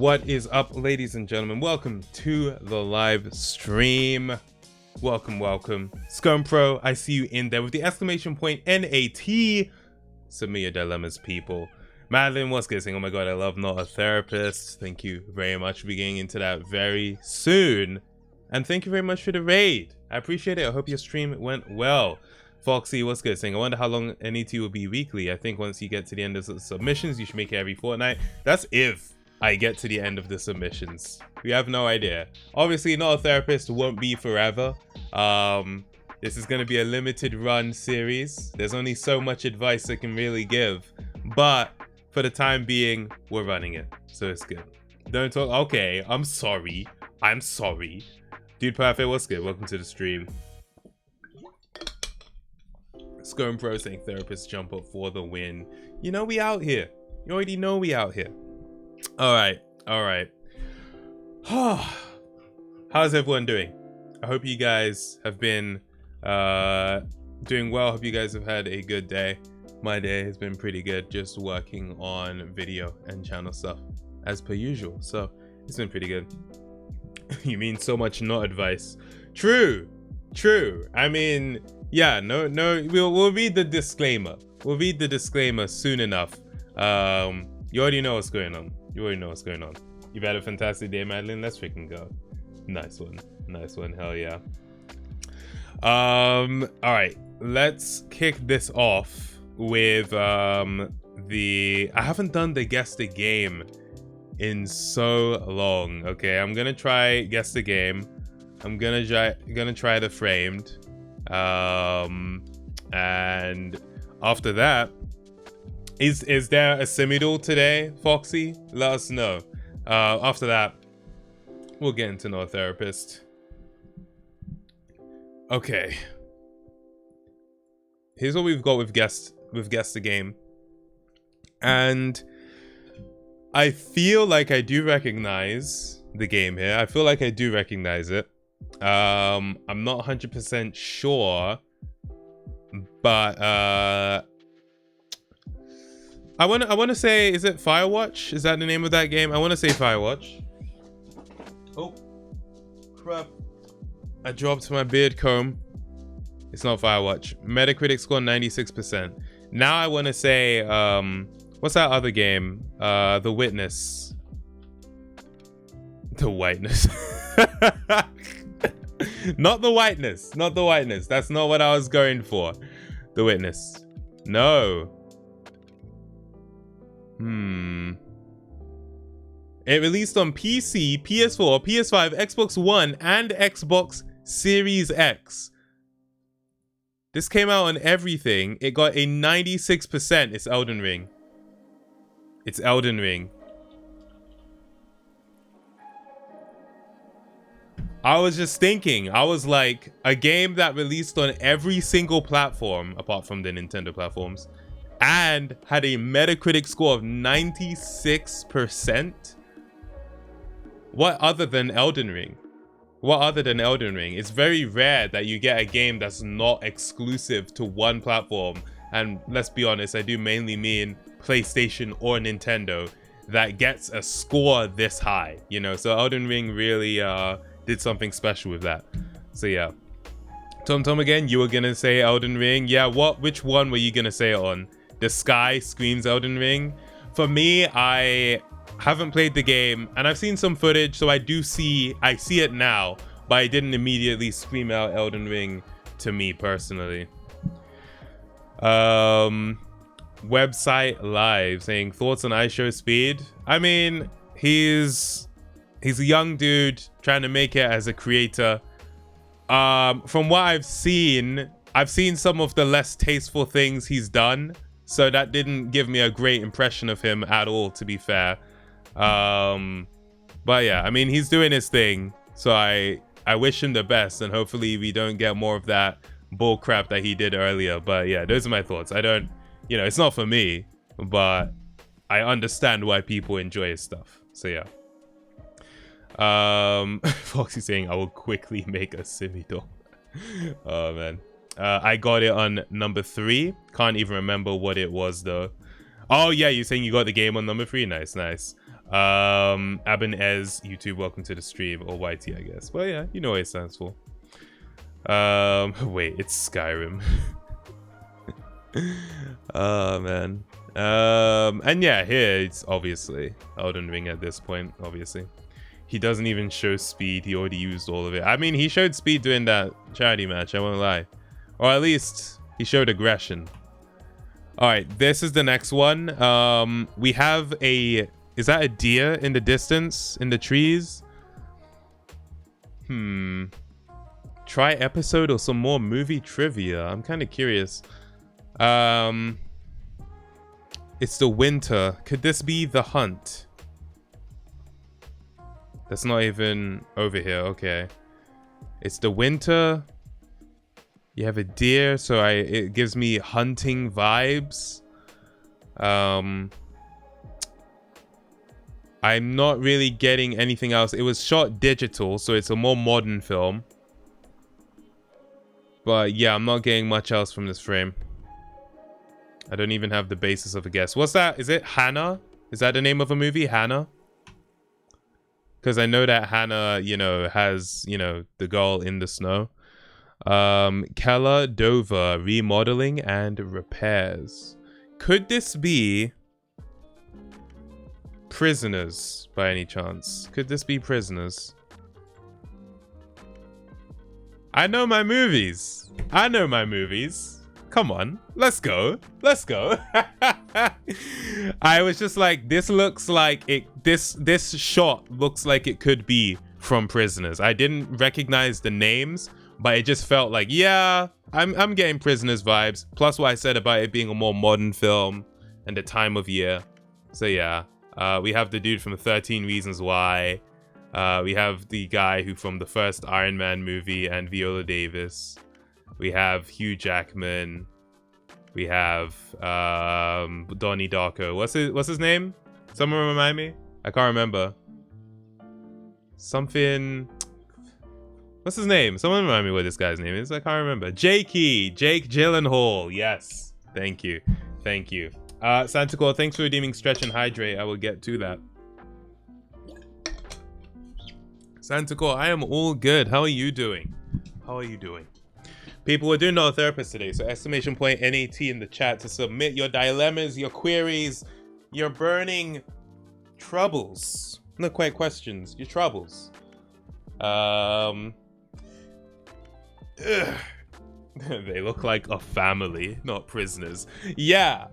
What is up, ladies and gentlemen? Welcome to the live stream. Welcome. Scone Pro, I see you in there with the exclamation point NAT. Submit your dilemmas, people. Madeline, what's good? Saying, oh my god, I love Not a Therapist. Thank you very much for getting into that very soon. And thank you very much for the raid. I appreciate it. I hope your stream went well. Foxy, what's good? Saying, I wonder how long NAT will be weekly. I think once you get to the end of the submissions, you should make it every fortnight. That's if I get to the end of the submissions. We have no idea. Obviously, Not a Therapist won't be forever. This is going to be a limited run series. There's only so much advice I can really give. But for the time being, we're running it. So it's good. Don't talk. Okay, I'm sorry. Dude Perfect, what's good? Welcome to the stream. Scone Pro saying therapists jump up for the win. You know we out here. You already know we out here. All right. How's everyone doing? I hope you guys have been doing well. Hope you guys have had a good day. My day has been pretty good, just working on video and channel stuff as per usual. So it's been pretty good. You mean so much not advice? True. I mean, yeah, no, we'll read the disclaimer. We'll read the disclaimer soon enough. You already know what's going on. You've had a fantastic day, Madeline. Let's freaking go. Nice one. Hell yeah. All right, let's kick this off with I haven't done the guess the game in so long. Okay, I'm gonna try guess the game. I'm gonna try the framed. And after that, is there a simidal today, Foxy? Let us know. After that, we'll get into Not a Therapist. Okay. Here's what we've got with guess the game. And I feel like I do recognize the game here. I feel like I do recognize it. I'm not 100% sure, but I want to say, is it Firewatch? Is that the name of that game? I want to say Firewatch. Oh, crap. I dropped my beard comb. It's not Firewatch. Metacritic score 96%. Now I want to say, what's that other game? The Witness. The Whiteness. Not the Whiteness. That's not what I was going for. The Witness. No. It released on PC, PS4, PS5, Xbox One, and Xbox Series X. This came out on everything. It got a 96%. It's Elden Ring. I was just thinking, I was like, a game that released on every single platform, apart from the Nintendo platforms, and had a Metacritic score of 96%? What other than Elden Ring? It's very rare that you get a game that's not exclusive to one platform. And let's be honest, I do mainly mean PlayStation or Nintendo that gets a score this high, you know? So Elden Ring really did something special with that. So yeah. Tom again, you were gonna say Elden Ring. Yeah, which one were you gonna say it on? The Sky screams Elden Ring. For me, I haven't played the game and I've seen some footage, so I see it now, but I didn't immediately scream out Elden Ring to me personally. Website Live saying thoughts on iShow Speed. I mean, he's a young dude trying to make it as a creator. From what I've seen some of the less tasteful things he's done, so that didn't give me a great impression of him at all, to be fair. But yeah, I mean, he's doing his thing, so I wish him the best, and hopefully we don't get more of that bull crap that he did earlier. But yeah, those are my thoughts. I don't, it's not for me, but I understand why people enjoy his stuff. So yeah. Foxy saying I will quickly make a simidol. Oh man. I got it on number 3. Can't even remember what it was though. Oh yeah, you're saying you got the game on number 3. Nice. Aben Ez, YouTube, welcome to the stream, or YT, I guess. Well, yeah, you know what it stands for. Wait, it's Skyrim. Oh, man. And yeah, here it's obviously Elden Ring at this point, obviously. He doesn't even show speed. He already used all of it. I mean, he showed speed during that charity match, I won't lie. Or at least he showed aggression. All right, this is the next one. We have a... Is that a deer in the distance, in the trees? Try episode or some more movie trivia. I'm kind of curious. It's the winter. Could this be The Hunt? That's not even over here. Okay. It's the winter. You have a deer, so it gives me hunting vibes. I'm not really getting anything else. It was shot digital, so it's a more modern film. But yeah, I'm not getting much else from this frame. I don't even have the basis of a guess. What's that? Is it Hannah? Is that the name of a movie? Hannah? Because I know that Hannah, you know, has, you know, the girl in the snow. Keller Dover, remodeling and repairs. Could this be Prisoners by any chance? Could this be Prisoners? I know my movies. I know my movies. Come on, let's go. Let's go. I was just like, this looks like it. This shot looks like it could be from Prisoners. I didn't recognize the names, but it just felt like, yeah, I'm getting Prisoners vibes. Plus what I said about it being a more modern film and the time of year. So yeah. We have the dude from 13 Reasons Why. We have the guy who from the first Iron Man movie and Viola Davis. We have Hugh Jackman. We have Donnie Darko. What's his name? Someone remind me? I can't remember. Something. What's his name? Someone remind me what this guy's name is. I can't remember. Jake Gyllenhaal. Yes. Thank you. Thank you. Santa Claus, thanks for redeeming Stretch and Hydrate. I will get to that. Santa Claus, I am all good. How are you doing? How are you doing? People, we're doing no therapist today, so exclamation point NAT in the chat to submit your dilemmas, your queries, your burning troubles. Not quite questions, your troubles. They look like a family, not prisoners. Yeah.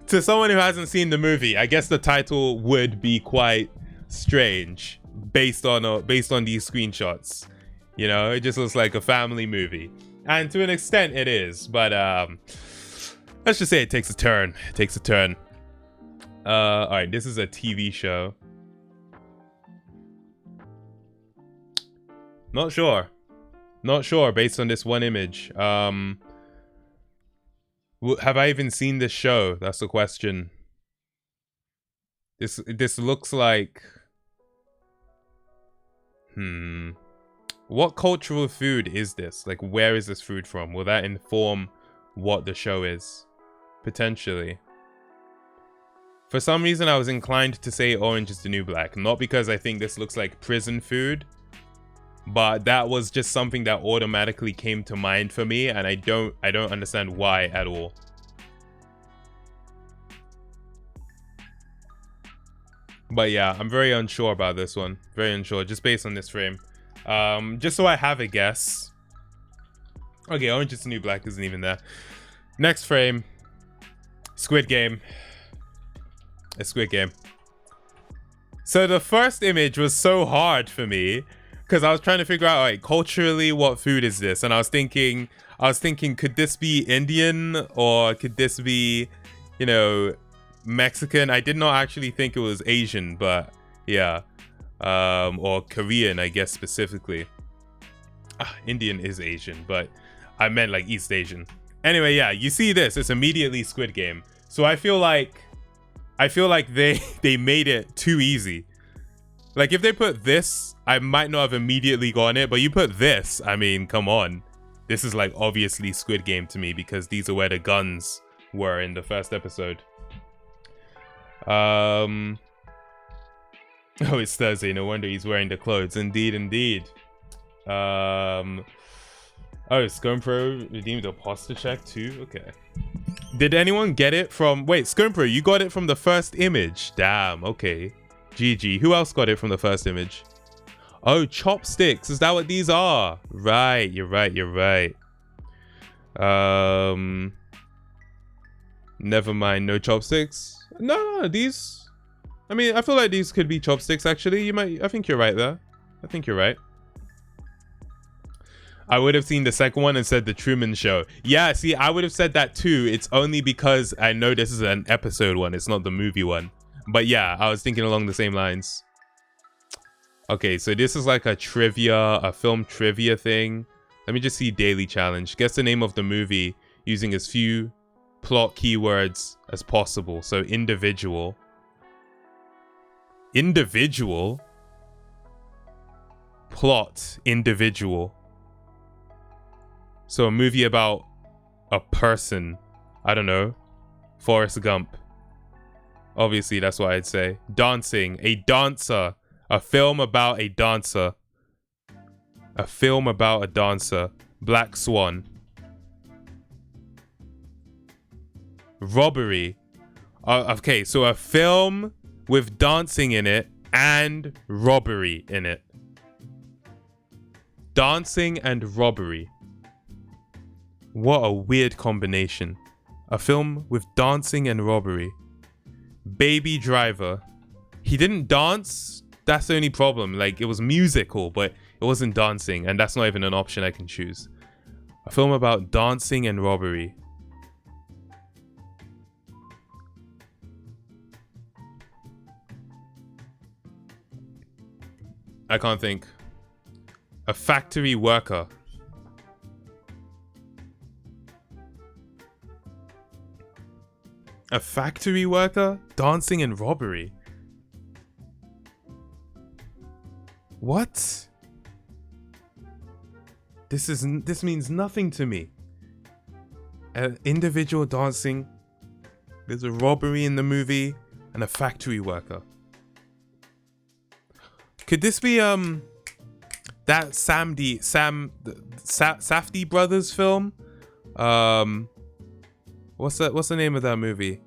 To someone who hasn't seen the movie, I guess the title would be quite strange based on these screenshots. You know, it just looks like a family movie, and to an extent, it is. But let's just say it takes a turn. It takes a turn. All right, this is a TV show. Not sure. Not sure based on this one image. Have I even seen this show? That's the question. This looks like... What cultural food is this? Like, where is this food from? Will that inform what the show is? Potentially. For some reason, I was inclined to say Orange is the New Black. Not because I think this looks like prison food, but that was just something that automatically came to mind for me, and I don't understand why at all. But yeah, I'm very unsure about this one. Very unsure, just based on this frame. Just so I have a guess. Okay, Orange is the New Black isn't even there. Next frame. Squid Game. A Squid Game. So the first image was so hard for me, because I was trying to figure out, like, culturally, what food is this? And I was thinking, could this be Indian, or could this be, you know, Mexican? I did not actually think it was Asian, but yeah. Or Korean, I guess, specifically. Indian is Asian, but I meant like East Asian. Anyway, yeah, you see this, it's immediately Squid Game. So I feel like they made it too easy. Like, if they put this, I might not have immediately gotten it, but you put this, I mean, come on. This is like obviously Squid Game to me, because these are where the guns were in the first episode. Oh, it's Thursday. No wonder he's wearing the clothes. Indeed, indeed. Oh, Sconepro redeemed a posture check too? Okay. Did anyone get it from... Wait, Sconepro, you got it from the first image? Damn, okay. GG. Who else got it from the first image? Oh, chopsticks. Is that what these are? Right, you're right, you're right. Never mind, no chopsticks. No, these... I mean, I feel like these could be chopsticks, actually. I think you're right there. I think you're right. I would have seen the second one and said The Truman Show. Yeah, see, I would have said that too. It's only because I know this is an episode one. It's not the movie one. But yeah, I was thinking along the same lines. Okay, so this is like a film trivia thing. Let me just see daily challenge. Guess the name of the movie using as few plot keywords as possible. So individual. Individual? Plot. Individual. So a movie about a person. I don't know. Forrest Gump. Obviously, that's what I'd say. Dancing. A dancer. A film about a dancer. A film about a dancer. Black Swan. Robbery. Okay, so a film with dancing in it and robbery in it. Dancing and robbery. What a weird combination. A film with dancing and robbery. Baby Driver. He didn't dance. That's the only problem. Like, it was musical, but it wasn't dancing. And that's not even an option I can choose. A film about dancing and robbery. I can't think. A factory worker. A factory worker? Dancing and robbery. What? This means nothing to me. An individual dancing. There's a robbery in the movie and a factory worker. Could this be that Safdie brothers film? What's the name of that movie?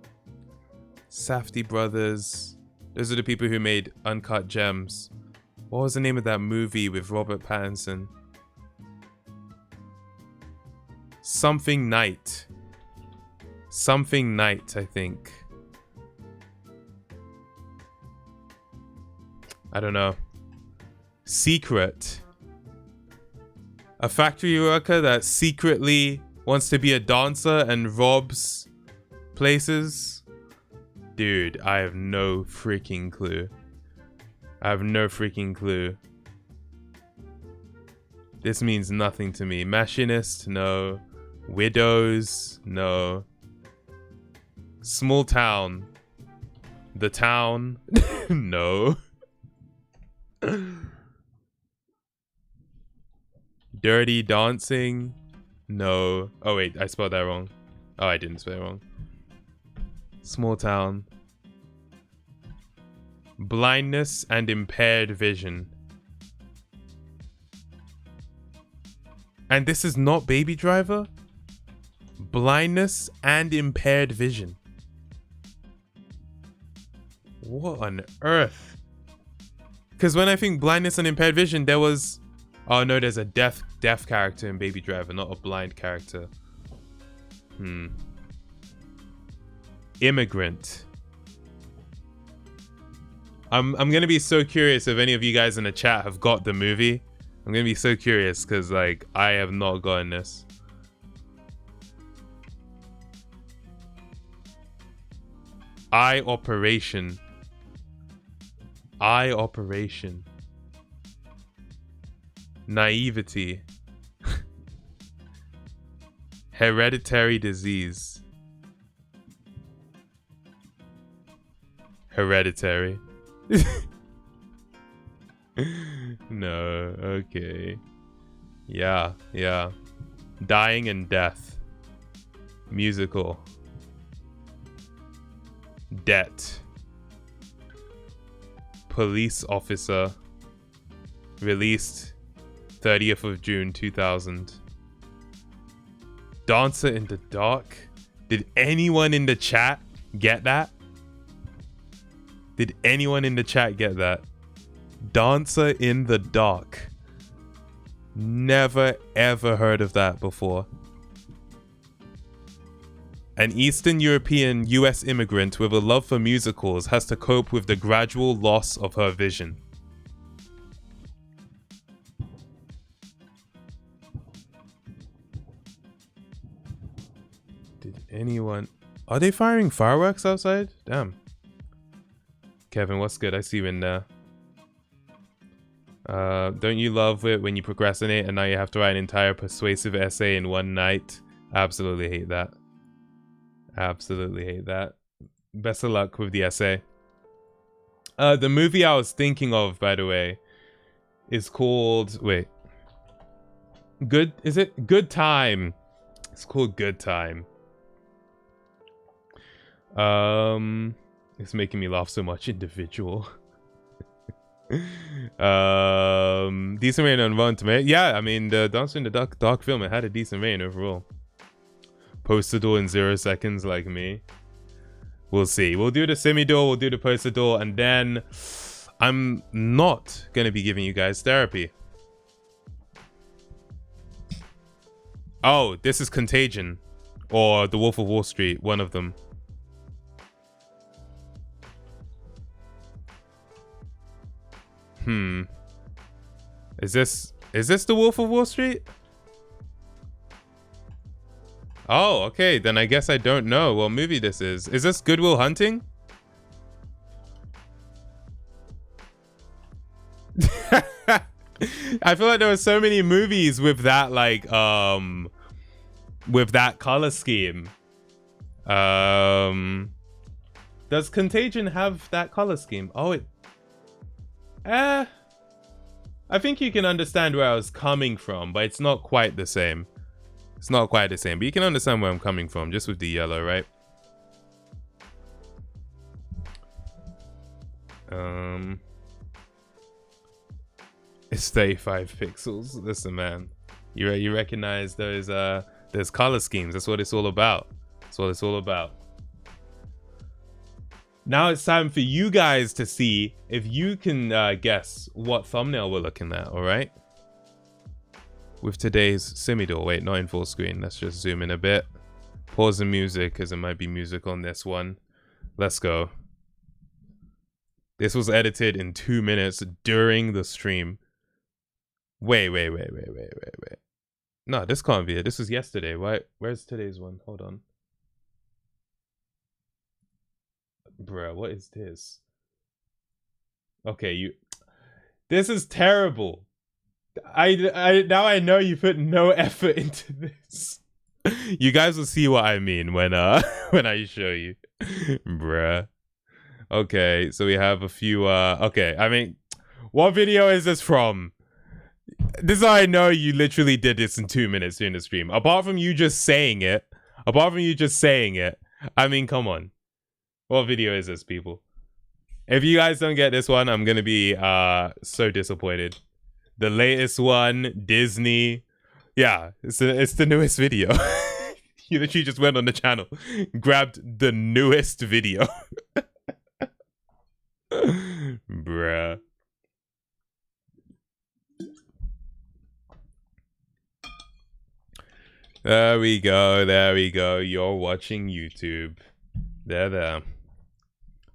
Safdie brothers. Those are the people who made Uncut Gems. What was the name of that movie with Robert Pattinson? Something Night. Something Night, I think. I don't know. Secret. A factory worker that secretly wants to be a dancer and robs places. Dude, I have no freaking clue. I have no freaking clue. This means nothing to me. Machinist, no. Widows, no. Small town. The town, no. Dirty Dancing, no. Oh wait, I spelled that wrong. Oh, I didn't spell it wrong. Small town. Blindness and impaired vision. And this is not Baby Driver? Blindness and impaired vision. What on earth? Because when I think blindness and impaired vision, there was... Oh no, there's a deaf character in Baby Driver, not a blind character. Immigrant. I'm gonna be so curious if any of you guys in the chat have got the movie. I'm gonna be so curious because like I have not gotten this. Eye operation. Eye operation. Naivety. Hereditary disease. Hereditary. No, okay. Yeah. Dying and death. Musical. Debt. police officer. Released 30th of June 2000. Dancer in the Dark. Did anyone in the chat get that? Did anyone in the chat get that? Dancer in the Dark. Never ever heard of that before. An Eastern European US immigrant with a love for musicals has to cope with the gradual loss of her vision. Did anyone... Are they firing fireworks outside? Damn. Kevin, what's good? I see you in there. Don't you love it when you procrastinate and now you have to write an entire persuasive essay in one night? Absolutely hate that. Absolutely hate that. Best of luck with the essay. The movie I was thinking of, by the way, is called... Wait. Good... Is it? Good Time. It's called Good Time. It's making me laugh so much. Individual. Decent rating on Rotten Tomatoes. Yeah, I mean, the Dancer in the Dark film, it had a decent rating overall. Poster door in 0 seconds, like me. We'll see. We'll do the semi-door, we'll do the poster door, and then I'm not going to be giving you guys therapy. Oh, this is Contagion. Or The Wolf of Wall Street, one of them. Is this The Wolf of Wall Street? Oh, okay, then I guess I don't know what movie this is. Is this Good Will Hunting? I feel like there were so many movies with that, like, with that color scheme. Does Contagion have that color scheme? Oh, it... I think you can understand where I was coming from, but it's not quite the same. It's not quite the same, but you can understand where I'm coming from, just with the yellow, right? It's 35 pixels. Listen, man, you recognize those color schemes. That's what it's all about. That's what it's all about. Now it's time for you guys to see if you can guess what thumbnail we're looking at, all right? With today's semi-door. Wait, not in full screen. Let's just zoom in a bit. Pause the music, because there might be music on this one. Let's go. This was edited in 2 minutes during the stream. Wait. No, this can't be it. This was yesterday. Why? Where's today's one? Hold on. Bruh, what is this? Okay, this is terrible. Now I know you put no effort into this. You guys will see what I mean when when I show you. Bruh. Okay, so we have a few okay, I mean, what video is this from? This is how I know you literally did this in 2 minutes during the stream. Apart from you just saying it, I mean, come on. What video is this, people? If you guys don't get this one, I'm gonna be so disappointed. The latest one, Disney. Yeah, it's the newest video. You literally just went on the channel, grabbed the newest video. Bruh. There we go. You're watching YouTube. There.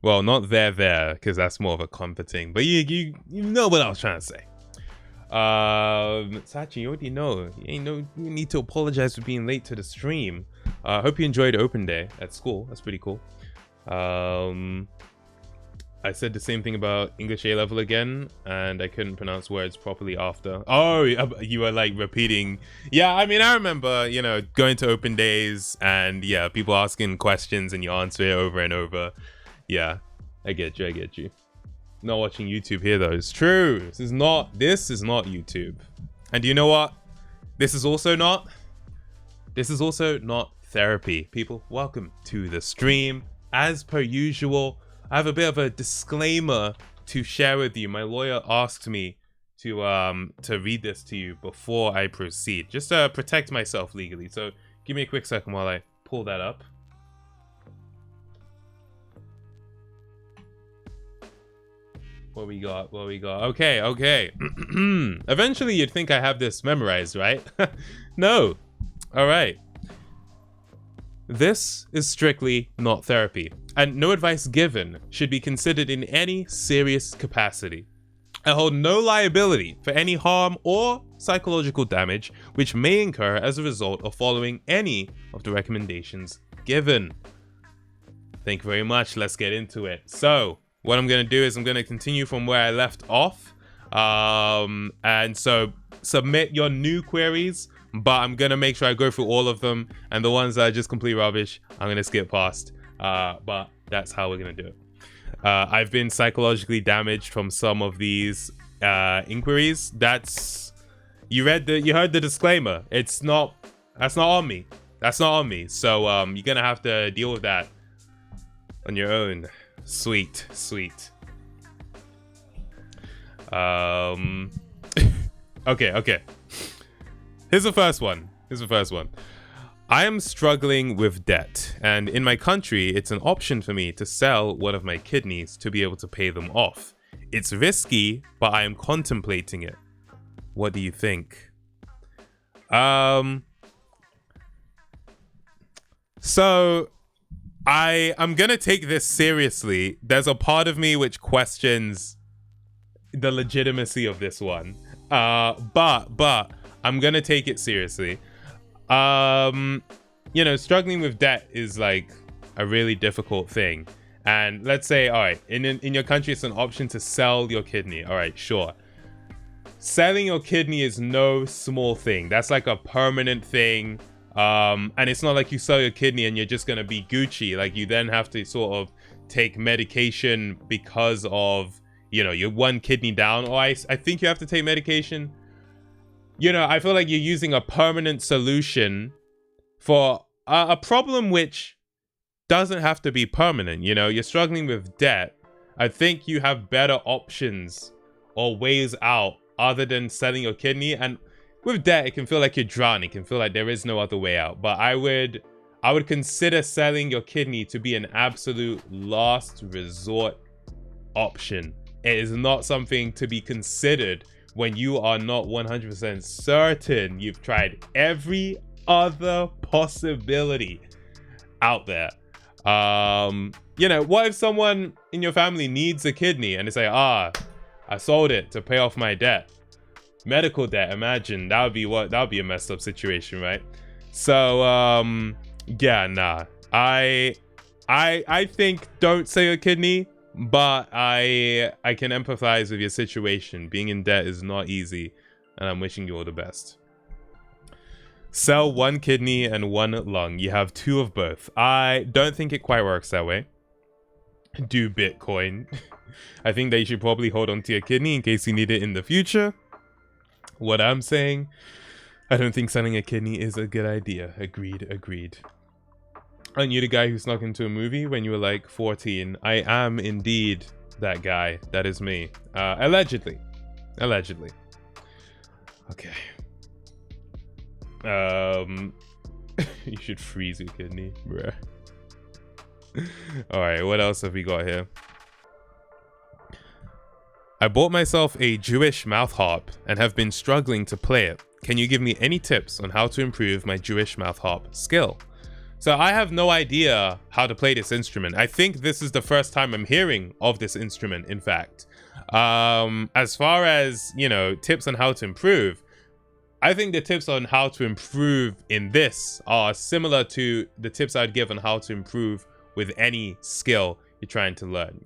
Well, not there, because that's more of a comforting. But you know what I was trying to say. Sachi, you already know. You need to apologize for being late to the stream. Hope you enjoyed open day at school. That's pretty cool. I said the same thing about English A level again, and I couldn't pronounce words properly after. Oh, you were like repeating. Yeah, I mean, I remember, going to open days and yeah, people asking questions and you answer it over and over. Yeah, I get you. Not watching YouTube here though. It's true. This is not YouTube. And you know what? This is also not therapy. People, welcome to the stream. As per usual, I have a bit of a disclaimer to share with you. My lawyer asked me to read this to you before I proceed, just to protect myself legally. So give me a quick second while I pull that up. What we got? Okay. Eventually you'd think I have this memorized, right? No. All right. This is strictly not therapy, and no advice given should be considered in any serious capacity. I hold no liability for any harm or psychological damage which may incur as a result of following any of the recommendations given. Thank you very much. Let's get into it. So what I'm going to do is I'm going to continue from where I left off. And so submit your new queries, but I'm going to make sure I go through all of them. And the ones that are just complete rubbish, I'm going to skip past. But that's how we're going to do it. I've been psychologically damaged from some of these inquiries. You heard the disclaimer. That's not on me. So you're going to have to deal with that on your own. Sweet. Okay. Here's the first one. I am struggling with debt, and in my country, it's an option for me to sell one of my kidneys to be able to pay them off. It's risky, but I am contemplating it. What do you think? So I'm gonna take this seriously. There's a part of me which questions the legitimacy of this one. But I'm gonna take it seriously. Struggling with debt is like a really difficult thing. And let's say, all right, in your country, it's an option to sell your kidney. All right, sure. Selling your kidney is no small thing. That's like a permanent thing. And it's not like you sell your kidney and you're just going to be Gucci. Like, you then have to sort of take medication because of, you're one kidney down. Or I think you have to take medication. I feel like you're using a permanent solution for a problem which doesn't have to be permanent. You're struggling with debt. I think you have better options or ways out other than selling your kidney. And with debt, it can feel like you're drowning. It can feel like there is no other way out. But I would consider selling your kidney to be an absolute last resort option. It is not something to be considered when you are not 100% certain. You've tried every other possibility out there. What if someone in your family needs a kidney and they say, I sold it to pay off my debt? Medical debt, imagine. That would be a messed up situation, right? So, yeah, nah. I think don't sell your kidney, but I can empathize with your situation. Being in debt is not easy, and I'm wishing you all the best. Sell one kidney and one lung. You have two of both. I don't think it quite works that way. Do Bitcoin. I think that you should probably hold on to your kidney in case you need it in the future. What I'm saying, I don't think selling a kidney is a good idea. Agreed. Aren't you the guy who snuck into a movie when you were like 14? I am indeed that guy. That is me. Allegedly. Okay. You should freeze your kidney, bruh. Alright, what else have we got here? I bought myself a Jewish mouth harp and have been struggling to play it. Can you give me any tips on how to improve my Jewish mouth harp skill? So I have no idea how to play this instrument. I think this is the first time I'm hearing of this instrument, in fact. As far as, tips on how to improve, I think the tips on how to improve in this are similar to the tips I'd give on how to improve with any skill you're trying to learn.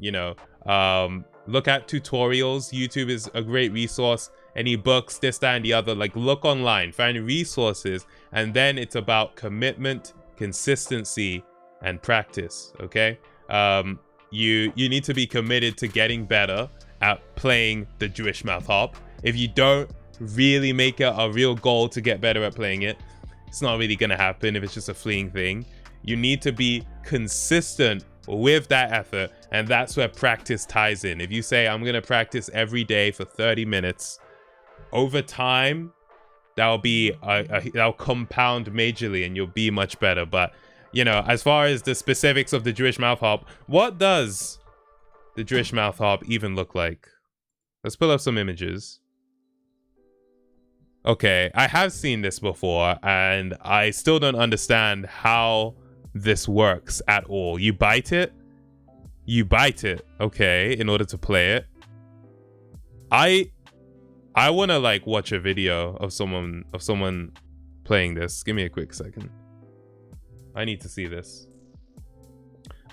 Look at tutorials. YouTube is a great resource. Any books, this, that, and the other. Like, look online, find resources, and then it's about commitment, consistency, and practice. Okay, you need to be committed to getting better at playing the Jewish mouth harp. If you don't really make it a real goal to get better at playing it, it's not really gonna happen if it's just a fleeting thing. You need to be consistent with that effort, and that's where practice ties in. If you say, I'm going to practice every day for 30 minutes, over time, that'll compound majorly and you'll be much better. But, you know, as far as the specifics of the Jewish mouth harp, what does the Jewish mouth harp even look like? Let's pull up some images. Okay, I have seen this before, and I still don't understand how this works at all. You bite it, okay, in order to play it. I want to like watch a video of someone playing this. Give me a quick second. I need to see this.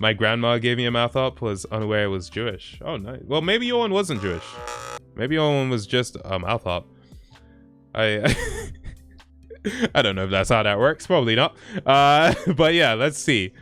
My grandma gave me a mouth harp, was unaware it was Jewish. Oh, nice. Well, maybe your one wasn't Jewish. Maybe your one was just a mouth harp. I don't know if that's how that works. Probably not. But yeah, let's see.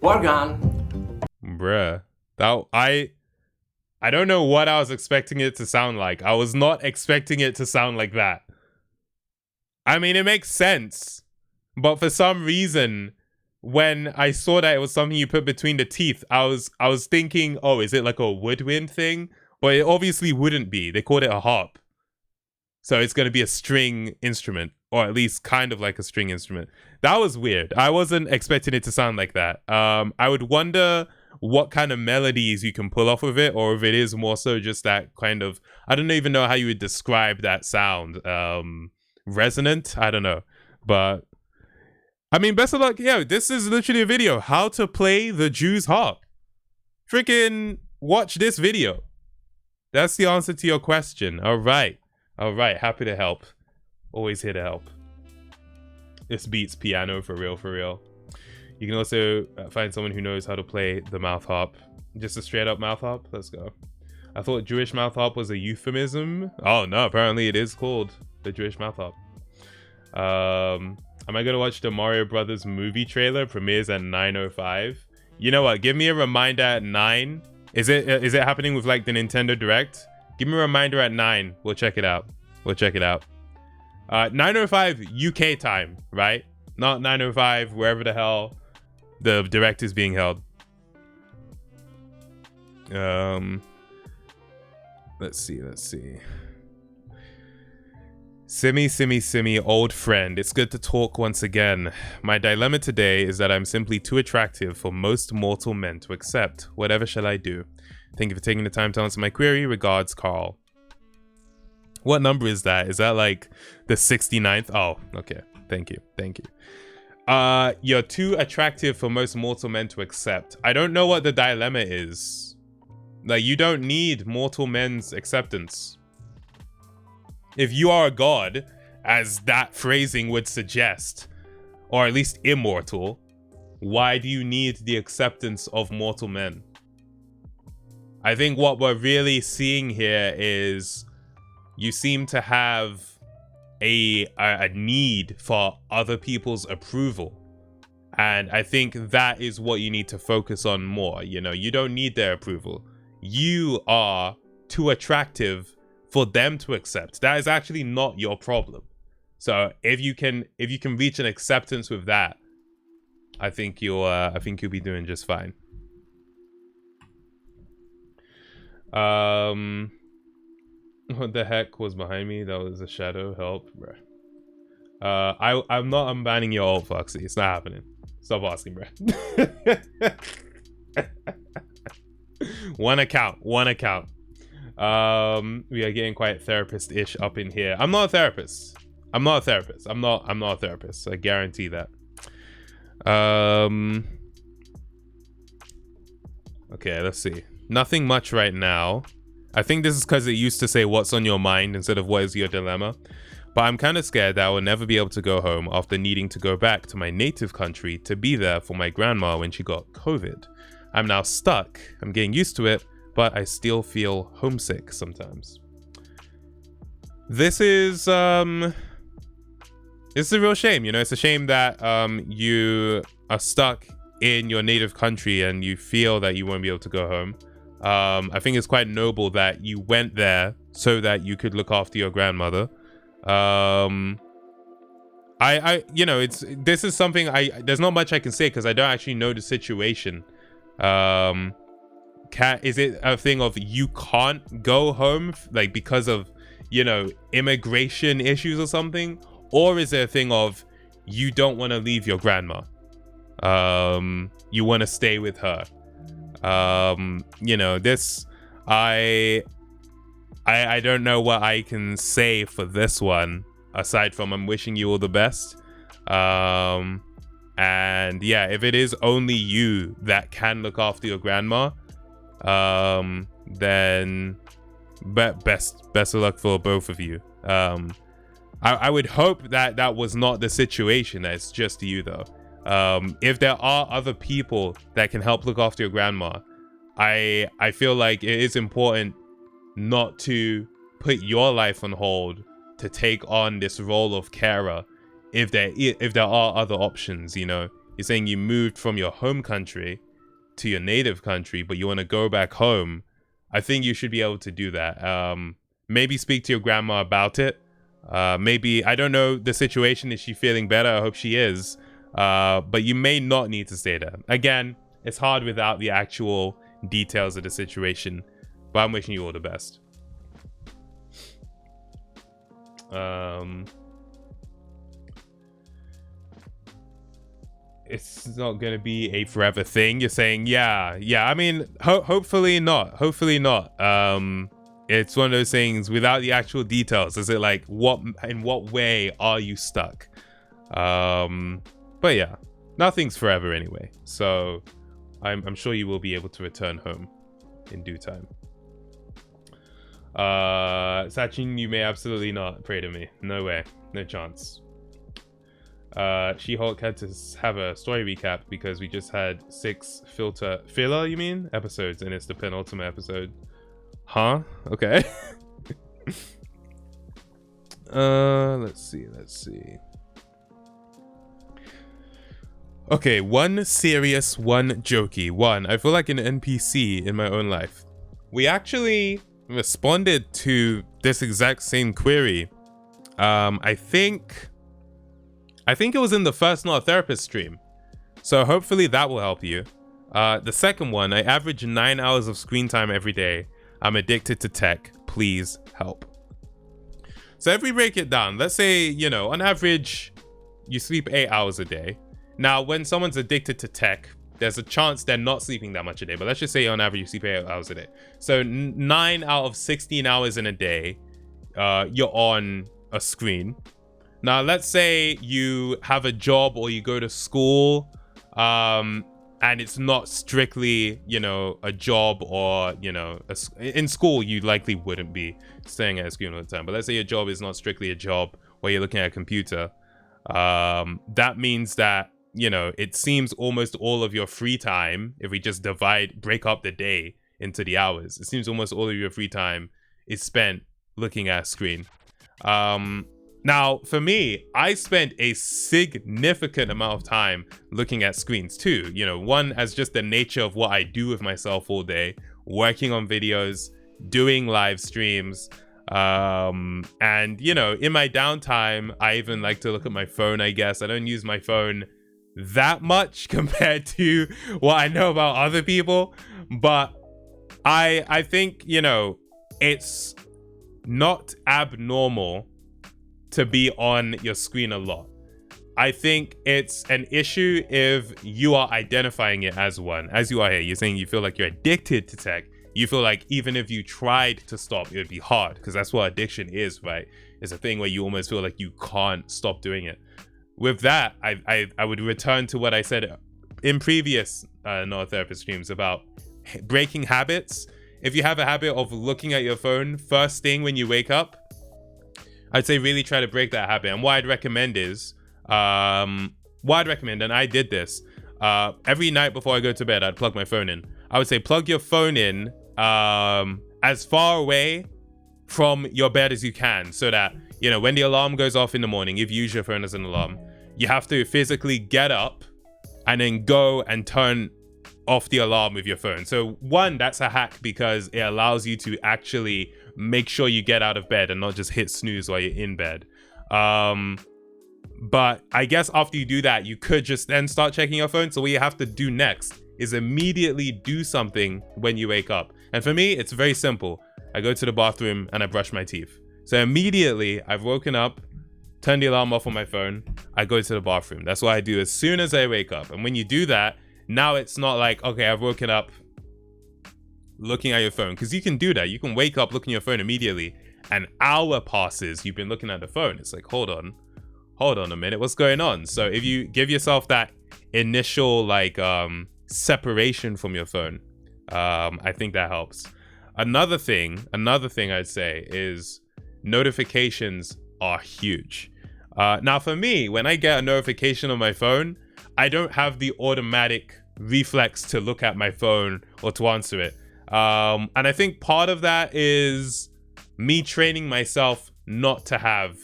Morgan. Bruh. I don't know what I was expecting it to sound like. I was not expecting it to sound like that. I mean, it makes sense. But for some reason, when I saw that it was something you put between the teeth, I was thinking, oh, is it like a woodwind thing? But it obviously wouldn't be. They called it a harp. So it's going to be a string instrument, or at least kind of like a string instrument. That was weird. I wasn't expecting it to sound like that. I would wonder what kind of melodies you can pull off of it, or if it is more so just that kind of, I don't even know how you would describe that sound. Resonant? I don't know. But I mean, best of luck. Yeah, this is literally a video. How to play the Jew's harp. Freaking watch this video. That's the answer to your question. All right. Happy to help. Always here to help. This beats piano for real. You can also find someone who knows how to play the mouth harp. Just a straight up mouth harp. Let's go. I thought Jewish mouth harp was a euphemism. Oh no, apparently it is called the Jewish mouth harp. Am I gonna watch the Mario Brothers movie trailer? Premieres at 9:05. You know what? Give me a reminder at 9. Is it happening with like the Nintendo Direct? Give me a reminder at 9. We'll check it out. 9:05 UK time, right? Not 9:05 wherever the hell the Direct is being held. Let's see. Simi, old friend. It's good to talk once again. My dilemma today is that I'm simply too attractive for most mortal men to accept. Whatever shall I do? Thank you for taking the time to answer my query. Regards, Carl. What number is that? Is that like the 69th? Oh, okay. Thank you. You're too attractive for most mortal men to accept. I don't know what the dilemma is. Like, you don't need mortal men's acceptance. If you are a god, as that phrasing would suggest, or at least immortal, why do you need the acceptance of mortal men? I think what we're really seeing here is you seem to have a need for other people's approval. And I think that is what you need to focus on more. You know, you don't need their approval. You are too attractive for them to accept. That is actually not your problem. So if you can reach an acceptance with that, I think you'll be doing just fine. What the heck was behind me? That was a shadow. Help, bruh. I'm not unbanning your alt, Foxy. It's not happening. Stop asking, bruh. One account. We are getting quite therapist-ish up in here. I'm not a therapist. I'm not a therapist. I guarantee that. Okay, let's see. Nothing much right now. I think this is because it used to say what's on your mind instead of what is your dilemma. But I'm kind of scared that I will never be able to go home after needing to go back to my native country to be there for my grandma when she got COVID. I'm now stuck. I'm getting used to it, but I still feel homesick sometimes. This is a real shame. You know, it's a shame that you are stuck in your native country and you feel that you won't be able to go home, I think it's quite noble that you went there so that you could look after your grandmother. This is something there's not much I can say because I don't actually know the situation. Is it a thing of you can't go home like because of, immigration issues or something? Or is it a thing of you don't want to leave your grandma? You want to stay with her? This, I don't know what I can say for this one, aside from I'm wishing you all the best. And yeah, if it is only you that can look after your grandma, then best of luck for both of you. I would hope that was not the situation, that it's just you though. If there are other people that can help look after your grandma, I feel like it is important not to put your life on hold to take on this role of carer if there are other options. You're saying you moved from your home country to your native country, but you want to go back home. I think you should be able to do that. Maybe speak to your grandma about it. Maybe, I don't know the situation. Is she feeling better? I hope she is. But you may not need to stay there. Again, it's hard without the actual details of the situation, but I'm wishing you all the best. It's not going to be a forever thing. You're saying, yeah. I mean, hopefully not. It's one of those things without the actual details. Is it like, in what way are you stuck? But yeah, nothing's forever anyway. So I'm sure you will be able to return home in due time. Sachin, you may absolutely not pray to me. No way. No chance. She-Hulk had to have a story recap because we just had 6 filler, you mean? Episodes, and it's the penultimate episode. Huh? Okay. Let's see. Okay, one serious, one jokey. One, I feel like an NPC in my own life. We actually responded to this exact same query. I think it was in the first Not a Therapist stream. So hopefully that will help you. The second one, I average 9 hours of screen time every day. I'm addicted to tech. Please help. So if we break it down, let's say, on average, you sleep 8 hours a day. Now, when someone's addicted to tech, there's a chance they're not sleeping that much a day. But let's just say on average, you sleep 8 hours a day. So 9 out of 16 hours in a day, you're on a screen. Now, let's say you have a job or you go to school, and it's not strictly, a job or, in school, you likely wouldn't be staying at a screen all the time. But let's say your job is not strictly a job where you're looking at a computer. That means that, it seems almost all of your free time, if we just break up the day into the hours, it seems almost all of your free time is spent looking at a screen. Now, for me, I spent a significant amount of time looking at screens too. One, as just the nature of what I do with myself all day, working on videos, doing live streams. And, in my downtime, I even like to look at my phone, I guess. I don't use my phone that much compared to what I know about other people. But I think, it's not abnormal to be on your screen a lot. I think it's an issue if you are identifying it as one. As you are here, you're saying you feel like you're addicted to tech. You feel like even if you tried to stop, it would be hard, because that's what addiction is, right? It's a thing where you almost feel like you can't stop doing it. With that, I would return to what I said in previous Not a Therapist streams about breaking habits. If you have a habit of looking at your phone first thing when you wake up, I'd say really try to break that habit. And what I'd recommend is, and I did this, every night before I go to bed, I'd plug my phone in. I would say plug your phone in as far away from your bed as you can, so that, when the alarm goes off in the morning, if you use your phone as an alarm, you have to physically get up and then go and turn off the alarm with your phone. So one, that's a hack because it allows you to actually make sure you get out of bed and not just hit snooze while you're in bed. But I guess after you do that, you could just then start checking your phone. So what you have to do next is immediately do something when you wake up. And for me, it's very simple. I go to the bathroom and I brush my teeth. So immediately I've woken up, turned the alarm off on my phone, I go to the bathroom. That's what I do as soon as I wake up. And when you do that, now it's not like, okay, I've woken up looking at your phone, because you can do that. You can wake up looking at your phone immediately. An hour passes, you've been looking at the phone. It's like, hold on a minute, what's going on? So if you give yourself that initial like separation from your phone, I think that helps. Another thing I'd say is notifications are huge. Now for me, when I get a notification on my phone, I don't have the automatic reflex to look at my phone or to answer it. And I think part of that is me training myself not to have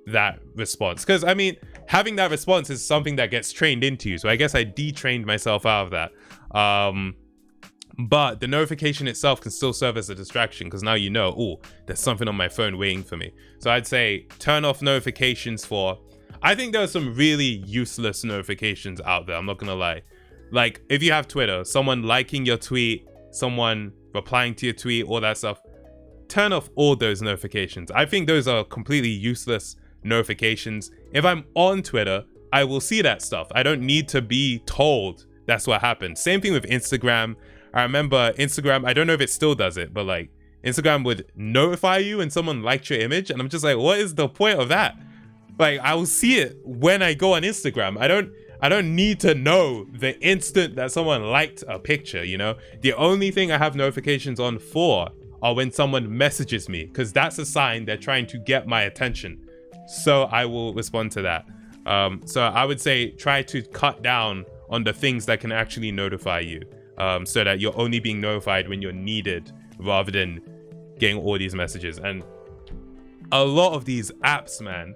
that response. Because I mean, having that response is something that gets trained into you. So I guess I detrained myself out of that. But the notification itself can still serve as a distraction because now you know, oh, there's something on my phone waiting for me. So I'd say turn off notifications for... I think there are some really useless notifications out there, I'm not gonna lie. Like, if you have Twitter, someone liking your tweet, someone replying to your tweet, all that stuff, turn off all those notifications. I think those are completely useless notifications. If I'm on Twitter, I will see that stuff. I don't need to be told that's what happened. Same thing with Instagram. I remember Instagram, I don't know if it still does it, but like Instagram would notify you when someone liked your image, and I'm just like, what is the point of that? Like, I will see it when I go on Instagram. I don't need to know the instant that someone liked a picture, you know? The only thing I have notifications on for are when someone messages me, because that's a sign they're trying to get my attention. So I will respond to that. So I would say try to cut down on the things that can actually notify you, so that you're only being notified when you're needed rather than getting all these messages. And a lot of these apps, man,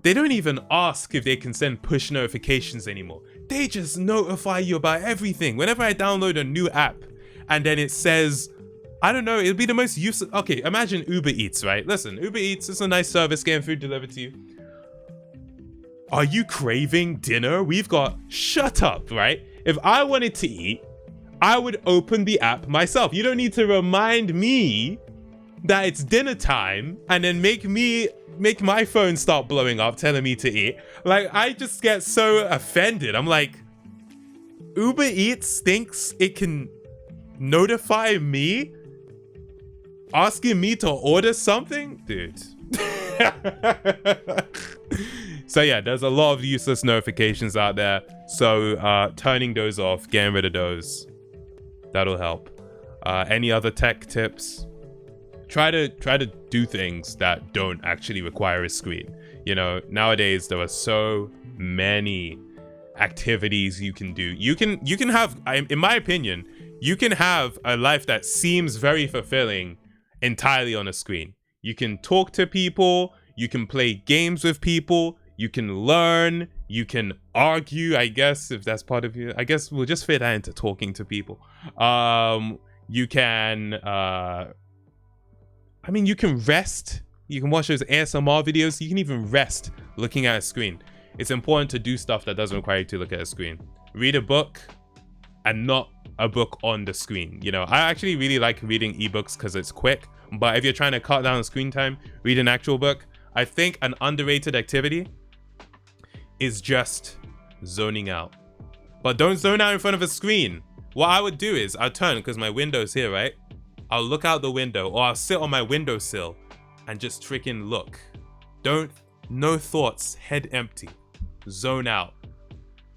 they don't even ask if they can send push notifications anymore. They just notify you about everything. Whenever I download a new app and then it says, I don't know, it'll be the most useless. Okay, imagine Uber Eats, right? Listen, Uber Eats is a nice service getting food delivered to you. Are you craving dinner? We've got, shut up, right? If I wanted to eat, I would open the app myself. You don't need to remind me that it's dinner time and then make my phone start blowing up telling me to eat. Like, I just get so offended. I'm like, Uber Eats thinks it can notify me asking me to order something? Dude. So yeah, there's a lot of useless notifications out there. So turning those off, getting rid of those, that'll help. Any other tech tips? Try to do things that don't actually require a screen. You know, nowadays there are so many activities you can do. You can have, in my opinion, you can have a life that seems very fulfilling entirely on a screen. You can talk to people, you can play games with people, you can learn, you can argue, I guess, if that's part of you. I guess we'll just fit that into talking to people. You can I mean, you can rest. You can watch those ASMR videos. You can even rest looking at a screen. It's important to do stuff that doesn't require you to look at a screen. Read a book and not a book on the screen. You know, I actually really like reading ebooks because it's quick. But if you're trying to cut down on screen time, read an actual book. I think an underrated activity is just zoning out. But don't zone out in front of a screen. What I would do is I'll turn, because my window's here, right? I'll look out the window, or I'll sit on my windowsill and just freaking look. No thoughts, head empty, zone out.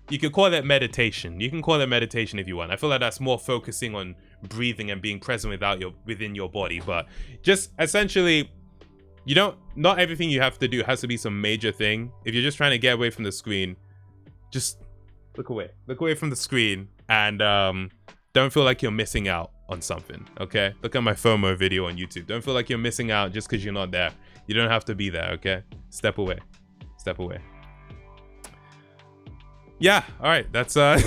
You could call that meditation. You can call it meditation if you want. I feel like that's more focusing on breathing and being present within your body. But just essentially, not everything you have to do has to be some major thing. If you're just trying to get away from the screen, just look away from the screen, and don't feel like you're missing out on something. Okay, look at my FOMO video on YouTube. Don't feel like you're missing out just because you're not there. You don't have to be there. Okay, step away. Yeah, all right, that's I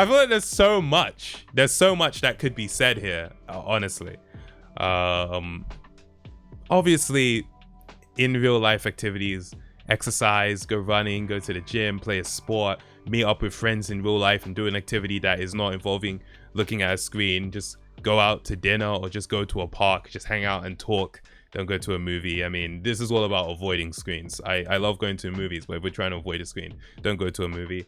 feel like there's so much that could be said here, honestly. Obviously, in real life activities, exercise, go running, go to the gym, play a sport, meet up with friends in real life and do an activity that is not involving looking at a screen. Just go out to dinner or just go to a park, just hang out and talk. Don't go to a movie. I mean, this is all about avoiding screens. I love going to movies, but if we're trying to avoid a screen, don't go to a movie.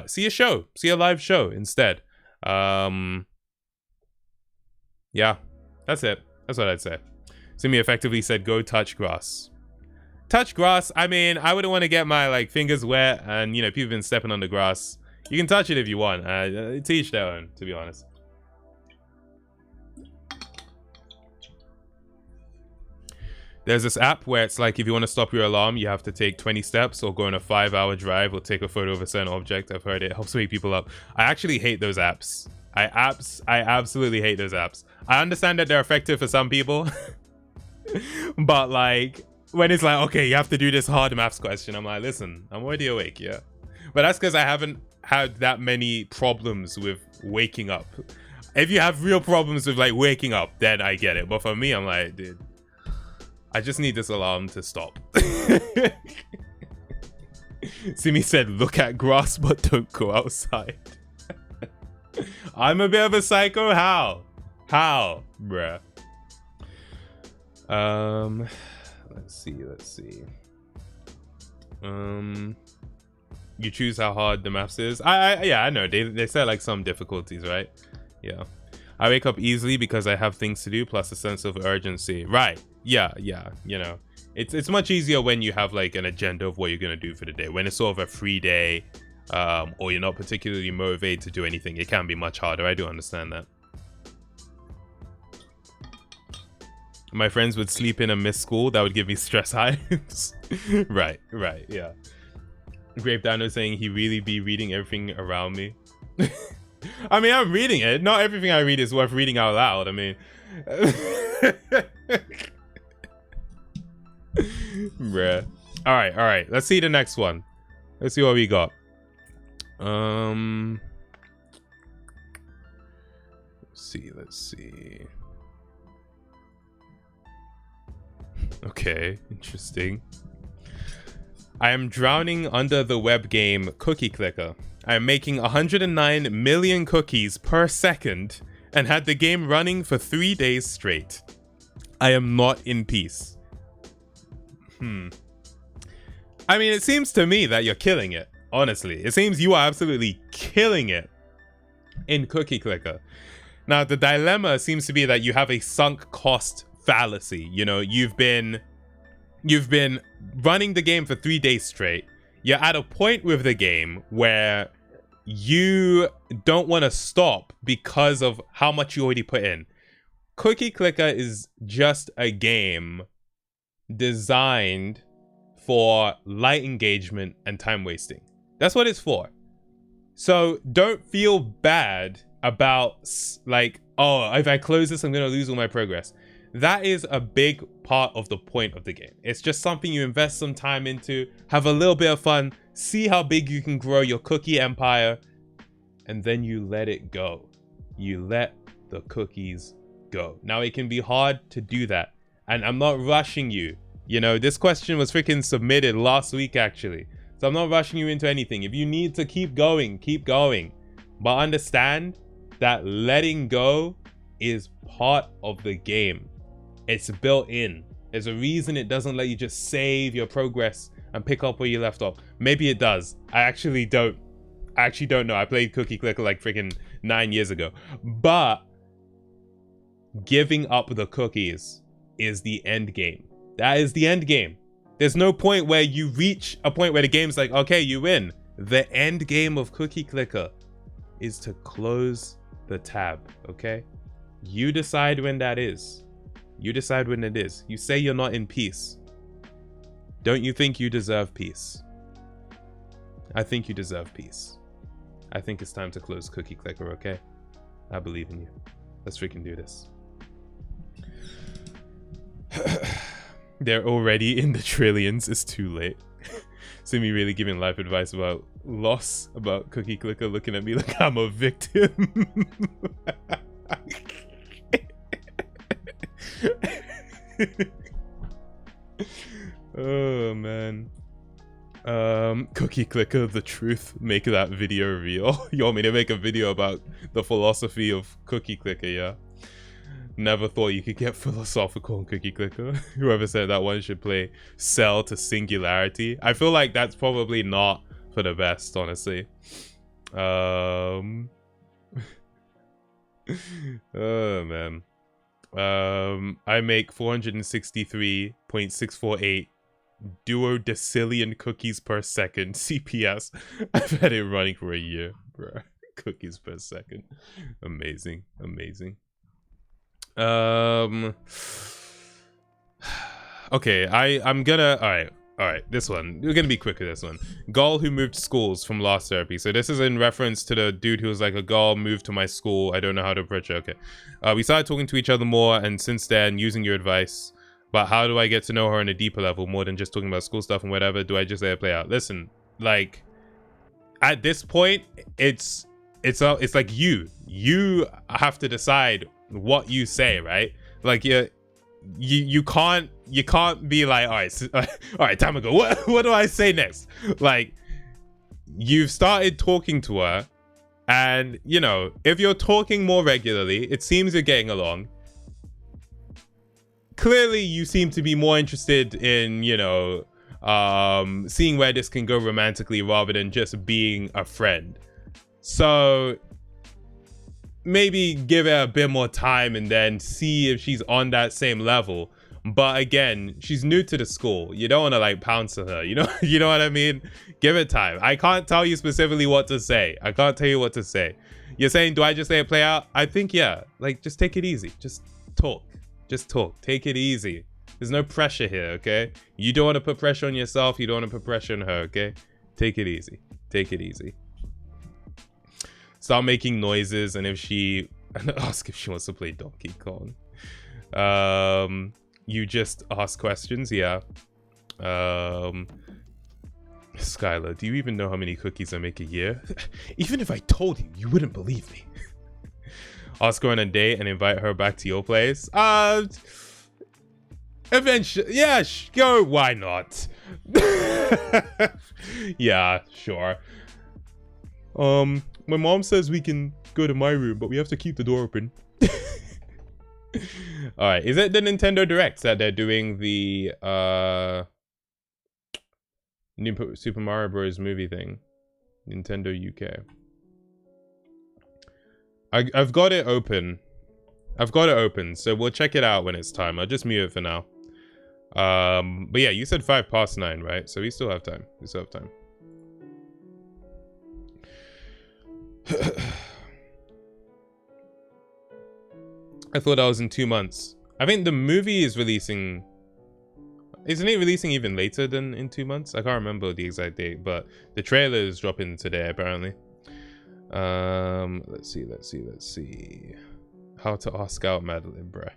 See a show, see a live show instead. Yeah, that's it. That's what I'd say. Simi effectively said, go touch grass. Touch grass, I mean, I wouldn't want to get my like fingers wet and, you know, people have been stepping on the grass. You can touch it if you want. To each their own, to be honest. There's this app where it's like if you want to stop your alarm, you have to take 20 steps or go on a 5-hour drive or take a photo of a certain object. I've heard it helps wake people up. I actually hate those apps. I absolutely hate those apps. I understand that they're effective for some people. But like when it's like, okay, you have to do this hard maths question, I'm like, listen, I'm already awake, yeah. But that's because I haven't had that many problems with waking up. If you have real problems with like waking up, then I get it. But for me, I'm like, dude, I just need this alarm to stop. Simi said, look at grass, but don't go outside. I'm a bit of a psycho. How? Bruh. Let's see. You choose how hard the maths is. Yeah, I know. They said like some difficulties, right? Yeah. I wake up easily because I have things to do, plus a sense of urgency. Right. Yeah. You know, it's much easier when you have like an agenda of what you're gonna do for the day. When it's sort of a free day, or you're not particularly motivated to do anything, it can be much harder. I do understand that. My friends would sleep in and miss school. That would give me stress hives. Right, yeah. Grape Dino saying he really be reading everything around me. I mean, I'm reading it. Not everything I read is worth reading out loud. I mean... Bruh. Alright. Let's see the next one. Let's see what we got. Let's see. Okay, interesting. I am drowning under the web game Cookie Clicker. I am making 109 million cookies per second and had the game running for 3 days straight. I am not in peace. I mean, it seems to me that you're killing it, honestly. It seems you are absolutely killing it in Cookie Clicker. Now, the dilemma seems to be that you have a sunk cost fallacy. You know, you've been running the game for 3 days straight. You're at a point with the game where you don't want to stop because of how much you already put in. Cookie Clicker is just a game designed for light engagement and time wasting. That's what it's for. So don't feel bad about like, oh, if I close this, I'm going to lose all my progress. That is a big part of the point of the game. It's just something you invest some time into, have a little bit of fun, see how big you can grow your cookie empire, and then you let it go. You let the cookies go. Now, it can be hard to do that, and I'm not rushing you. You know, this question was freaking submitted last week, actually. So I'm not rushing you into anything. If you need to keep going, keep going. But understand that letting go is part of the game. It's built in. There's a reason it doesn't let you just save your progress and pick up where you left off. Maybe it does. I actually don't know. I played Cookie Clicker like freaking 9 years ago. But giving up the cookies is the end game. That is the end game. There's no point where you reach a point where the game's like, okay, you win. The end game of Cookie Clicker is to close the tab, okay? You decide when that is. You decide when it is. You say you're not in peace. Don't you think you deserve peace? I think you deserve peace. I think it's time to close Cookie Clicker, okay? I believe in you. Let's freaking do this. They're already in the trillions. It's too late. See me really giving life advice about loss, about Cookie Clicker looking at me like I'm a victim. Oh man. Cookie Clicker, the truth. Make that video real. You want me to make a video about the philosophy of Cookie Clicker, yeah? Never thought you could get philosophical on Cookie Clicker. Whoever said that one should play Cell to Singularity. I feel like that's probably not for the best, honestly. Oh man. I make 463.648 duodecillion cookies per second CPS. I've had it running for a year, bro. Cookies per second. Amazing. Okay, I'm gonna all right, this one, we're gonna be quick with this one. Girl who moved schools from last therapy. So this is in reference to the dude who was like, a girl moved to my school, I don't know how to approach her. Okay, we started talking to each other more, and since then, using your advice about how do I get to know her on a deeper level, more than just talking about school stuff and whatever, do I just let it play out? Listen, like, at this point, it's like you have to decide what you say, right? Like, you can't be like, all right, Tamago, what do I say next? Like, you've started talking to her, and you know, if you're talking more regularly, it seems you're getting along. Clearly you seem to be more interested in, you know, seeing where this can go romantically rather than just being a friend. So maybe give it a bit more time and then see if she's on that same level. But again, she's new to the school. You don't want to like pounce on her. You know what I mean? Give it time. I can't tell you specifically what to say. I can't tell you what to say. You're saying, do I just let it play out? I think, yeah. Like, just take it easy. Just talk. Just talk. Take it easy. There's no pressure here, okay? You don't want to put pressure on yourself. You don't want to put pressure on her, okay? Take it easy. Take it easy. Start making noises, and if she... ask if she wants to play Donkey Kong. You just ask questions, yeah. Skylar, do you even know how many cookies I make a year? Even if I told you, you wouldn't believe me. Ask her on a date and invite her back to your place. Eventually, yeah, go. Why not? Yeah, sure. My mom says we can go to my room, but we have to keep the door open. All right, is it the Nintendo Direct that they're doing the new Super Mario Bros. Movie thing? Nintendo UK. I've got it open. So we'll check it out when it's time. I'll just mute it for now. But yeah, you said 9:05, right? So we still have time. I thought that was in 2 months. I think the movie is releasing... Isn't it releasing even later than in 2 months? I can't remember the exact date, but the trailer is dropping today, apparently. Let's see. How to ask out Madeline, bruh.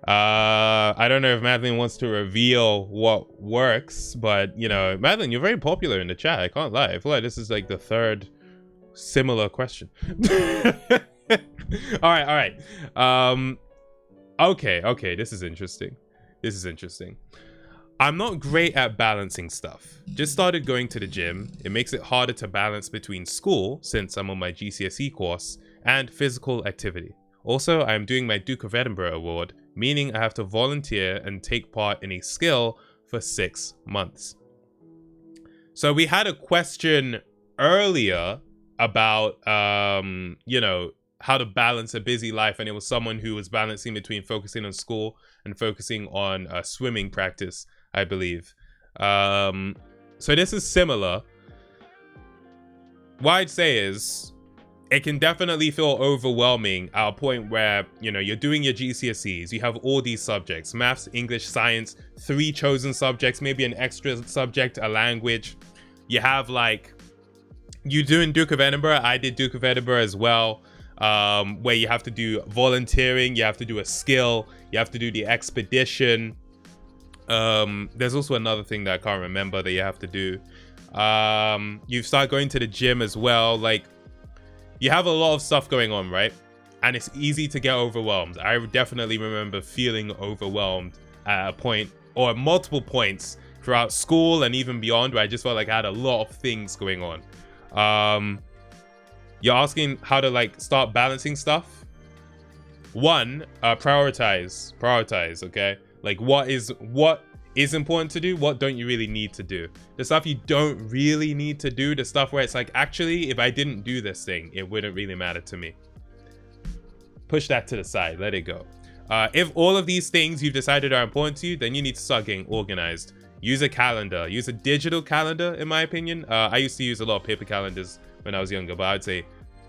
I don't know if Madeline wants to reveal what works, but, you know, Madeline, you're very popular in the chat. I can't lie. I feel like this is like the third similar question. All right. Okay. This is interesting. I'm not great at balancing stuff. Just started going to the gym. It makes it harder to balance between school, since I'm on my GCSE course, and physical activity. Also, I'm doing my Duke of Edinburgh award, meaning I have to volunteer and take part in a skill for 6 months. So we had a question earlier about, you know, how to balance a busy life, and it was someone who was balancing between focusing on school and focusing on swimming practice, I believe. So this is similar. What I'd say is, it can definitely feel overwhelming at a point where, you know, you're doing your GCSEs, you have all these subjects, maths, English, science, 3 chosen subjects, maybe an extra subject, a language. You have like, you doing Duke of Edinburgh, I did Duke of Edinburgh as well, where you have to do volunteering, you have to do a skill, you have to do the expedition. There's also another thing that I can't remember that you have to do. You start going to the gym as well. Like, you have a lot of stuff going on, right? And it's easy to get overwhelmed. I definitely remember feeling overwhelmed at a point or multiple points throughout school and even beyond, where I just felt like I had a lot of things going on. You're asking how to like start balancing stuff. One, prioritize, okay? Like what is important to do, what don't you really need to do. The stuff you don't really need to do, the stuff where it's like, actually, if I didn't do this thing, it wouldn't really matter to me. Push that to the side, let it go. If all of these things you've decided are important to you, then you need to start getting organized. Use a calendar, use a digital calendar, in my opinion. I used to use a lot of paper calendars when I was younger, but I would say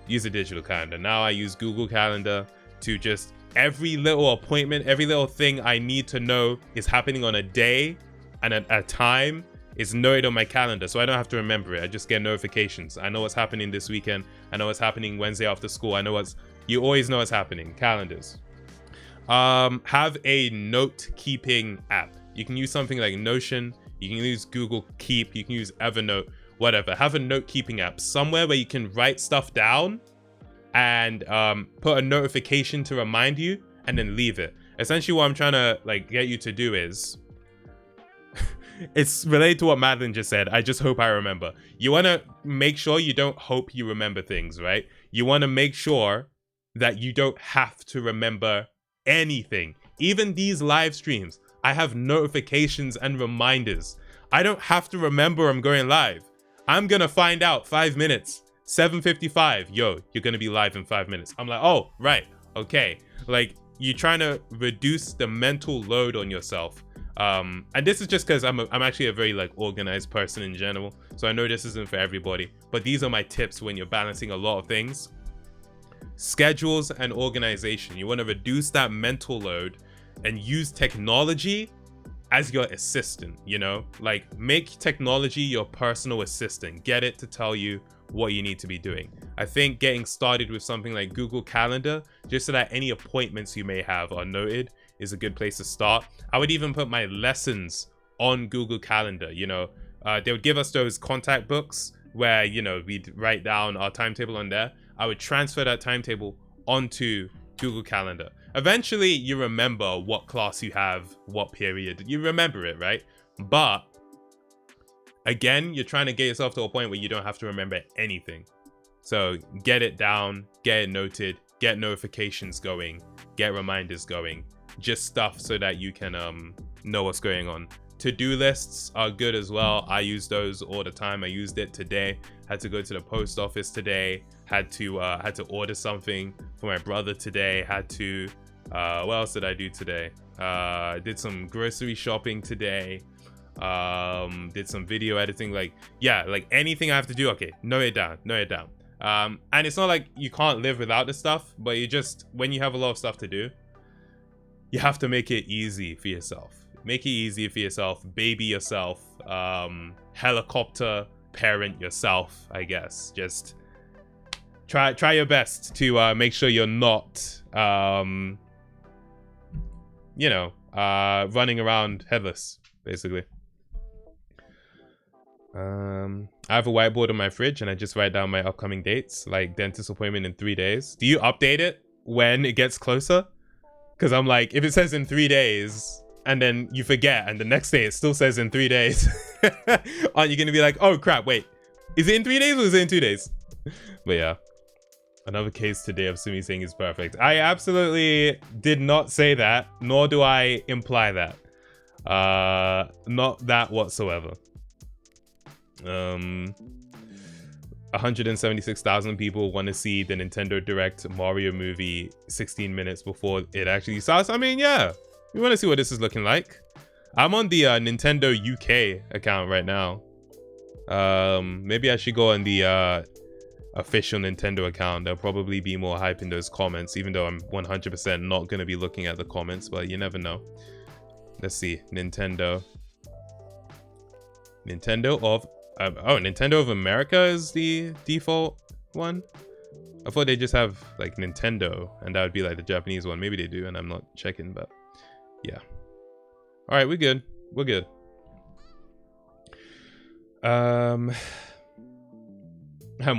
use a digital calendar. Now I use Google Calendar to just every little appointment, every little thing I need to know is happening on a day and a time is noted on my calendar, so I don't have to remember it. I just get notifications. I know what's happening this weekend. I know what's happening Wednesday after school. I know you always know what's happening. Calendars. Have a note-keeping app. You can use something like Notion. You can use Google Keep. You can use Evernote, whatever. Have a note-keeping app somewhere where you can write stuff down and put a notification to remind you, and then leave it. Essentially, what I'm trying to like get you to do is, it's related to what Madeline just said. I just hope I remember. You want to make sure you don't hope you remember things, right? You want to make sure that you don't have to remember anything. Even these live streams, I have notifications and reminders. I don't have to remember I'm going live. I'm gonna find out 5 minutes. 7:55, yo, you're gonna be live in 5 minutes. I'm like, oh, right, okay. Like, you're trying to reduce the mental load on yourself. And this is just because I'm actually a very like organized person in general, so I know this isn't for everybody, but these are my tips when you're balancing a lot of things. Schedules and organization. You want to reduce that mental load and use technology as your assistant, you know? Like, make technology your personal assistant. Get it to tell you what you need to be doing. I think getting started with something like Google Calendar, just so that any appointments you may have are noted, is a good place to start. I would even put my lessons on Google Calendar, you know? They would give us those contact books where, you know, we'd write down our timetable on there. I would transfer that timetable onto Google Calendar. Eventually, you remember what class you have, what period. You remember it, right? But again, you're trying to get yourself to a point where you don't have to remember anything. So get it down, get it noted, get notifications going, get reminders going. Just stuff so that you can know what's going on. To-do lists are good as well. I use those all the time. I used it today. Had to go to the post office today. Had to order something for my brother today. Had to what else did I do today? Did some grocery shopping today. Did some video editing. Like, yeah, like anything I have to do, okay, note it down. And it's not like you can't live without this stuff, but you just, when you have a lot of stuff to do, you have to make it easy for yourself. Make it easy for yourself. Baby yourself. Helicopter parent yourself, I guess. Just try your best to make sure you're not, running around headless, basically. I have a whiteboard on my fridge and I just write down my upcoming dates, like dentist appointment in 3 days. Do you update it when it gets closer? Because I'm like, if it says in 3 days and then you forget and the next day it still says in 3 days, aren't you going to be like, oh crap, wait, is it in 3 days or is it in 2 days? But yeah, another case today of Sumi saying is perfect. I absolutely did not say that, nor do I imply that. Not that whatsoever. 176,000 people want to see the Nintendo Direct Mario movie 16 minutes before it actually starts. I mean, yeah, we want to see what this is looking like. I'm on the Nintendo UK account right now. Maybe I should go on the official Nintendo account. There'll probably be more hype in those comments, even though I'm 100% not going to be looking at the comments, but you never know. Let's see. Nintendo of America is the default one. I thought they just have like Nintendo and that would be like the Japanese one. Maybe they do and I'm not checking, but yeah. All right, we're good. We're good. I'm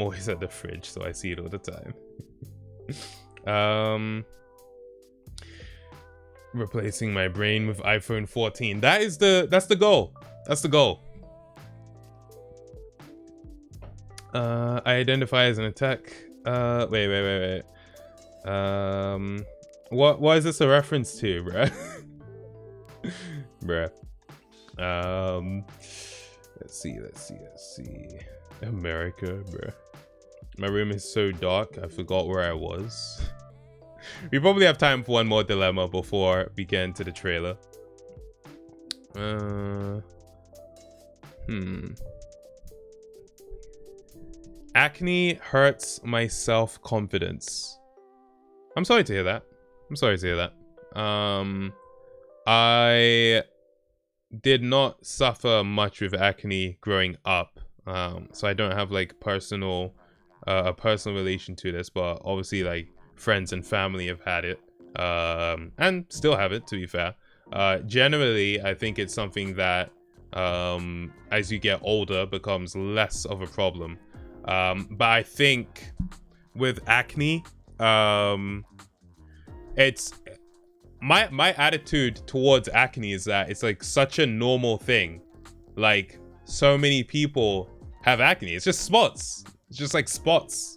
always at the fridge, so I see it all the time. Replacing my brain with iPhone 14. That's the goal. That's the goal. I identify as an attack. Wait. What is this a reference to, bruh? Bruh. Let's see. America, bruh. My room is so dark, I forgot where I was. We probably have time for one more dilemma before we get into the trailer. Acne hurts my self-confidence. I'm sorry to hear that. I did not suffer much with acne growing up. So I don't have like a personal relation to this, but obviously like friends and family have had it, and still have it, to be fair. Generally, I think it's something that as you get older becomes less of a problem. But I think with acne, it's my attitude towards acne is that it's like such a normal thing. Like, so many people have acne. It's just spots. It's just like spots,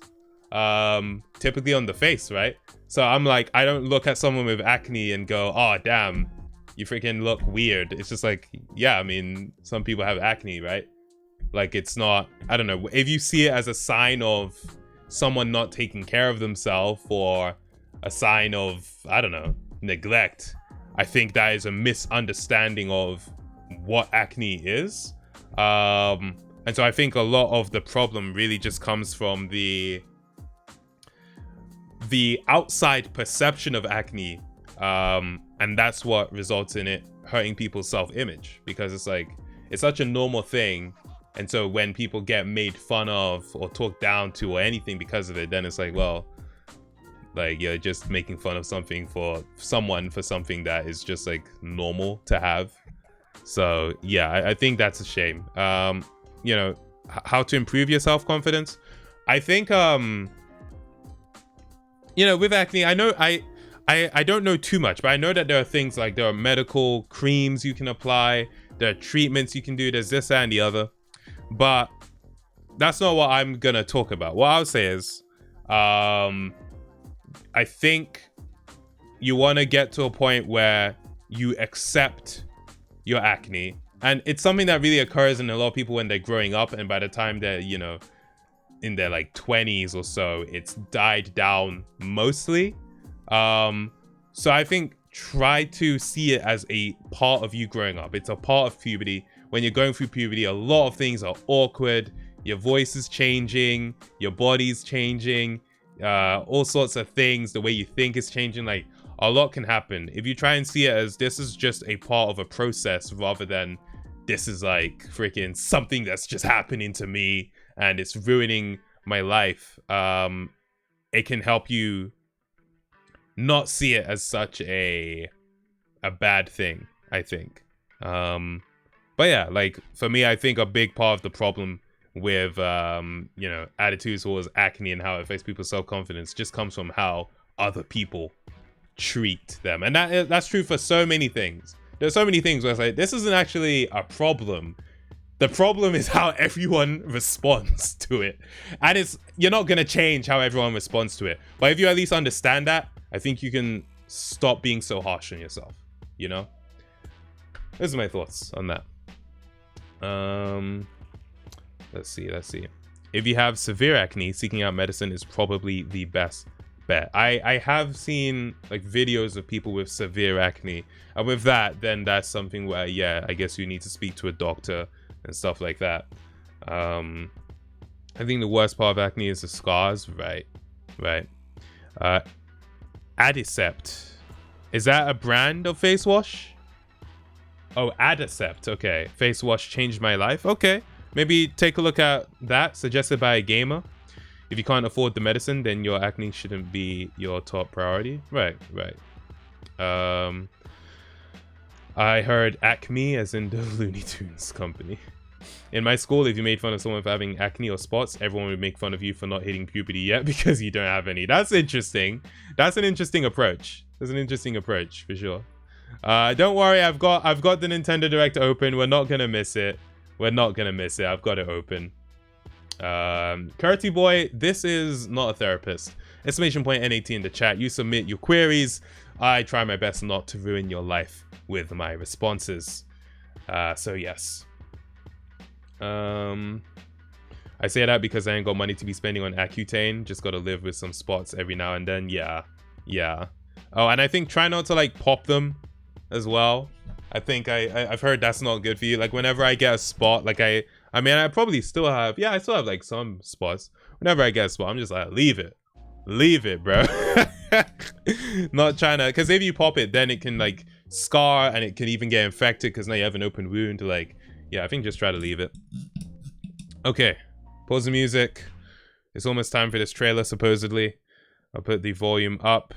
typically on the face, right? So I'm like, I don't look at someone with acne and go, oh damn, you freaking look weird. It's just like, yeah, I mean, some people have acne, right? Like, it's not, I don't know, if you see it as a sign of someone not taking care of themselves or a sign of, I don't know, neglect, I think that is a misunderstanding of what acne is. And so I think a lot of the problem really just comes from the outside perception of acne, and that's what results in it hurting people's self-image, because it's like, it's such a normal thing. And so when people get made fun of or talked down to or anything because of it, then it's like, well, like, you're just making fun of something for something that is just like normal to have. So yeah, I think that's a shame. You know, how to improve your self-confidence. I think, you know, with acne, I know I don't know too much, but I know that there are things like, there are medical creams you can apply, there are treatments you can do, there's this and the other. But that's not what I'm gonna talk about. What I'll say is, I think you want to get to a point where you accept your acne. And it's something that really occurs in a lot of people when they're growing up, and by the time they're, you know, in their like 20s or so, it's died down mostly. So I think try to see it as a part of you growing up. It's a part of puberty. When you're going through puberty, a lot of things are awkward. Your voice is changing, your body's changing, all sorts of things. The way you think is changing. Like, a lot can happen. If you try and see it as this is just a part of a process, rather than this is like freaking something that's just happening to me and it's ruining my life, it can help you not see it as such a bad thing, I think. But yeah, like, for me, I think a big part of the problem with, you know, attitudes towards acne and how it affects people's self-confidence just comes from how other people treat them. And that's true for so many things. There's so many things where it's like, this isn't actually a problem. The problem is how everyone responds to it. And you're not going to change how everyone responds to it. But if you at least understand that, I think you can stop being so harsh on yourself, you know? Those are my thoughts on that. Let's see. If you have severe acne, seeking out medicine is probably the best bet. I have seen like videos of people with severe acne, and with that, then that's something where, yeah, I guess you need to speak to a doctor and stuff like that. I think the worst part of acne is the scars. Right. Adicept, is that a brand of face wash? Oh, Adicept. Okay, face wash changed my life. Okay, maybe take a look at that, suggested by a gamer. If you can't afford the medicine, then your acne shouldn't be your top priority. Right. I heard Acme as in the Looney Tunes company. In my school, if you made fun of someone for having acne or spots, everyone would make fun of you for not hitting puberty yet because you don't have any. That's interesting. That's an interesting approach. That's an interesting approach for sure. Don't worry, I've got the Nintendo Direct open. We're not gonna miss it. We're not gonna miss it. I've got it open. Curty Boy, this is not a therapist. Exclamation point NAT in the chat. You submit your queries. I try my best not to ruin your life with my responses. So yes. I say that because I ain't got money to be spending on Accutane. Just gotta live with some spots every now and then. Yeah. Oh, and I think try not to like pop them as well. I think I've heard that's not good for you. Like whenever I get a spot, like I mean I probably still have, I still have like some spots. Whenever I get a spot, I'm just like, leave it, bro. Not trying to, because if you pop it, then it can like scar and it can even get infected because now you have an open wound. Like, yeah, I think just try to leave it. Okay, pause the music. It's almost time for this trailer, supposedly. I'll put the volume up.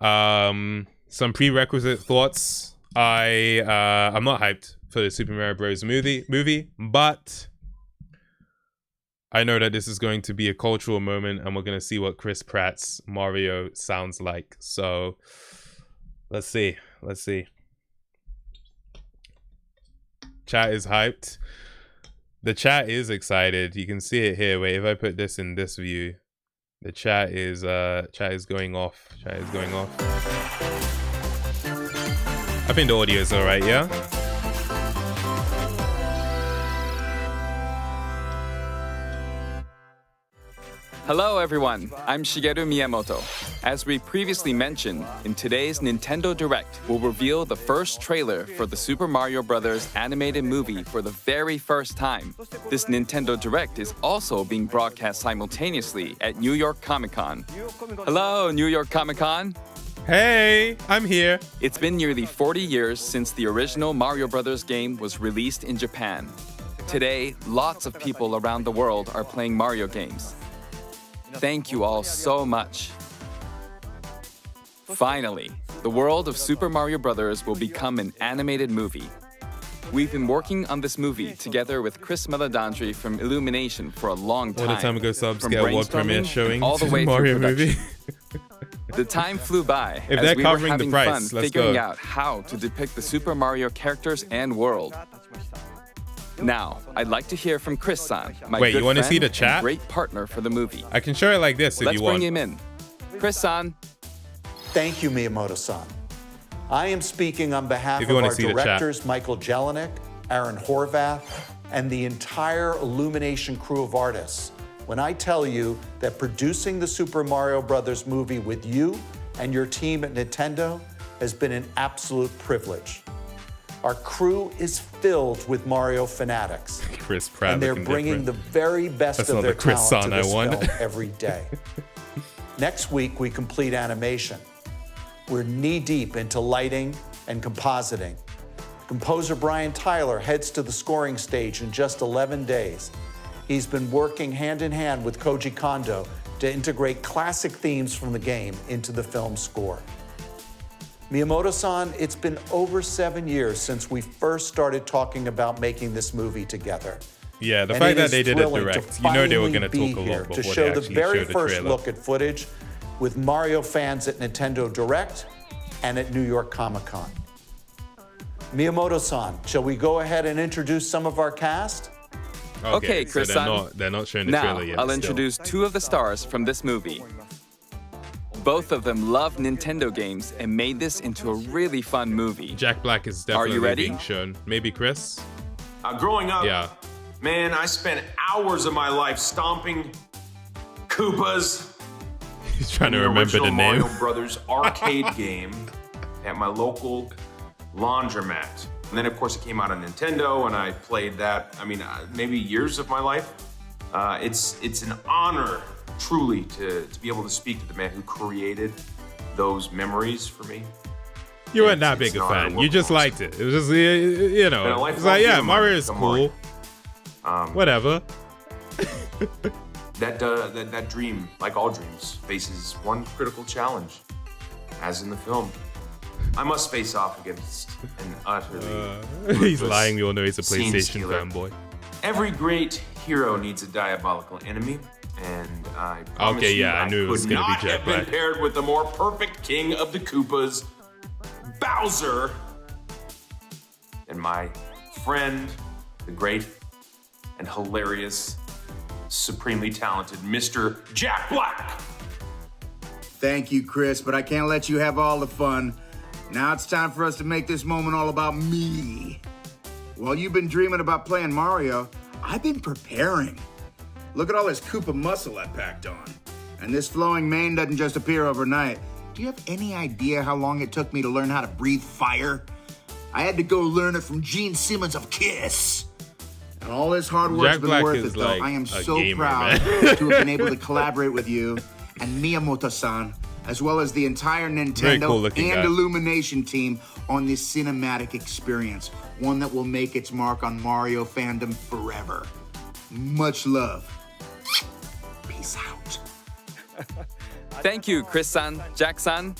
Some prerequisite thoughts. I'm not hyped for the Super Mario Bros. movie, but I know that this is going to be a cultural moment and we're going to see what Chris Pratt's Mario sounds like. So let's see. Chat is hyped. The chat is excited. You can see it here. Wait, if I put this in this view, the chat is going off. I think the audio is all right, yeah? Hello everyone, I'm Shigeru Miyamoto. As we previously mentioned, in today's Nintendo Direct, we'll reveal the first trailer for the Super Mario Bros. Animated movie for the very first time. This Nintendo Direct is also being broadcast simultaneously at New York Comic Con. Hello, New York Comic Con. Hey, I'm here. It's been nearly 40 years since the original Mario Bros. Game was released in Japan. Today, lots of people around the world are playing Mario games. Thank you all so much. Finally, the world of Super Mario Bros. Will become an animated movie. We've been working on this movie together with Chris Meledandri from Illumination for a long time. All the time ago subs get a world premiere showing all the way Mario through movie. The time flew by If as they're we were covering having the price, fun let's figuring go. out how to depict the Super Mario characters and world. Now, I'd like to hear from Chris-san, my Wait, good you want to friend see the and chat? great partner for the movie. I can show it like this if Let's you want. bring him in. Chris-san. Thank you, Miyamoto-san. I am speaking on behalf If of you wanna our see the chat. directors, Michael Jelinek, Aaron Horvath, and the entire Illumination crew of artists when I tell you that producing the Super Mario Bros. Movie with you and your team at Nintendo has been an absolute privilege. Our crew is filled with Mario fanatics, Chris Pratt and they're looking bringing different. the very best That's of not their the Chris talent to San I this want. film every day. Next week, we complete animation. We're knee-deep into lighting and compositing. Composer Brian Tyler heads to the scoring stage in just 11 days. He's been working hand-in-hand with Koji Kondo to integrate classic themes from the game into the film score. Miyamoto-san, it's been over 7 years since we first started talking about making this movie together. Yeah, the And fact it that is they did it thrilling direct, to you know they were finally going to be talk a here lot before to show they the actually very showed the first trailer. look at footage with Mario fans at Nintendo Direct and at New York Comic Con. Miyamoto-san, shall we go ahead and introduce some of our cast? Okay, so Chris-san. they're not showing the Now, trailer yet. I'll still. introduce two of the stars from this movie. Both of them love Nintendo games and made this into a really fun movie. Jack Black is Are you definitely ready? being shown. Maybe Chris? Growing up, Yeah. man, I spent hours of my life stomping Koopas. He's trying to the remember original the name. Mario Brothers arcade game at my local laundromat. And then, of course, it came out on Nintendo, and I played that. I mean, maybe years of my life. It's an honor, truly, to be able to speak to the man who created those memories for me. You weren't that It's big a an honor to fan. work You just alongside. liked it. It was just, you Been a know, it's lifelong like, yeah, dream of mine, Mario is become cool. Mario. Whatever. That dream, like all dreams, faces one critical challenge, as in the film. I must face off against an utterly He's lying. We all know he's a scene PlayStation stealer. fanboy. Every great hero needs a diabolical enemy, and I promise Okay, you yeah, I knew it was could gonna be not Jack have been Black. paired with the more perfect king of the Koopas, Bowser, and my friend, the great and hilarious, supremely talented Mr. Jack Black. Thank you, Chris, but I can't let you have all the fun. Now it's time for us to make this moment all about me. While you've been dreaming about playing Mario, I've been preparing. Look at all this Koopa muscle I packed on. And this flowing mane doesn't just appear overnight. Do you have any idea how long it took me to learn how to breathe fire? I had to go learn it from Gene Simmons of Kiss. And all this hard work's Jack been Black worth is it, though. like I am a so gamer, proud man. to have been able to collaborate with you and Miyamoto-san, as well as the entire Very Nintendo cool-looking and guy. Illumination team on this cinematic experience, one that will make its mark on Mario fandom forever. Much love. Peace out. Thank you, Chris-san, Jack-san.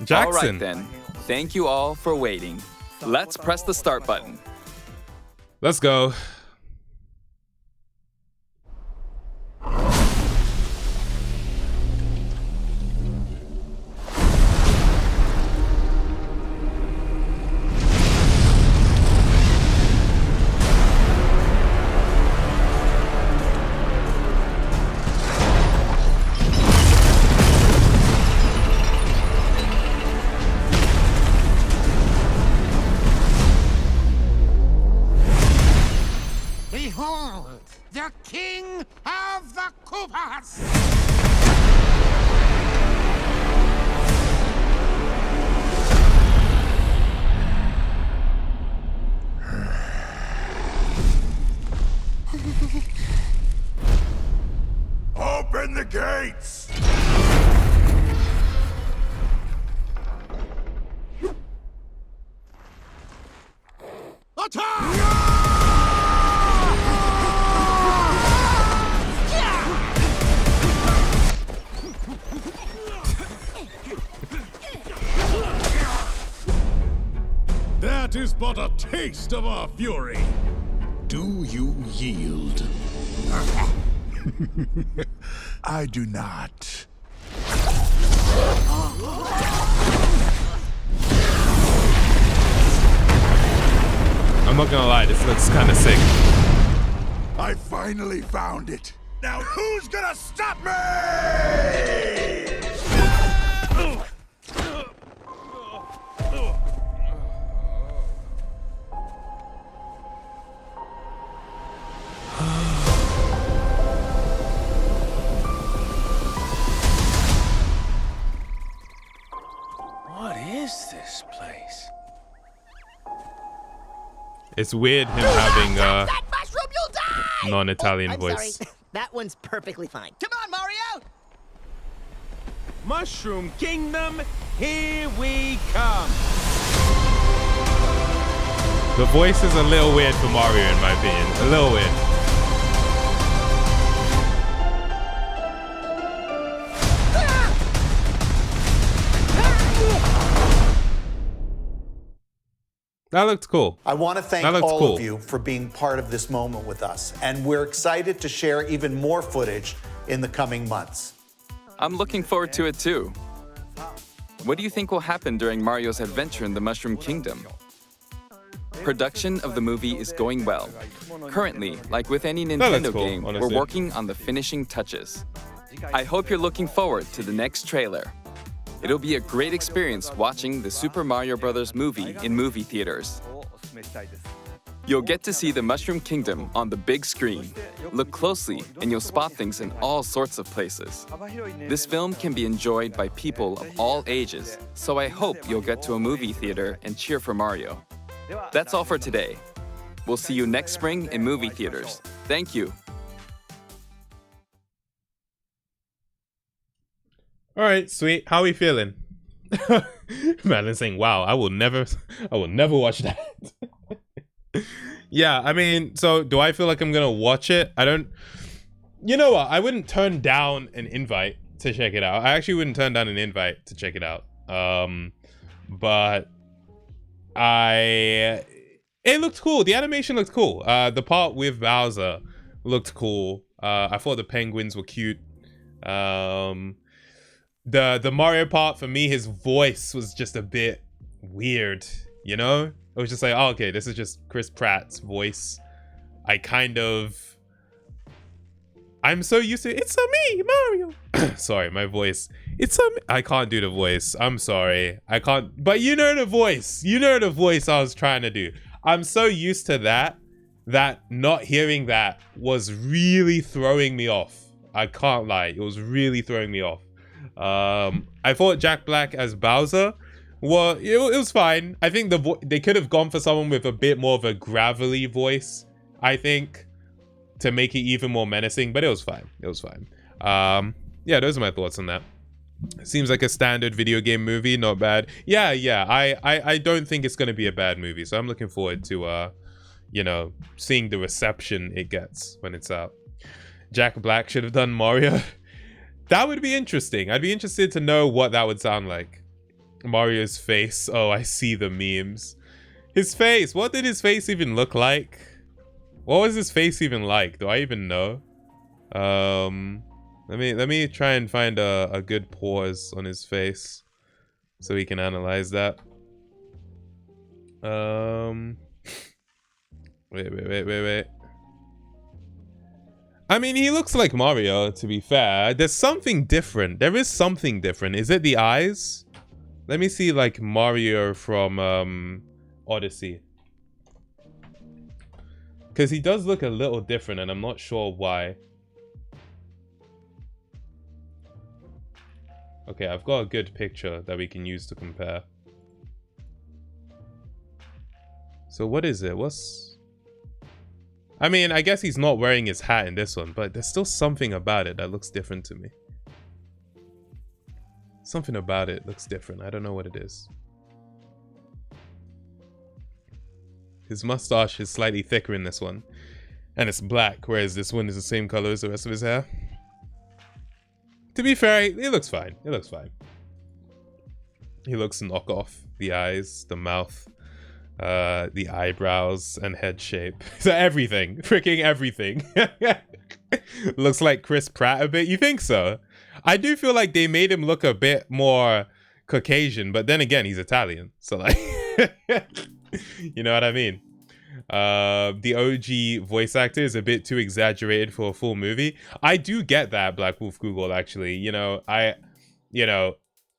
All Jackson. right then. Thank you all for waiting. Let's press the start button. Let's go. Behold, the king of the Koopas! Open the gates! That is but a taste of our fury. Do you yield? I do not. I'm not gonna lie, this looks kind of sick. I finally found it. Now who's gonna stop me? What is this place? It's weird him having That mushroom, you'll die! non-Italian I'm voice. sorry. That one's perfectly fine. Come on, Mario! Mushroom Kingdom, here we come. The voice is a little weird for Mario, in my opinion. A little weird. That looked cool. I want to thank That looks all cool. of you for being part of this moment with us, and we're excited to share even more footage in the coming months. I'm looking forward to it too. What do you think will happen during Mario's adventure in the Mushroom Kingdom? Production of the movie is going well. Currently, like with any looks Nintendo cool, game, honestly. we're working on the finishing touches. I hope you're looking forward to the next trailer. It'll be a great experience watching the Super Mario Bros. Movie in movie theaters. You'll get to see the Mushroom Kingdom on the big screen. Look closely and you'll spot things in all sorts of places. This film can be enjoyed by people of all ages, so I hope you'll get to a movie theater and cheer for Mario. That's all for today. We'll see you next spring in movie theaters. Thank you. All right, sweet. How are we feeling? Madeline's saying, "Wow, I will never watch that." Yeah, I mean, so do I feel like I'm gonna watch it? I don't. You know what? I wouldn't turn down an invite to check it out. I actually wouldn't turn down an invite to check it out. but it looked cool. The animation looked cool. The part with Bowser looked cool. I thought the penguins were cute. The Mario part, for me, his voice was just a bit weird, you know? It was just like, oh, okay, this is just Chris Pratt's voice. I'm so used to it's a me, Mario. Sorry, my voice. I can't do the voice. I'm sorry. I can't, but you know the voice. You know the voice I was trying to do. I'm so used to that not hearing that was really throwing me off. I can't lie. It was really throwing me off. I thought Jack Black as Bowser, well, it was fine. I think they could have gone for someone with a bit more of a gravelly voice, I think, to make it even more menacing, but it was fine. It was fine. Yeah, those are my thoughts on that. Seems like a standard video game movie, not bad. Yeah, I don't think it's going to be a bad movie, so I'm looking forward to, you know, seeing the reception it gets when it's out. Jack Black should have done Mario. That would be interesting. I'd be interested to know what that would sound like. Mario's face. Oh, I see the memes. His face. What did his face even look like? What was his face even like? Do I even know? Let me try and find a good pause on his face so we can analyze that. Wait. I mean, he looks like Mario, to be fair. There's something different. There is something different. Is it the eyes? Let me see, like, Mario from Odyssey. Because he does look a little different, and I'm not sure why. Okay, I've got a good picture that we can use to compare. So what is it? I mean, I guess he's not wearing his hat in this one, but there's still something about it that looks different to me. Something about it looks different. I don't know what it is. His mustache is slightly thicker in this one. And it's black, whereas this one is the same color as the rest of his hair. To be fair, it looks fine. It looks fine. He looks knockoff. The eyes, the mouth, the eyebrows, and head shape. So everything. Freaking everything. Looks like Chris Pratt a bit. You think so? I do feel like they made him look a bit more Caucasian, but then again, he's Italian. So like... You know what I mean? The OG voice actor is a bit too exaggerated for a full movie. I do get that, Black Wolf Google, actually.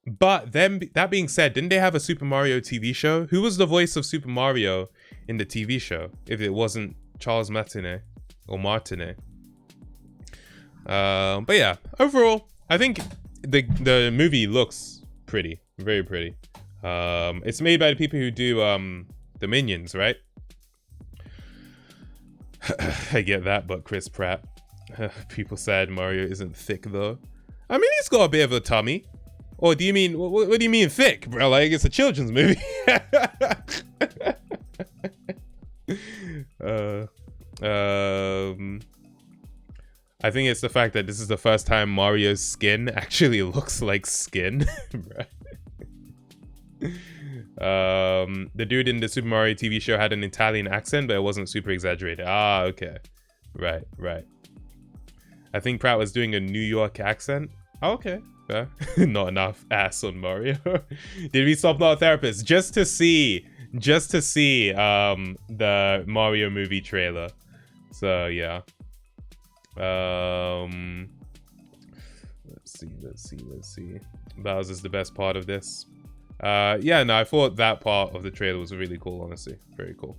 But then, that being said, didn't they have a Super Mario TV show? Who was the voice of Super Mario in the TV show? If it wasn't Charles Martinet or Martinet. But yeah, overall, I think the movie looks pretty, very pretty. It's made by the people who do the Minions, right? I get that, but Chris Pratt. People said Mario isn't thick though. I mean, he's got a bit of a tummy. Or do you mean, what do you mean thick, bro? Like, it's a children's movie. I think it's the fact that this is the first time Mario's skin actually looks like skin. The dude in the Super Mario TV show had an Italian accent, but it wasn't super exaggerated. Ah, okay. Right. I think Pratt was doing a New York accent. Oh, okay. Fair. Not enough ass on Mario. Did we stop our therapist just to see the Mario movie trailer? So yeah. Let's see. Bowser's the best part of this. Yeah, no, I thought that part of the trailer was really cool, honestly. Very cool.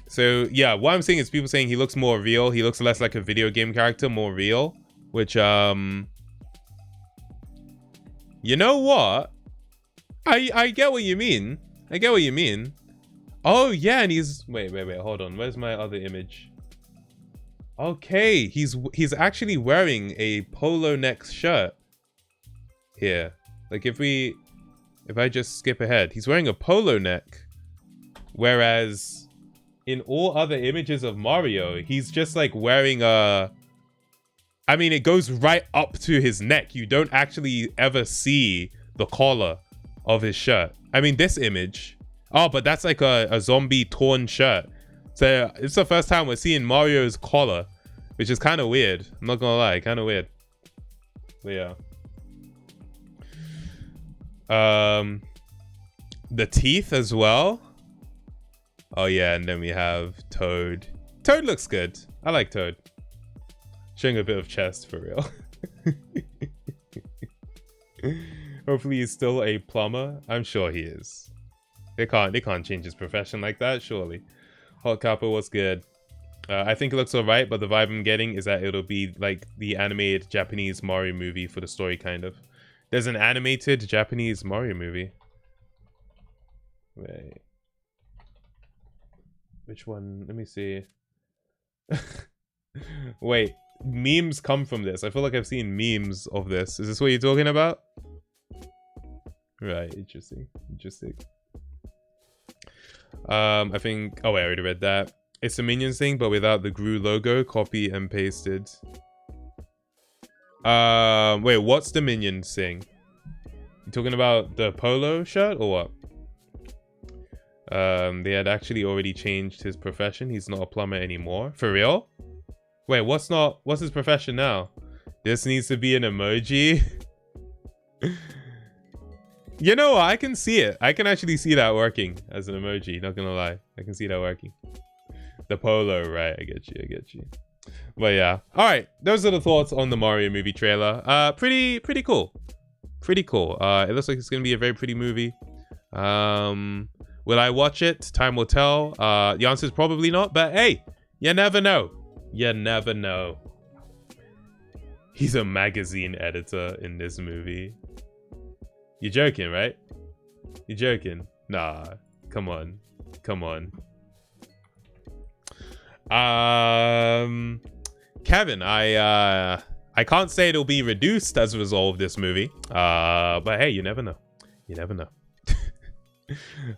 So yeah, what I'm seeing is people saying he looks more real. He looks less like a video game character, more real. Which, you know what? I get what you mean. Oh yeah, and he's wait, hold on. Where's my other image? Okay, he's actually wearing a polo neck shirt here. Like if I just skip ahead, he's wearing a polo neck, whereas in all other images of Mario, he's just like wearing a, I mean, it goes right up to his neck. You don't actually ever see the collar of his shirt. I mean, this image. Oh, but that's like a zombie torn shirt. So it's the first time we're seeing Mario's collar, which is kind of weird. I'm not gonna lie, kind of weird. But yeah. The teeth as well. Oh yeah, and then we have Toad. Toad looks good. I like Toad. Showing a bit of chest for real. Hopefully he's still a plumber. I'm sure he is. They can't change his profession like that, surely. Hot Kappa, what's good? I think it looks alright, but the vibe I'm getting is that it'll be like the animated Japanese Mario movie for the story, kind of. There's an animated Japanese Mario movie. Wait. Which one? Let me see. Wait. Memes come from this. I feel like I've seen memes of this. Is this what you're talking about? Right. Interesting. Interesting. I think... Oh, wait. I already read that. It's a Minions thing, but without the Gru logo. Copy and pasted. Wait. What's the Minions thing? You talking about the polo shirt or what? They had actually already changed his profession. He's not a plumber anymore. For real? Wait, what's his profession now? This needs to be an emoji. You know what? I can see it. I can actually see that working as an emoji. Not gonna lie. I can see that working. The polo, right. I get you. But yeah. Alright. Those are the thoughts on the Mario movie trailer. Pretty cool. Pretty cool. It looks like it's gonna be a very pretty movie. Will I watch it? Time will tell. The answer is probably not, but hey, you never know. You never know. He's a magazine editor in this movie. You're joking, right? You're joking? Nah, come on. Come on. Kevin, I can't say it'll be reduced as a result of this movie. But hey, you never know. You never know.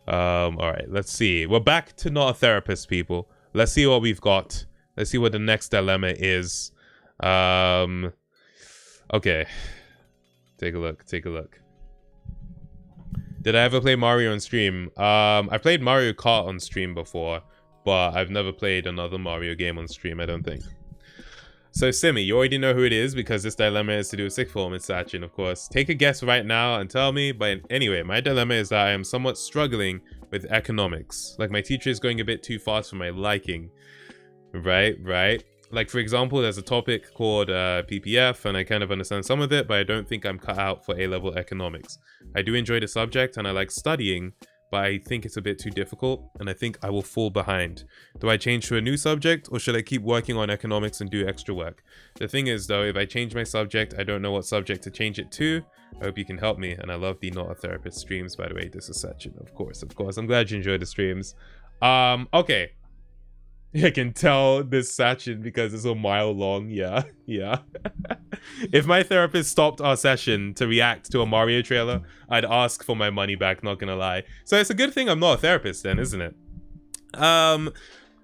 All right, let's see. We're back to not a therapist, people. Let's see what we've got. Let's see what the next dilemma is. Okay. Take a look. Did I ever play Mario on stream? I played Mario Kart on stream before, but I've never played another Mario game on stream, I don't think. So Simi, you already know who it is because this dilemma is to do with sick form. It's Sachin, of course. Take a guess right now and tell me. But anyway, my dilemma is that I am somewhat struggling with economics. Like my teacher is going a bit too fast for my liking. Right. Like for example, there's a topic called PPF and I kind of understand some of it, but I don't think I'm cut out for A-level economics. I do enjoy the subject and I like studying, but I think it's a bit too difficult and I think I will fall behind. Do I change to a new subject or should I keep working on economics and do extra work? The thing is though, if I change my subject, I don't know what subject to change it to. I hope you can help me. And I love the Not a Therapist streams, by the way. This is Sachin, of course. I'm glad you enjoyed the streams. Okay. I can tell this Sachin because it's a mile long. Yeah. If my therapist stopped our session to react to a Mario trailer, I'd ask for my money back, not gonna lie. So it's a good thing I'm not a therapist then, isn't it?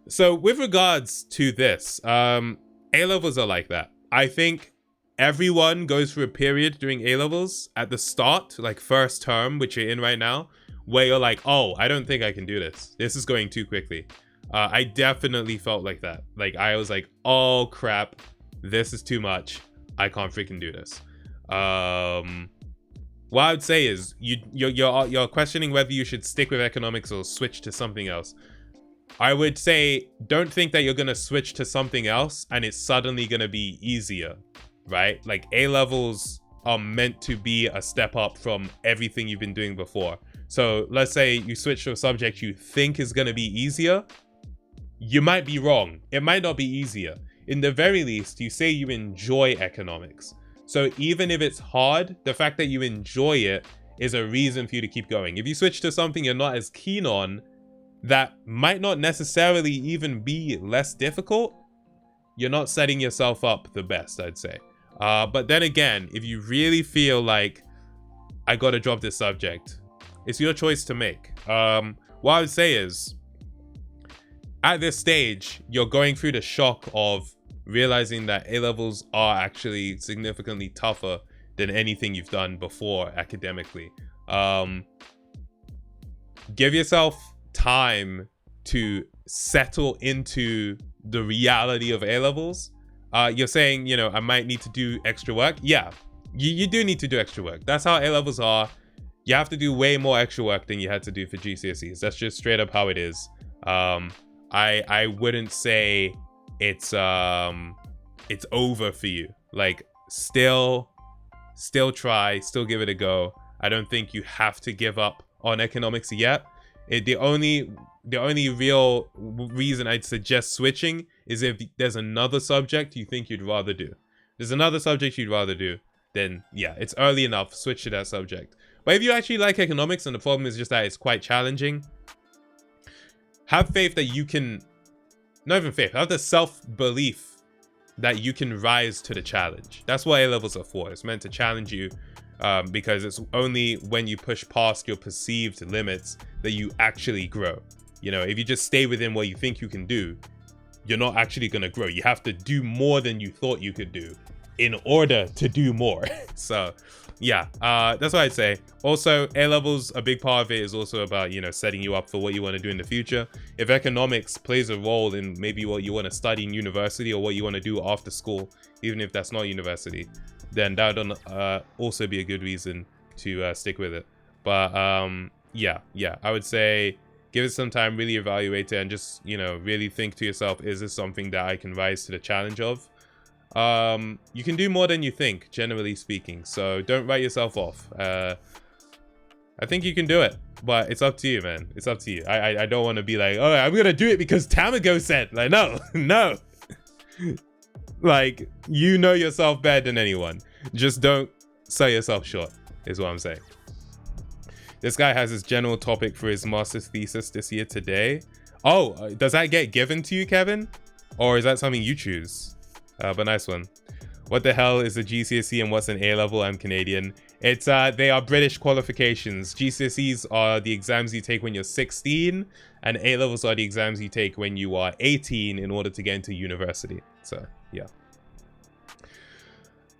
So with regards to this, A-levels are like that. I think everyone goes through a period during A-levels at the start, like first term, which you're in right now, where you're like, oh, I don't think I can do this. This is going too quickly. I definitely felt like that. Like I was like, oh crap, this is too much. I can't freaking do this. What I would say is you're questioning whether you should stick with economics or switch to something else. I would say don't think that you're gonna switch to something else and it's suddenly gonna be easier, right? Like A-levels are meant to be a step up from everything you've been doing before. So let's say you switch to a subject you think is gonna be easier. You might be wrong. It might not be easier. In the very least, you say you enjoy economics. So even if it's hard, the fact that you enjoy it is a reason for you to keep going. If you switch to something you're not as keen on, that might not necessarily even be less difficult, you're not setting yourself up the best, I'd say. But then again, if you really feel like, I gotta drop this subject, it's your choice to make. What I would say is, at this stage, you're going through the shock of realizing that A-levels are actually significantly tougher than anything you've done before academically. Give yourself time to settle into the reality of A-levels. You're saying, you know, I might need to do extra work. Yeah, you do need to do extra work. That's how A-levels are. You have to do way more extra work than you had to do for GCSEs. That's just straight up how it is. I wouldn't say it's over for you. Like, still try, still give it a go. I don't think you have to give up on economics yet. The only real reason I'd suggest switching is if there's another subject you think you'd rather do. If there's another subject you'd rather do, then yeah, it's early enough, switch to that subject. But if you actually like economics and the problem is just that it's quite challenging, have faith that you can, not even faith, have the self-belief that you can rise to the challenge. That's what A-levels are for. It's meant to challenge you, because it's only when you push past your perceived limits that you actually grow. You know, if you just stay within what you think you can do, you're not actually going to grow. You have to do more than you thought you could do in order to do more. So yeah, that's what I'd say. Also, A-levels, a big part of it is also about, you know, setting you up for what you want to do in the future. If economics plays a role in maybe what you want to study in university or what you want to do after school, even if that's not university, then that would also be a good reason to stick with it. But yeah, I would say give it some time, really evaluate it, and just, you know, really think to yourself, is this something that I can rise to the challenge of? You can do more than you think, generally speaking, so don't write yourself off. I think you can do it, but it's up to you, man. It's up to you. I don't want to be like, oh, I'm gonna do it because Tamago said. Like, no. Like, you know yourself better than anyone. Just don't sell yourself short, is what I'm saying. This guy has his general topic for his master's thesis this year today. Oh, does that get given to you, Kevin? Or is that something you choose? But nice one. What the hell is a GCSE and what's an A-level? I'm Canadian. It's they are British qualifications. GCSEs are the exams you take when you're 16, and A-levels are the exams you take when you are 18 in order to get into university. So yeah.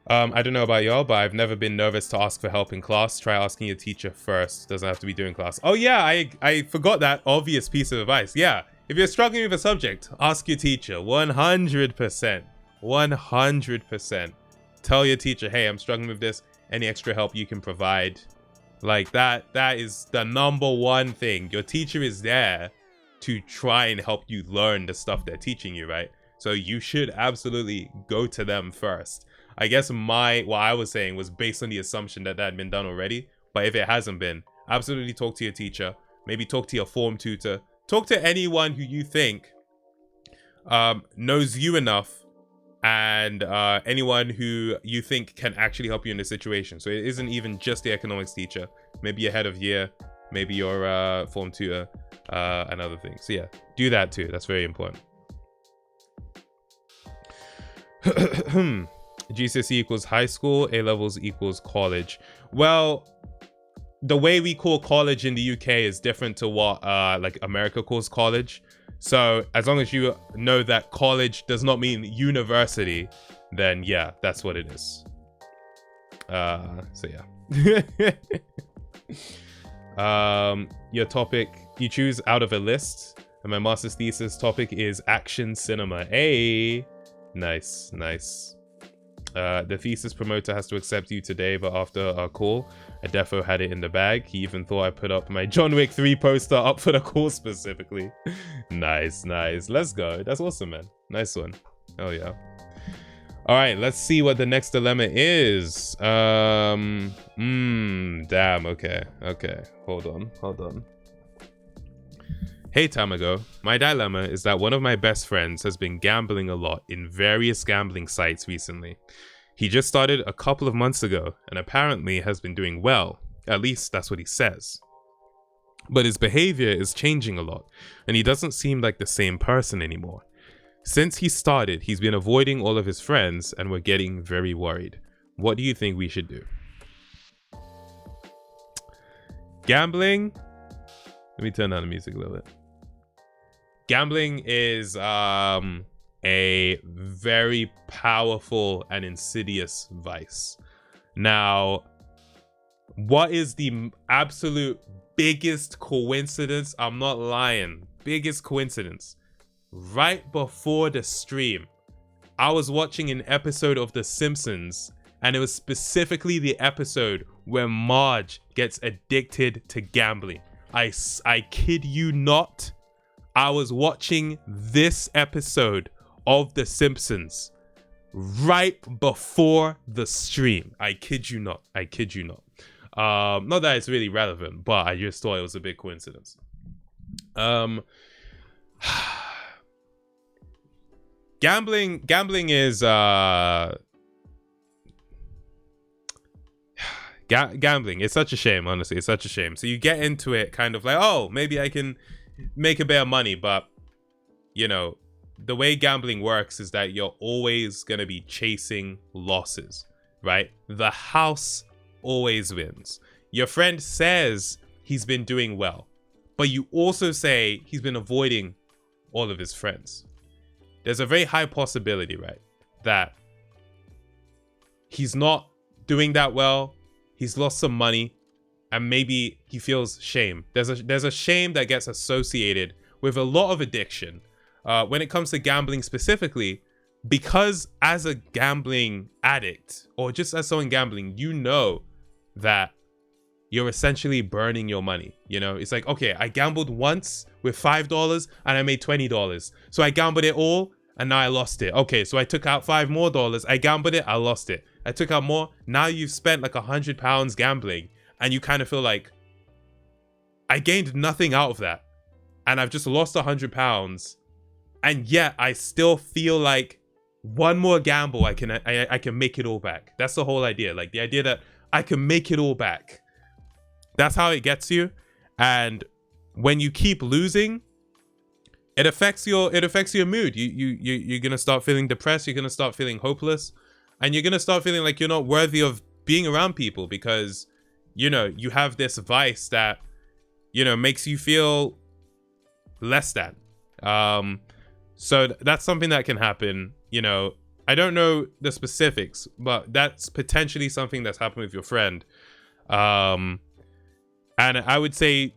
I don't know about y'all, but I've never been nervous to ask for help in class. Try asking your teacher first. Doesn't have to be during class. Oh yeah, I forgot that obvious piece of advice. Yeah, if you're struggling with a subject, ask your teacher. 100%. 100%. Tell your teacher, hey, I'm struggling with this. Any extra help you can provide. Like that is the #1 thing. Your teacher is there to try and help you learn the stuff they're teaching you, right? So you should absolutely go to them first. I guess what I was saying was based on the assumption that had been done already. But if it hasn't been, absolutely talk to your teacher. Maybe talk to your form tutor. Talk to anyone who you think knows you enough, and anyone who you think can actually help you in this situation. So it isn't even just the economics teacher. Maybe your head of year, maybe your form tutor, and other things. So yeah, do that too. That's very important. GCSE equals high school, A-levels equals college. Well, the way we call college in the UK is different to what like America calls college. So as long as you know that college does not mean university, then yeah, that's what it is. So yeah. Your topic, you choose out of a list, and my master's thesis topic is action cinema. Hey, nice. The thesis promoter has to accept you today, but after our call, a defo had it in the bag. He even thought I put up my John Wick 3 poster up for the call specifically. Nice. Let's go. That's awesome, man. Nice one. Oh yeah. All right, let's see what the next dilemma is. Damn. Okay. Hold on. Hey Tamago, my dilemma is that one of my best friends has been gambling a lot in various gambling sites recently. He just started a couple of months ago and apparently has been doing well. At least that's what he says. But his behavior is changing a lot and he doesn't seem like the same person anymore. Since he started, he's been avoiding all of his friends and we're getting very worried. What do you think we should do? Gambling? Let me turn down the music a little bit. Gambling is a very powerful and insidious vice. Now, what is the absolute biggest coincidence? I'm not lying. Biggest coincidence. Right before the stream, I was watching an episode of The Simpsons, and it was specifically the episode where Marge gets addicted to gambling. I kid you not. I was watching this episode of The Simpsons right before the stream. I kid you not. I kid you not. Not that it's really relevant, but I just thought it was a big coincidence. Gambling is gambling. It's such a shame, honestly. It's such a shame. So you get into it kind of like, oh, maybe I can make a bit of money, but you know, the way gambling works is that you're always going to be chasing losses, right? The house always wins. Your friend says he's been doing well, but you also say he's been avoiding all of his friends. There's a very high possibility, right, that he's not doing that well. He's lost some money, and maybe he feels shame. There's a shame that gets associated with a lot of addiction. When it comes to gambling specifically, because as a gambling addict, or just as someone gambling, you know that you're essentially burning your money. You know, it's like, okay, I gambled once with $5 and I made $20. So I gambled it all and now I lost it. Okay, so I took out $5 more. I gambled it, I lost it. I took out more. Now you've spent like £100 gambling and you kind of feel like, I gained nothing out of that. And I've just lost £100. And yet I still feel like one more gamble, I can make it all back. That's the whole idea. Like the idea that I can make it all back. That's how it gets you. And when you keep losing, it affects your mood. You're gonna start feeling depressed. You're gonna start feeling hopeless, and you're gonna start feeling like you're not worthy of being around people because, you know, you have this vice that, you know, makes you feel less than. So that's something that can happen. You know, I don't know the specifics, but that's potentially something that's happened with your friend. And I would say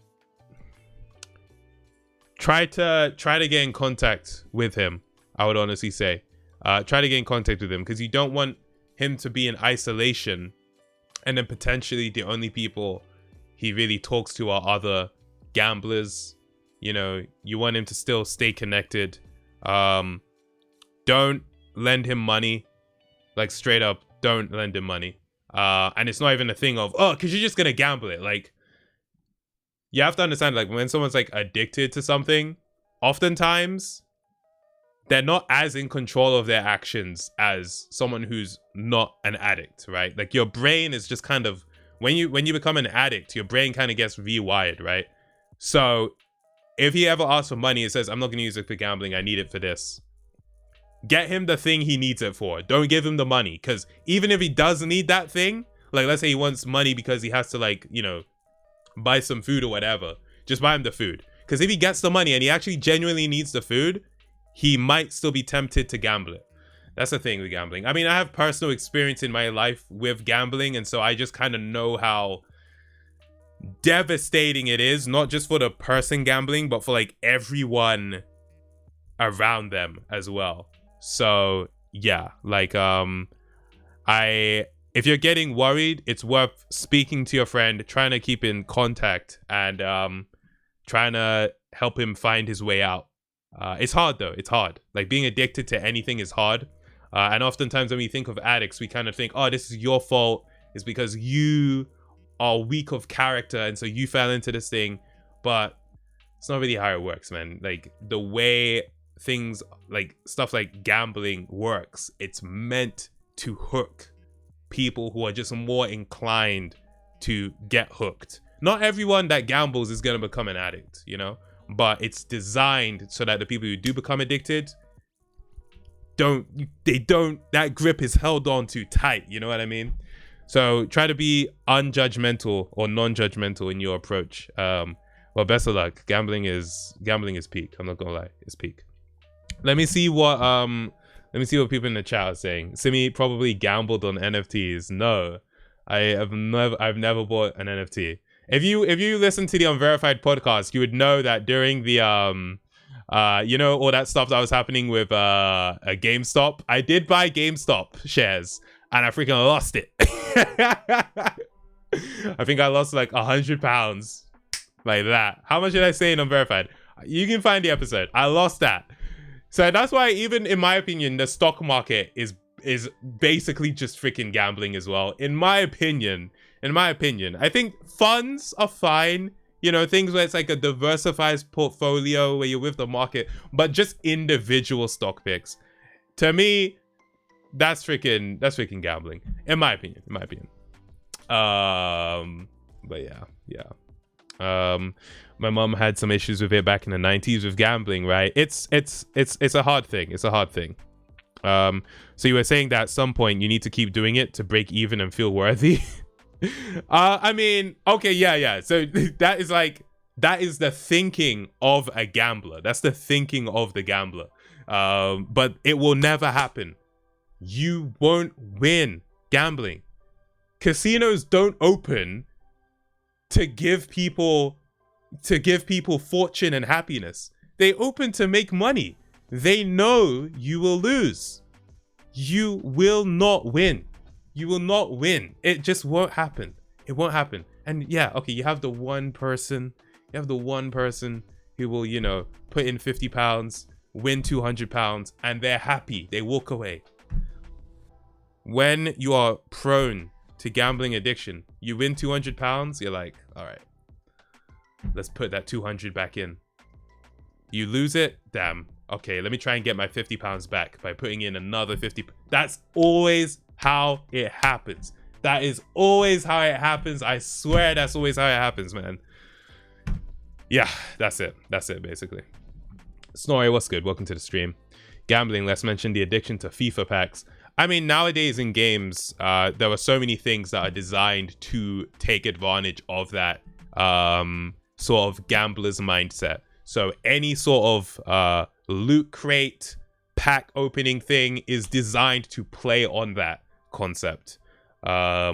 try to get in contact with him. I would honestly say try to get in contact with him, because you don't want him to be in isolation and then potentially the only people he really talks to are other gamblers. You know, you want him to still stay connected. Don't lend him money, like straight up don't lend him money. And it's not even a thing of, oh, because you're just gonna gamble it. Like, you have to understand, like, when someone's like addicted to something, oftentimes they're not as in control of their actions as someone who's not an addict, right? Like, your brain is just kind of, when you become an addict, your brain kind of gets rewired, right? So if he ever asks for money and says, I'm not going to use it for gambling, I need it for this, get him the thing he needs it for. Don't give him the money, because even if he does need that thing, like, let's say he wants money because he has to, like, you know, buy some food or whatever, just buy him the food. Because if he gets the money and he actually genuinely needs the food, he might still be tempted to gamble it. That's the thing with gambling. I mean, I have personal experience in my life with gambling, and so I just kind of know how devastating it is, not just for the person gambling, but for like everyone around them as well. So yeah, like if you're getting worried, it's worth speaking to your friend, trying to keep in contact, and trying to help him find his way out. It's hard though. It's hard. Like, being addicted to anything is hard. And oftentimes when we think of addicts, we kind of think, oh, this is your fault. It's because you are weak of character and so you fell into this thing. But it's not really how it works, man. Like, the way things like stuff like gambling works, it's meant to hook people who are just more inclined to get hooked. Not everyone that gambles is going to become an addict, you know, but it's designed so that the people who do become addicted that grip is held on too tight, you know what I mean? So try to be unjudgmental or non-judgmental in your approach. Well, best of luck. Gambling is peak. I'm not gonna lie, it's peak. Let me see what people in the chat are saying. Simi probably gambled on NFTs. No, I've never bought an NFT. If you listen to the Unverified podcast, you would know that during the you know, all that stuff that was happening with GameStop, I did buy GameStop shares and I freaking lost it. I think I lost like £100 like that. How much did I say in Unverified? You can find the episode. I lost that. So that's why, even in my opinion, the stock market is basically just freaking gambling as well. In my opinion, I think funds are fine. You know, things where it's like a diversified portfolio where you're with the market, but just individual stock picks, to me, that's freaking gambling. In my opinion. But yeah. My mom had some issues with it back in the 90s with gambling, right? It's a hard thing. So you were saying that at some point you need to keep doing it to break even and feel worthy. I mean, okay, yeah. So that is the thinking of a gambler. That's the thinking of the gambler. But it will never happen. You won't win gambling. Casinos don't open to give people fortune and happiness. They open to make money. They know you will lose. You will not win. It just won't happen. It won't happen. And yeah, okay, you have the one person who will, you know, put in £50, win £200, and they're happy. They walk away. When you are prone to gambling addiction, you win £200, you're like, all right, let's put that 200 back in. You lose it, damn. Okay, let me try and get my £50 back by putting in another 50. That's always how it happens. That is always how it happens. I swear that's always how it happens, man. Yeah, that's it basically. Snorri, what's good? Welcome to the stream. Gambling, let's mention the addiction to FIFA packs. I mean, nowadays in games, there are so many things that are designed to take advantage of that sort of gambler's mindset. So any sort of loot crate pack opening thing is designed to play on that concept,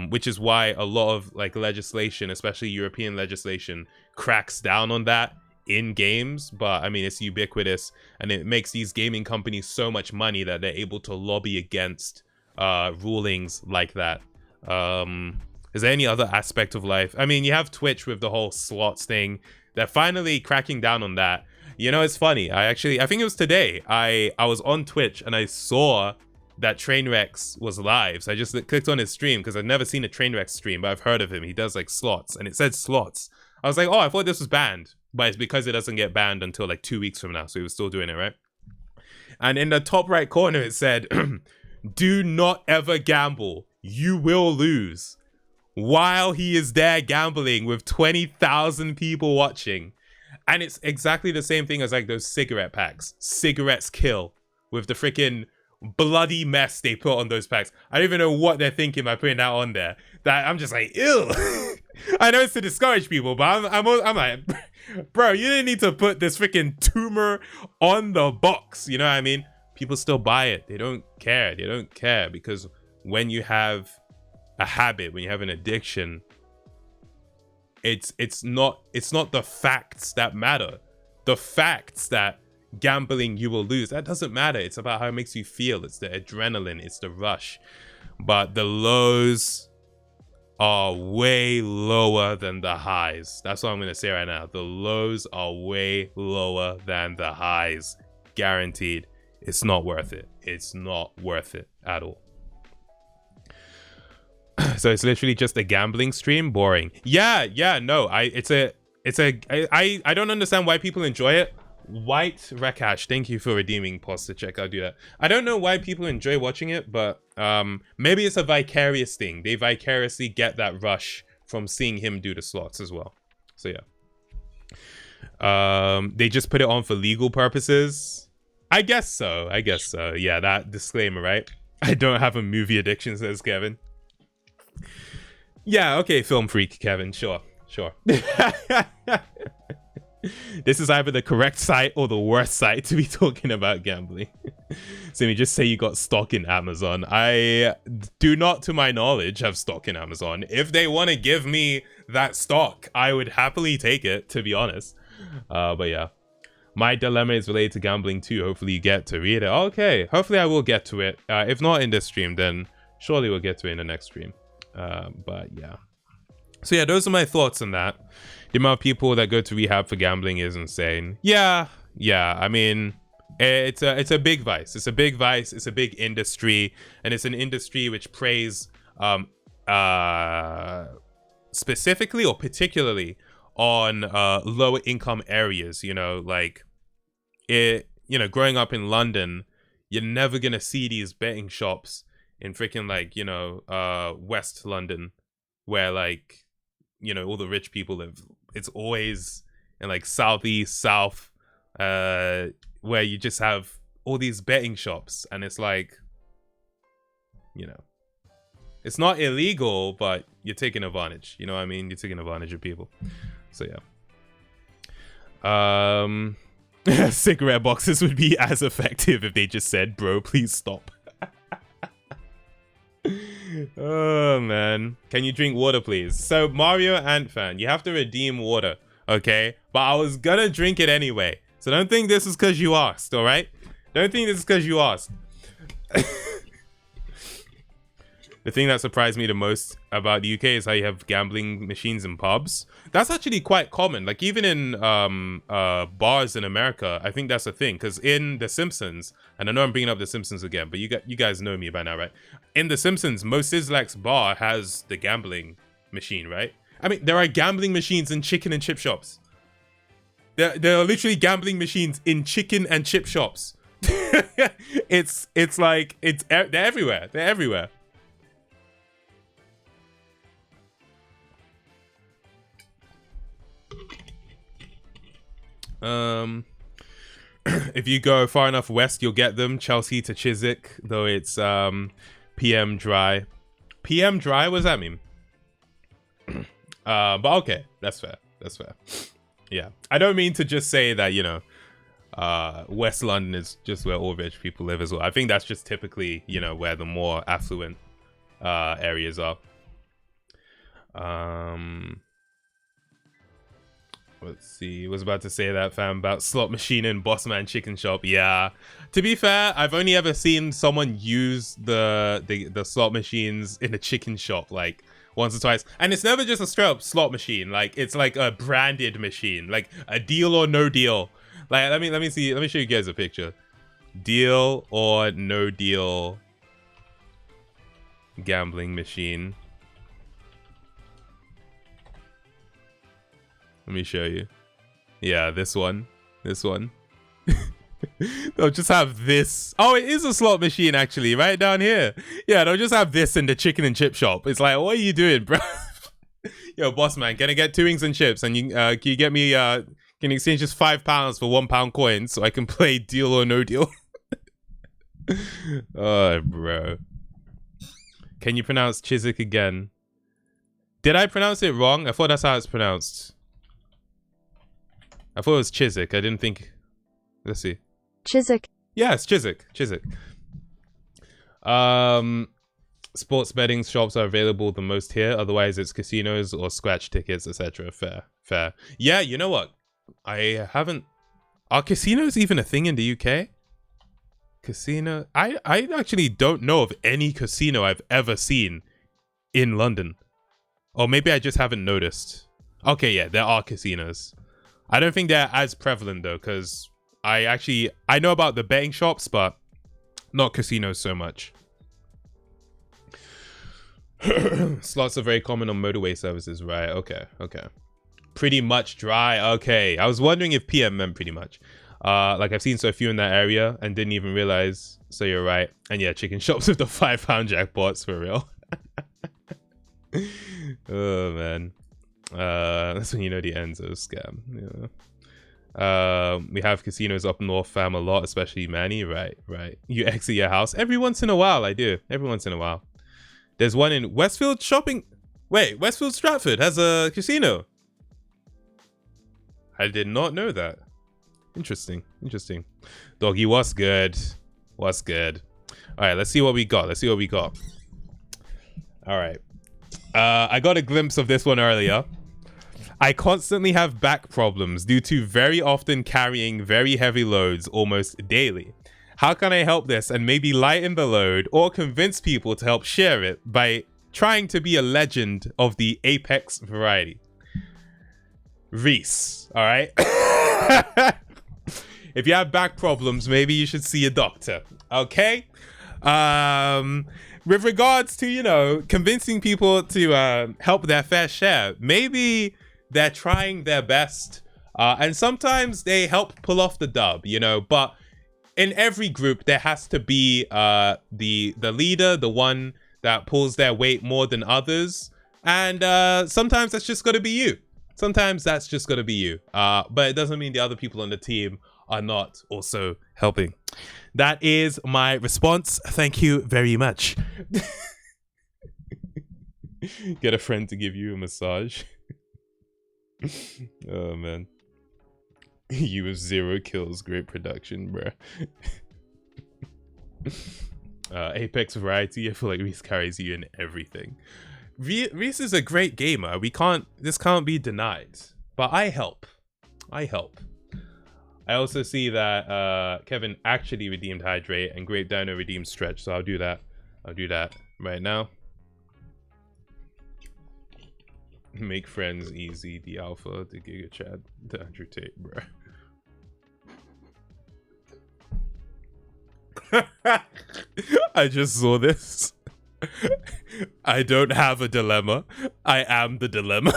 which is why a lot of like legislation, especially European legislation, cracks down on that in games. But I mean, it's ubiquitous, and it makes these gaming companies so much money that they're able to lobby against rulings like that. Is there any other aspect of life? I mean, you have Twitch with the whole slots thing. They're finally cracking down on that. You know, it's funny. I think it was today. I was on Twitch and I saw that Trainwreck was live. So I just clicked on his stream because I've never seen a Trainwreck stream, but I've heard of him. He does like slots, and it said slots. I was like, oh, I thought this was banned, but it's because it doesn't get banned until like 2 weeks from now. So he was still doing it, right? And in the top right corner, it said, do not ever gamble. You will lose. While he is there gambling with 20,000 people watching. And it's exactly the same thing as like those cigarette packs. Cigarettes kill, with the freaking bloody mess they put on those packs. I don't even know what they're thinking by putting that on there. That I'm just like, ew. I know it's to discourage people, but I'm like, bro, you didn't need to put this freaking tumor on the box. You know what I mean? People still buy it. They don't care. Because when you have a habit, when you have an addiction, it's not the facts that matter. The facts that gambling you will lose, that doesn't matter. It's about how it makes you feel. It's the adrenaline, it's the rush. But the lows are way lower than the highs. That's what I'm gonna say right now. The lows are way lower than the highs. Guaranteed. It's not worth it. It's not worth it at all. So it's literally just a gambling stream. Boring. Yeah, no. I don't understand why people enjoy it. White Rekash, thank you for redeeming Posture Check. I'll do that. I don't know why people enjoy watching it, but maybe it's a vicarious thing. They vicariously get that rush from seeing him do the slots as well. So yeah. They just put it on for legal purposes. I guess so. Yeah, that disclaimer, right? I don't have a movie addiction, says Kevin. Yeah, okay, film freak, Kevin. Sure. This is either the correct site or the worst site to be talking about gambling. Simi, just say you got stock in Amazon. I do not, to my knowledge, have stock in Amazon. If they want to give me that stock, I would happily take it, to be honest. But yeah. My dilemma is related to gambling too. Hopefully you get to read it. Okay, hopefully I will get to it. If not in this stream, then surely we'll get to it in the next stream. But yeah. So yeah, those are my thoughts on that. The amount of people that go to rehab for gambling is insane. Yeah. I mean, it's a big vice. It's a big vice. It's a big industry, and it's an industry which preys specifically or particularly on lower income areas. You know, like growing up in London, you're never gonna see these betting shops in freaking like West London, where like all the rich people live. It's always in like southeast, south, where you just have all these betting shops, and it's like, it's not illegal, but you're taking advantage. You know what I mean? You're taking advantage of people. So yeah. Cigarette boxes would be as effective if they just said, "Bro, please stop." Oh man, can you drink water please? So Mario Ant fan, you have to redeem water, okay? But I was gonna drink it anyway, so don't think this is because you asked. All right, don't think this is because you asked. The thing that surprised me the most about the UK is how you have gambling machines in pubs. That's actually quite common. Like even in bars in America, I think that's a thing. Because in The Simpsons, and I know I'm bringing up The Simpsons again, but you guys know me by now, right? In The Simpsons, Mo Sizlak's bar has the gambling machine, right? I mean, there are gambling machines in chicken and chip shops. There are literally gambling machines in chicken and chip shops. They're everywhere. They're everywhere. If you go far enough west, you'll get them. Chelsea to Chiswick, though it's PM dry. PM dry? What does that mean? But okay, that's fair. That's fair. Yeah, I don't mean to just say that West London is just where all rich people live as well. I think that's just typically where the more affluent areas are. Let's see. I was about to say that, fam, about slot machine and Bossman chicken shop. Yeah. To be fair, I've only ever seen someone use the slot machines in a chicken shop like once or twice, and it's never just a straight up slot machine. Like it's like a branded machine, like a deal or no deal. Like let me see. Let me show you guys a picture. Deal or no deal gambling machine. Let me show you. Yeah, this one. They'll just have this. Oh, it is a slot machine actually, right down here. Yeah, they'll just have this in the chicken and chip shop. It's like, what are you doing, bro? Yo, boss man, can I get 2 wings and chips? And can you get me can you exchange just £5 for £1 coins so I can play deal or no deal? Oh, bro. Can you pronounce Chiswick again? Did I pronounce it wrong? I thought that's how it's pronounced. I thought it was Chiswick. I didn't think. Let's see. Chiswick. Yeah, it's Chiswick. Sports betting shops are available the most here. Otherwise, it's casinos or scratch tickets, etc. Fair. Yeah, you know what? I haven't. Are casinos even a thing in the UK? Casino. I actually don't know of any casino I've ever seen in London. Or maybe I just haven't noticed. Okay, yeah, there are casinos. I don't think they're as prevalent though, because I know about the betting shops, but not casinos so much. Slots are very common on motorway services, right? Okay. Pretty much dry. Okay, I was wondering if PM meant pretty much. Like I've seen so few in that area and didn't even realize. So you're right. And yeah, chicken shops with the £5 jackpots for real. Oh man. That's when you know the ends of a scam. Yeah. We have casinos up north, fam, a lot, especially Manny. Right. You exit your house every once in a while. I do. Every once in a while. There's one in Westfield Shopping. Wait, Westfield Stratford has a casino. I did not know that. Interesting. Interesting. Doggy, what's good? What's good? All right, let's see what we got. Let's see what we got. All right. I got a glimpse of this one earlier. I constantly have back problems due to very often carrying very heavy loads almost daily. How can I help this and maybe lighten the load or convince people to help share it by trying to be a legend of the apex variety? Reese, all right? If you have back problems, maybe you should see a doctor, okay? With regards to, you know, convincing people to help their fair share, maybe they're trying their best, and sometimes they help pull off the dub, you know, but in every group, there has to be the leader, the one that pulls their weight more than others, and sometimes that's just got to be you. Sometimes that's just got to be you, but it doesn't mean the other people on the team are not also helping. That is my response. Thank you very much. Get a friend to give you a massage. Oh man. You with 0 kills, great production, bruh. Apex variety, I feel like Reese carries you in everything. Reese is a great gamer. This can't be denied. But I help. I also see that Kevin actually redeemed Hydrate and Grape Dino redeemed Stretch, so I'll do that. I'll do that right now. Make friends easy. The Alpha, the Giga Chad, the Andrew Tate, bro. I just saw this. I don't have a dilemma. I am the dilemma.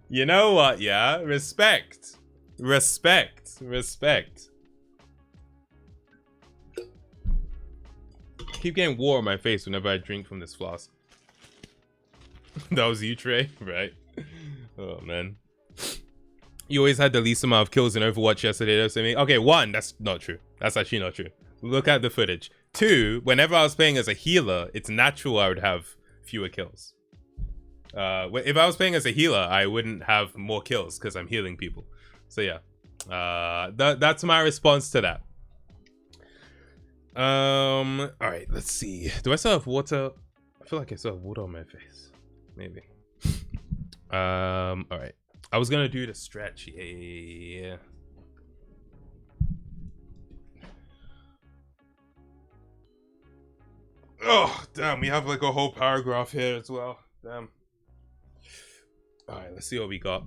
You know what, yeah? Respect. Keep getting water on my face whenever I drink from this flask. That was you, Trey? Right. Oh, man. You always had the least amount of kills in Overwatch yesterday, though, so okay, 1, that's not true. That's actually not true. Look at the footage. 2, whenever I was playing as a healer, it's natural I would have fewer kills. If I was playing as a healer, I wouldn't have more kills because I'm healing people. So yeah, that's my response to that. All right, let's see. Do I still have water? I feel like I still have water on my face. Maybe. All right. I was gonna do the stretch. Yeah. Oh, damn. We have like a whole paragraph here as well. Damn. All right, let's see what we got.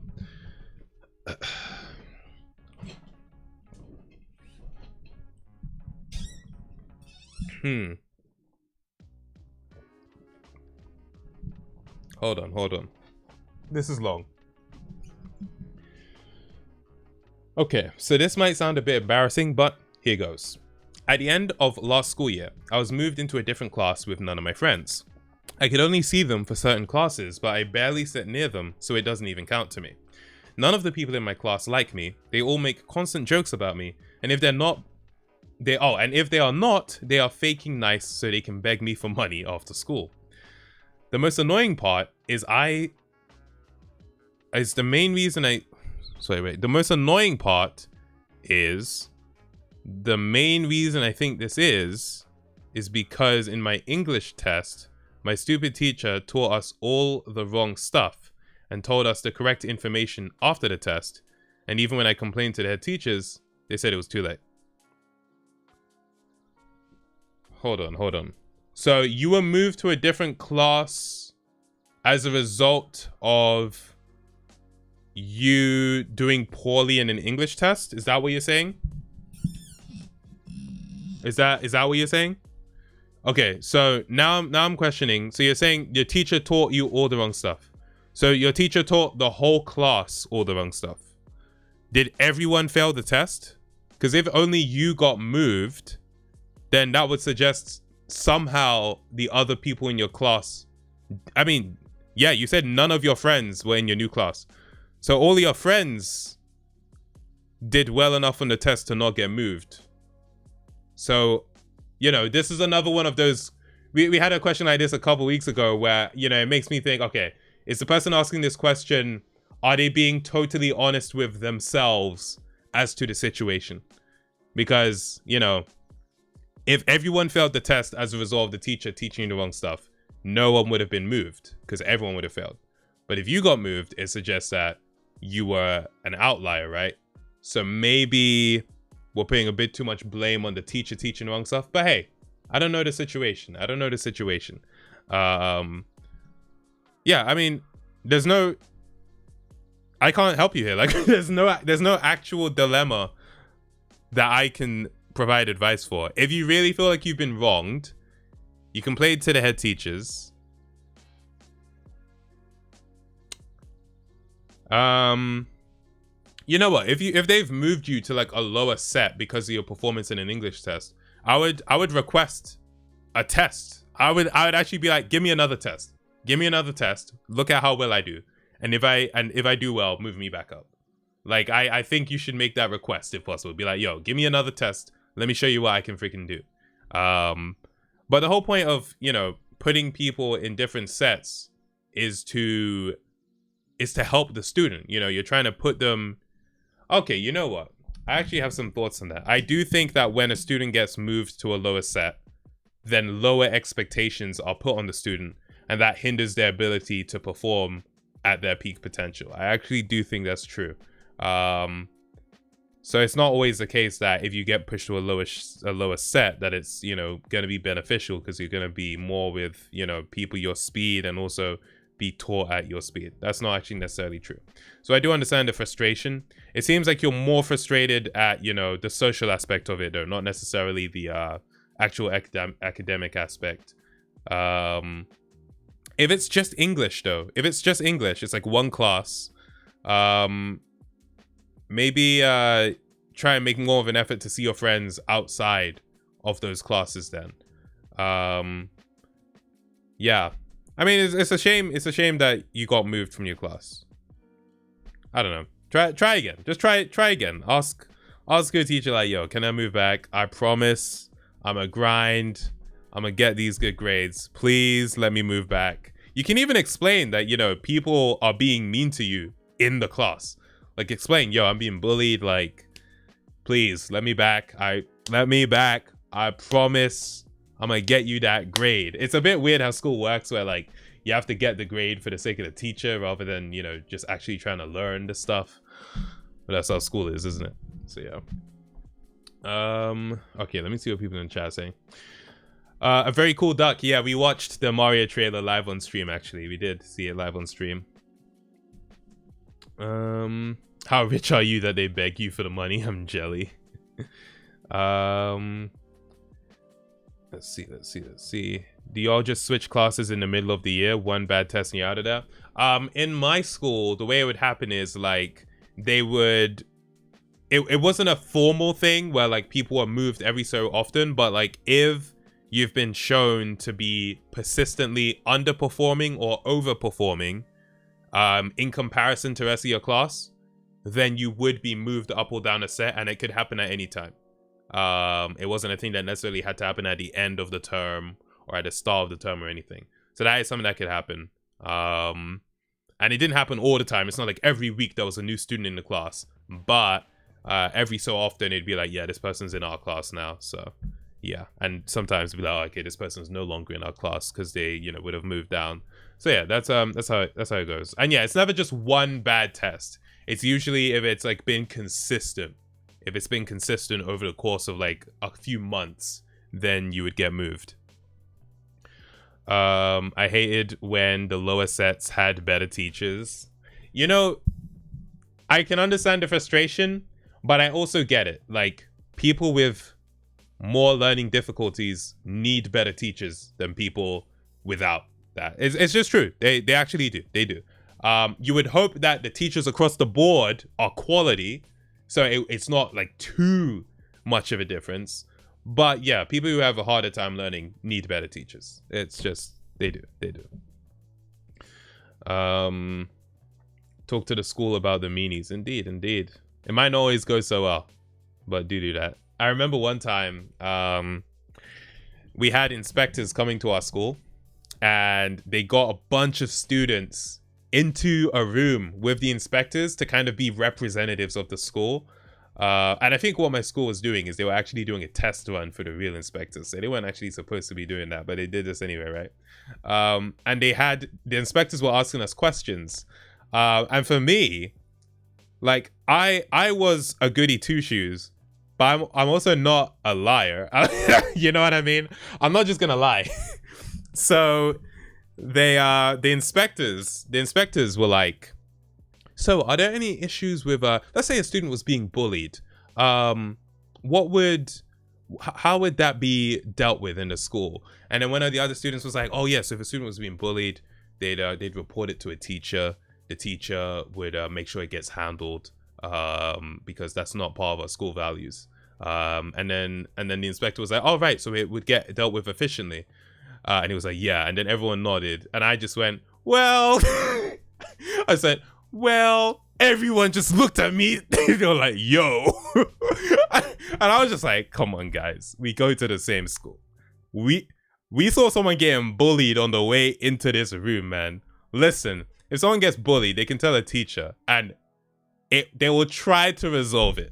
Hold on. This is long. Okay, so this might sound a bit embarrassing, but here goes. At the end of last school year, I was moved into a different class with none of my friends. I could only see them for certain classes, but I barely sit near them, so it doesn't even count to me. None of the people in my class like me. They all make constant jokes about me, and if they're not, they are faking nice so they can beg me for money after school. The most annoying part is the main reason I think this is because in my English test, my stupid teacher taught us all the wrong stuff and told us the correct information after the test. And even when I complained to the head teachers, they said it was too late. Hold on. So you were moved to a different class as a result of you doing poorly in an English test? Is that what you're saying? Is that what you're saying? Okay, so now I'm questioning. So you're saying your teacher taught you all the wrong stuff. So your teacher taught the whole class all the wrong stuff. Did everyone fail the test? Because if only you got moved, then that would suggest somehow the other people in your class... I mean, yeah, you said none of your friends were in your new class. So all your friends did well enough on the test to not get moved. So, you know, this is another one of those we had a question like this a couple weeks ago where, you know, it makes me think, okay, is the person asking this question, are they being totally honest with themselves as to the situation? Because, you know, if everyone failed the test as a result of the teacher teaching you the wrong stuff, no one would have been moved because everyone would have failed. But if you got moved, it suggests that you were an outlier, right? So maybe we're putting a bit too much blame on the teacher teaching the wrong stuff. But hey, I don't know the situation. Yeah, I mean, I can't help you here. Like, there's no actual dilemma that I can provide advice for. If you really feel like you've been wronged, you can play it to the head teachers. You know what? If they've moved you to like a lower set because of your performance in an English test, I would request a test. I would actually be like, give me another test. Give me another test. Look at how well I do. And if I do well, move me back up. Like, I think you should make that request if possible. Be like, yo, give me another test. Let me show you what I can freaking do. But the whole point of, you know, putting people in different sets is to help the student. You know, you're trying to put them. Okay, you know what? I actually have some thoughts on that. I do think that when a student gets moved to a lower set, then lower expectations are put on the student, and that hinders their ability to perform at their peak potential. I actually do think that's true. So it's not always the case that if you get pushed to a lower set that it's, you know, going to be beneficial, because you're going to be more with, you know, people your speed and also be taught at your speed. That's not actually necessarily true. So I do understand the frustration. It seems like you're more frustrated at, you know, the social aspect of it, though, not necessarily the actual academic aspect. If it's just English, though, it's like one class. Maybe try and make more of an effort to see your friends outside of those classes then. Yeah. I mean, it's a shame that you got moved from your class. I don't know. Try again. Just try again. Ask your teacher, like, yo, can I move back? I promise I'm a grind. I'm gonna get these good grades. Please let me move back. You can even explain that, you know, people are being mean to you in the class. Like, explain, yo, I'm being bullied. Like, please let me back. I promise I'm gonna get you that grade. It's a bit weird how school works, where like you have to get the grade for the sake of the teacher rather than, you know, just actually trying to learn the stuff. But that's how school is, isn't it? So yeah. Okay, let me see what people in the chat are saying. A very cool duck. Yeah, we watched the Mario trailer live on stream. Actually, we did see it live on stream. How rich are you that they beg you for the money? I'm jelly. Let's see. Do y'all just switch classes in the middle of the year? One bad test and you're out of there? In my school, the way it would happen is like they would. It wasn't a formal thing where like people were moved every so often, but like if you've been shown to be persistently underperforming or overperforming in comparison to the rest of your class, then you would be moved up or down a set, and it could happen at any time. It wasn't a thing that necessarily had to happen at the end of the term or at the start of the term or anything. So that is something that could happen. And it didn't happen all the time. It's not like every week there was a new student in the class, but every so often it'd be like, yeah, this person's in our class now. So yeah, and sometimes it'd be like, oh, okay, this person's no longer in our class because they, you know, would have moved down. So yeah, that's how it goes. And yeah, it's never just one bad test. It's usually if it's like been consistent. If it's been consistent over the course of like a few months, then you would get moved. I hated when the lower sets had better teachers. You know, I can understand the frustration, but I also get it. Like, people with more learning difficulties need better teachers than people without that. It's just true. They actually do. They do. You would hope that the teachers across the board are quality, so it's not like too much of a difference. But yeah, people who have a harder time learning need better teachers. It's just, they do. Talk to the school about the meanies. Indeed. It might not always go so well, but do that. I remember one time, we had inspectors coming to our school, and they got a bunch of students into a room with the inspectors to kind of be representatives of the school. And I think what my school was doing is they were actually doing a test run for the real inspectors. So they weren't actually supposed to be doing that, but they did this anyway, right? And the inspectors were asking us questions. And for me, like, I was a goody two-shoes, but I'm also not a liar. You know what I mean? I'm not just gonna lie. So the inspectors were like, so are there any issues with let's say a student was being bullied, how would that be dealt with in the school? And then one of the other students was like, oh yes, if a student was being bullied, they'd report it to a teacher. The teacher would make sure it gets handled, because that's not part of our school values. And then the inspector was like, all right, so it would get dealt with efficiently. And he was like, yeah. And then everyone nodded. And I just went, well, I said, well, everyone just looked at me. They were like, yo. And I was just like, come on, guys. We go to the same school. We saw someone getting bullied on the way into this room, man. Listen, if someone gets bullied, they can tell a teacher. And they will try to resolve it.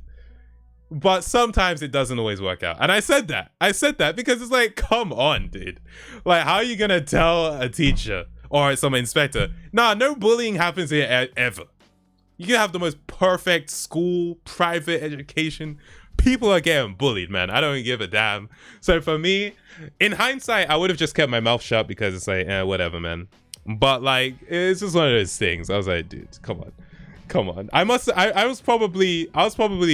But sometimes it doesn't always work out. And I said that because it's like, come on, dude. Like, how are you gonna tell a teacher or some inspector, nah, no bullying happens here ever. You can have the most perfect school, private education. People are getting bullied, man. I don't give a damn. So for me, in hindsight, I would have just kept my mouth shut because it's like, whatever, man. But like, it's just one of those things. I was like, dude, come on. I was probably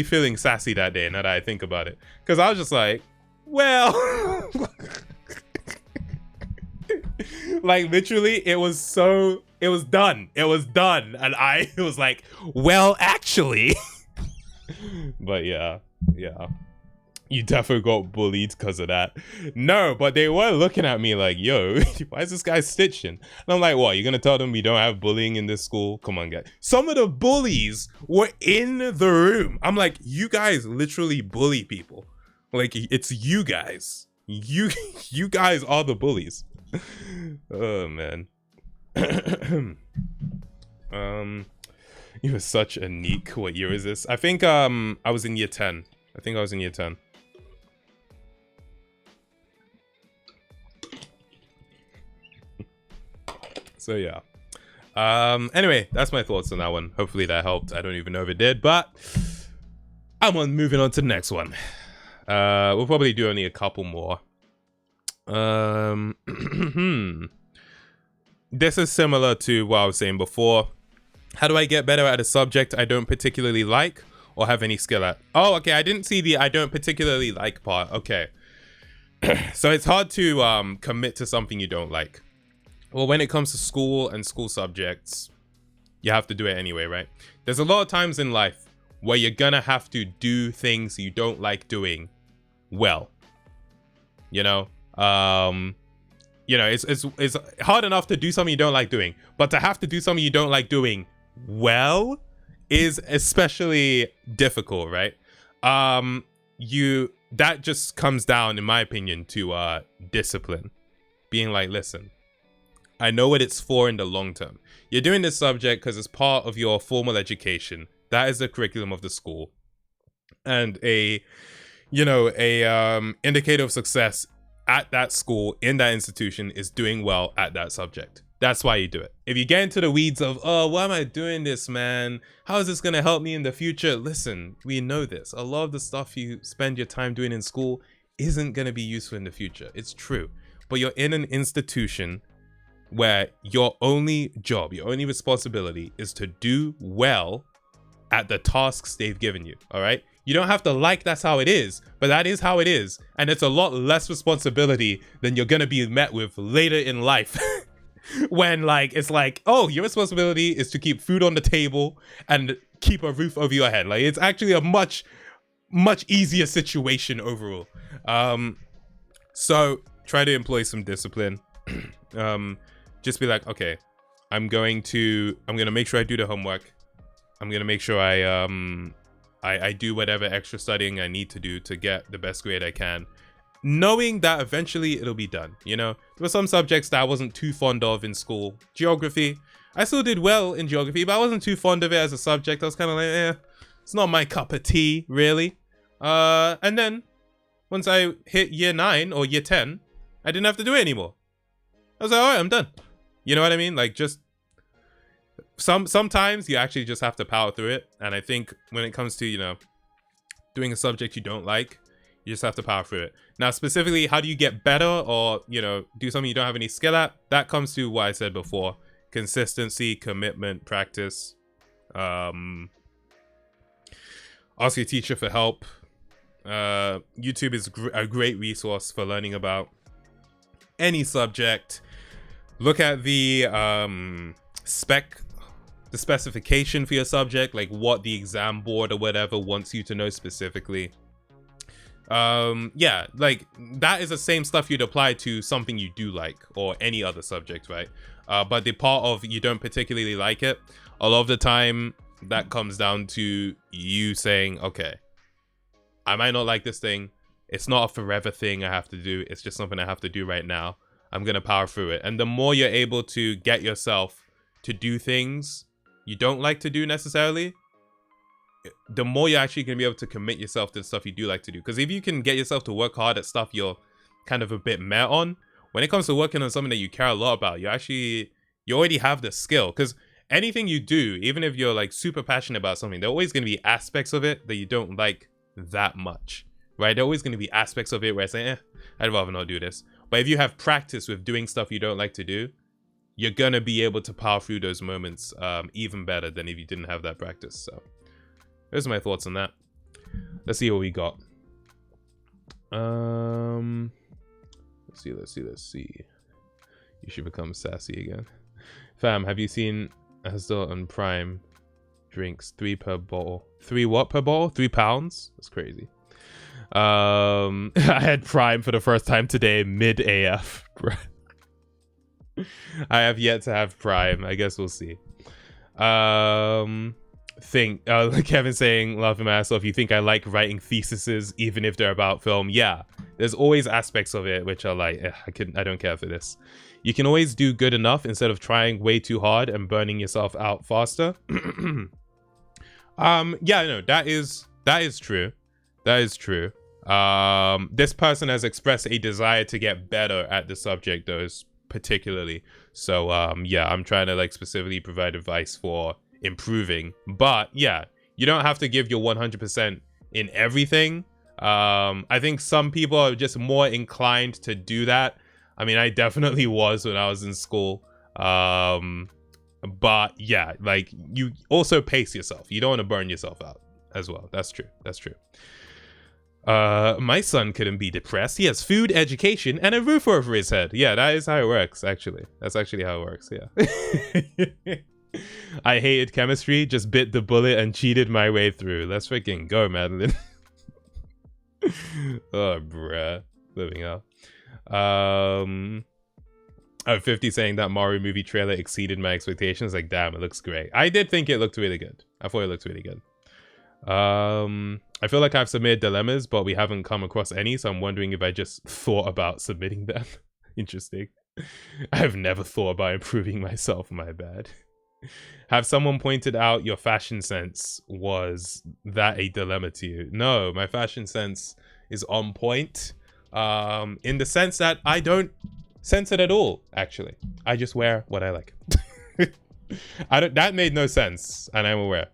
feeling sassy that day, now that I think about it, because I was just like, well, like literally it was done, and I was like, well, actually. But yeah, you definitely got bullied because of that. No, but they were looking at me like, yo, why is this guy stitching? And I'm like, what, you're gonna tell them we don't have bullying in this school? Come on, guys. Some of the bullies were in the room. I'm like, you guys literally bully people. Like, it's you guys. You guys are the bullies. Oh, man. You were such a neek. What year is this? I think I was in year 10. So yeah. Anyway, that's my thoughts on that one. Hopefully that helped. I don't even know if it did, but I'm moving on to the next one. We'll probably do only a couple more. This is similar to what I was saying before. How do I get better at a subject I don't particularly like or have any skill at? Oh, okay. I didn't see the I don't particularly like part. Okay. So it's hard to commit to something you don't like. Well, when it comes to school and school subjects, you have to do it anyway, right? There's a lot of times in life where you're gonna have to do things you don't like doing well. You know? It's hard enough to do something you don't like doing, but to have to do something you don't like doing well is especially difficult, right? That just comes down, in my opinion, to discipline. Being like, listen, I know what it's for in the long term. You're doing this subject because it's part of your formal education. That is the curriculum of the school. And a indicator of success at that school, in that institution, is doing well at that subject. That's why you do it. If you get into the weeds of, oh, why am I doing this, man? How is this going to help me in the future? Listen, we know this. A lot of the stuff you spend your time doing in school isn't going to be useful in the future. It's true. But you're in an institution where your only job, your only responsibility is to do well at the tasks they've given you, all right? You don't have to like that's how it is, but that is how it is. And it's a lot less responsibility than you're going to be met with later in life. When like, it's like, oh, your responsibility is to keep food on the table and keep a roof over your head. Like, it's actually a much easier situation overall. So try to employ some discipline. Just be like, okay, I'm gonna make sure I do the homework. I'm gonna make sure I do whatever extra studying I need to do to get the best grade I can. knowing that eventually it'll be done. You know, there were some subjects that I wasn't too fond of in school. Geography, I still did well in geography, but I wasn't too fond of it as a subject. I was kind of like, it's not my cup of tea, really. And then once I hit year 9 or year 10, I didn't have to do it anymore. I was like, all right, I'm done. You know what I mean? Like, just sometimes you actually just have to power through it. And I think when it comes to, you know, doing a subject you don't like, you just have to power through it. Now, specifically, how do you get better or, you know, do something you don't have any skill at? That comes to what I said before. Consistency, commitment, practice. Ask your teacher for help. YouTube is a great resource for learning about any subject. Look at the specification for your subject, like what the exam board or whatever wants you to know specifically. Yeah, like that is the same stuff you'd apply to something you do like or any other subject, right? But the part of you don't particularly like it, a lot of the time that comes down to you saying, okay, I might not like this thing. It's not a forever thing I have to do. It's just something I have to do right now. I'm going to power through it. And the more you're able to get yourself to do things you don't like to do necessarily, the more you're actually going to be able to commit yourself to the stuff you do like to do. Because if you can get yourself to work hard at stuff you're kind of a bit meh on, when it comes to working on something that you care a lot about, you already have the skill. Because anything you do, even if you're like super passionate about something, there are always going to be aspects of it that you don't like that much, right? There are always going to be aspects of it where I say, I'd rather not do this. But if you have practice with doing stuff you don't like to do, you're going to be able to power through those moments even better than if you didn't have that practice. So those are my thoughts on that. Let's see what we got. Let's see. You should become sassy again. Fam, have you seen Asda on Prime drinks 3 per bottle? 3 what per bottle? 3 pounds? That's crazy. I had Prime for the first time today, mid AF. I have yet to have Prime. I guess we'll see. Kevin saying, laughing my ass off, you think I like writing theses even if they're about film? Yeah, there's always aspects of it which are like, I don't care for this. You can always do good enough instead of trying way too hard and burning yourself out faster. Yeah, no, that is true. That is true. This person has expressed a desire to get better at the subject though, particularly. So yeah, I'm trying to like specifically provide advice for improving. But yeah, you don't have to give your 100% in everything. I think some people are just more inclined to do that. I mean, I definitely was when I was in school. But yeah, like you also pace yourself. You don't want to burn yourself out as well. That's true. That's true. My son couldn't be depressed. He has food, education, and a roof over his head. Yeah, that is how it works, actually. That's actually how it works, yeah. I hated chemistry, just bit the bullet and cheated my way through. Let's freaking go, Madeline. Oh, bruh. Living out. 50 saying that Mario movie trailer exceeded my expectations. Like, damn, it looks great. I did think it looked really good. I thought it looked really good. I feel like I've submitted dilemmas, but we haven't come across any, so I'm wondering if I just thought about submitting them. Interesting. I've never thought about improving myself. My bad. Have someone pointed out your fashion sense? Was that a dilemma to you? No, my fashion sense is on point. In the sense that I don't sense it at all, actually. I just wear what I like. That made no sense, and I'm aware.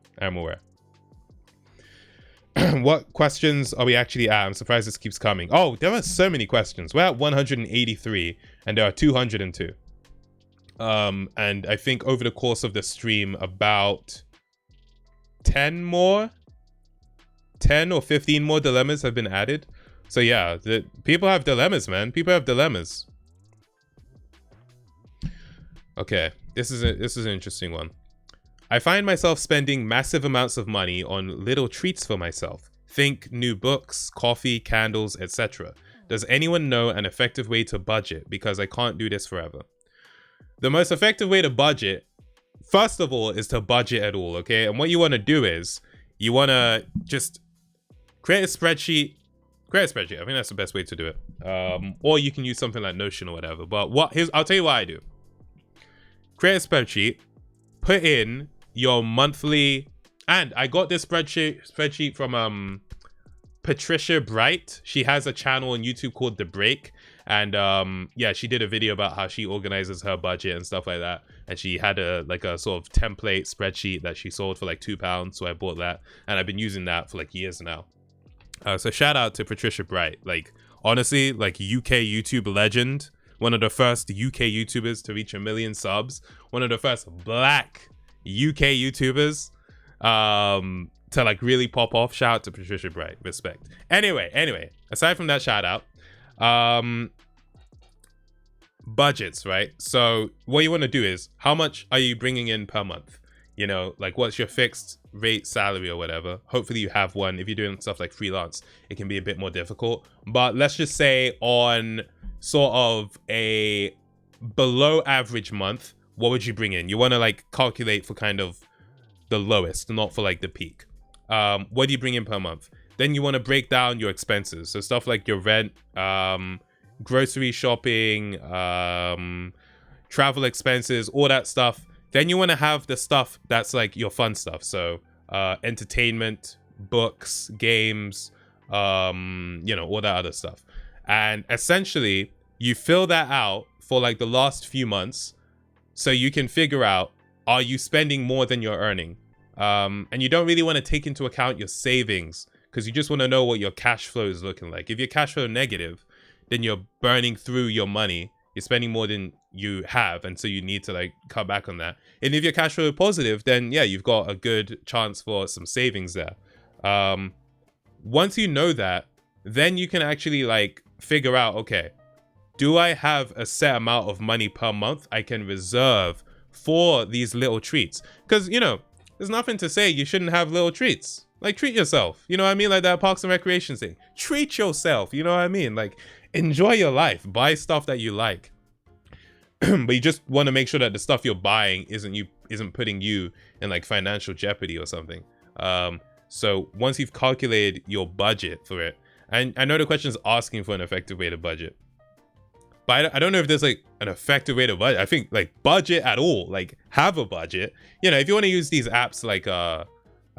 What questions are we actually at? I'm surprised this keeps coming. Oh, there are so many questions. We're at 183 and there are 202. And I think over the course of the stream about 10 or 15 more dilemmas have been added. So yeah, people have dilemmas, man. People have dilemmas. Okay, this is an interesting one. I find myself spending massive amounts of money on little treats for myself. Think new books, coffee, candles, etc. Does anyone know an effective way to budget? Because I can't do this forever. The most effective way to budget, first of all, is to budget at all, okay? And what you want to do is, you want to just create a spreadsheet. I think that's the best way to do it. Or you can use something like Notion or whatever. But I'll tell you what I do. Create a spreadsheet, put in your monthly, and I got this spreadsheet from Patricia Bright. She has a channel on YouTube called The Break, and yeah, she did a video about how she organizes her budget and stuff like that, and she had a sort of template spreadsheet that she sold for like £2, so I bought that, and I've been using that for like years now. So shout out to Patricia Bright. Like, honestly, like UK YouTube legend, one of the first UK YouTubers to reach 1 million subs, one of the first black UK YouTubers to like really pop off. Shout out to Patricia Bright. Respect. Anyway, aside from that shout out, budgets, right? So what you want to do is, how much are you bringing in per month? You know, like, what's your fixed rate salary or whatever? Hopefully you have one. If you're doing stuff like freelance, it can be a bit more difficult. But let's just say on sort of a below average month, what would you bring in? You want to like calculate for kind of the lowest, not for like the peak. What do you bring in per month? Then you want to break down your expenses. So stuff like your rent, grocery shopping, travel expenses, all that stuff. Then you want to have the stuff that's like your fun stuff. So entertainment, books, games, you know, all that other stuff. And essentially you fill that out for like the last few months, so you can figure out, are you spending more than you're earning? And you don't really want to take into account your savings, because you just want to know what your cash flow is looking like. If your cash flow negative, then you're burning through your money. You're spending more than you have, and so you need to like cut back on that. And if your cash flow is positive, then yeah, you've got a good chance for some savings there. Once you know that, then you can actually like figure out, okay, do I have a set amount of money per month I can reserve for these little treats? Because, you know, there's nothing to say you shouldn't have little treats. Like, treat yourself, you know what I mean? Like that Parks and Recreation thing. Treat yourself, you know what I mean? Like, enjoy your life. Buy stuff that you like. But you just want to make sure that the stuff you're buying isn't putting you in like financial jeopardy or something. So once you've calculated your budget for it, and I know the question is asking for an effective way to budget, but I don't know if there's like an effective way to budget. I think like budget at all, like have a budget. You know, if you want to use these apps like I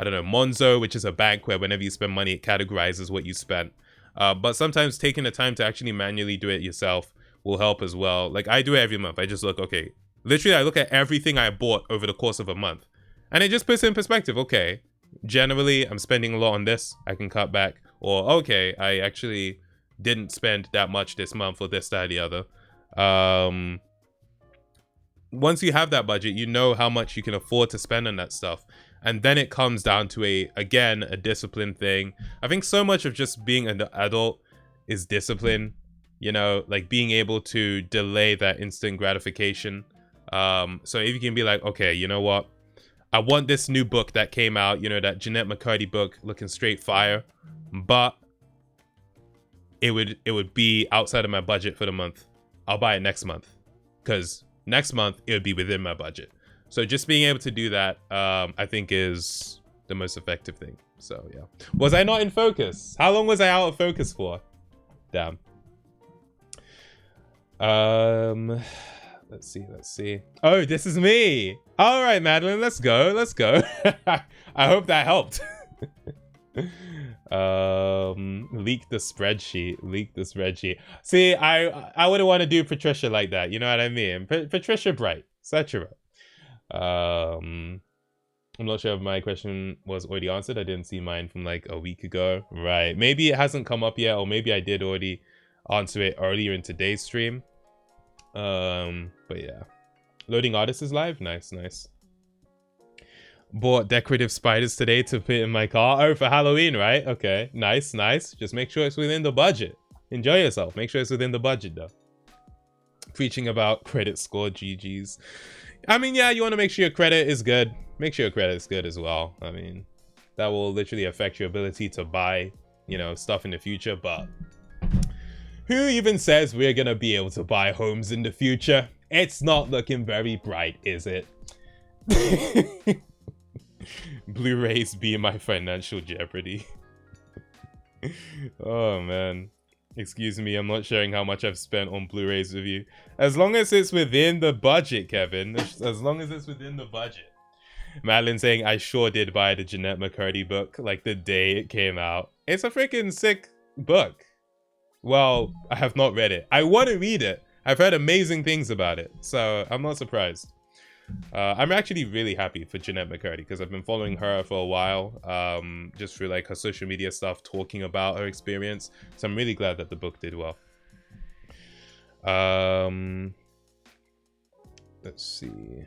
don't know, Monzo, which is a bank where whenever you spend money, it categorizes what you spent. But sometimes taking the time to actually manually do it yourself will help as well. Like, I do it every month. I just look, okay, literally I look at everything I bought over the course of a month, and it just puts it in perspective. Okay, generally I'm spending a lot on this, I can cut back. Or okay, I actually didn't spend that much this month for this, that, the other. Once you have that budget, you know how much you can afford to spend on that stuff. And then it comes down to a discipline thing. I think so much of just being an adult is discipline, you know, like being able to delay that instant gratification. So if you can be like, okay, you know what? I want this new book that came out, you know, that Jeanette McCurdy book looking straight fire, but it would be outside of my budget for the month. I'll buy it next month, because next month it would be within my budget. So just being able to do that, I think is the most effective thing. So yeah. Was I not in focus? How long was I out of focus for? Damn. Let's see. Oh, this is me. All right, Madeline, let's go. I hope that helped. Leak the spreadsheet. See, I wouldn't want to do Patricia like that, you know what I mean? Patricia Bright, etc. I'm not sure if my question was already answered. I didn't see mine from like a week ago. Right, maybe it hasn't come up yet, or maybe I did already answer it earlier in today's stream. But yeah, loading artists is live. Nice. Bought decorative spiders today to put in my car. Oh, for Halloween, right? Okay, nice. Just make sure it's within the budget. Enjoy yourself. Make sure it's within the budget though. Preaching about credit score, GG's. I mean, yeah, you want to make sure your credit is good. Make sure your credit is good as well. I mean, that will literally affect your ability to buy, you know, stuff in the future. But who even says we're gonna be able to buy homes in the future? It's not looking very bright, is it? Blu-rays be my financial jeopardy. Oh man. Excuse me, I'm not sharing how much I've spent on Blu-rays with you. As long as it's within the budget, Kevin. As long as it's within the budget. Madeline saying, I sure did buy the Jeanette McCurdy book, like the day it came out. It's a freaking sick book. Well, I have not read it. I want to read it. I've heard amazing things about it, so I'm not surprised. I'm actually really happy for Jeanette McCurdy because I've been following her for a while, just through like her social media stuff, talking about her experience. So I'm really glad that the book did well. Let's see.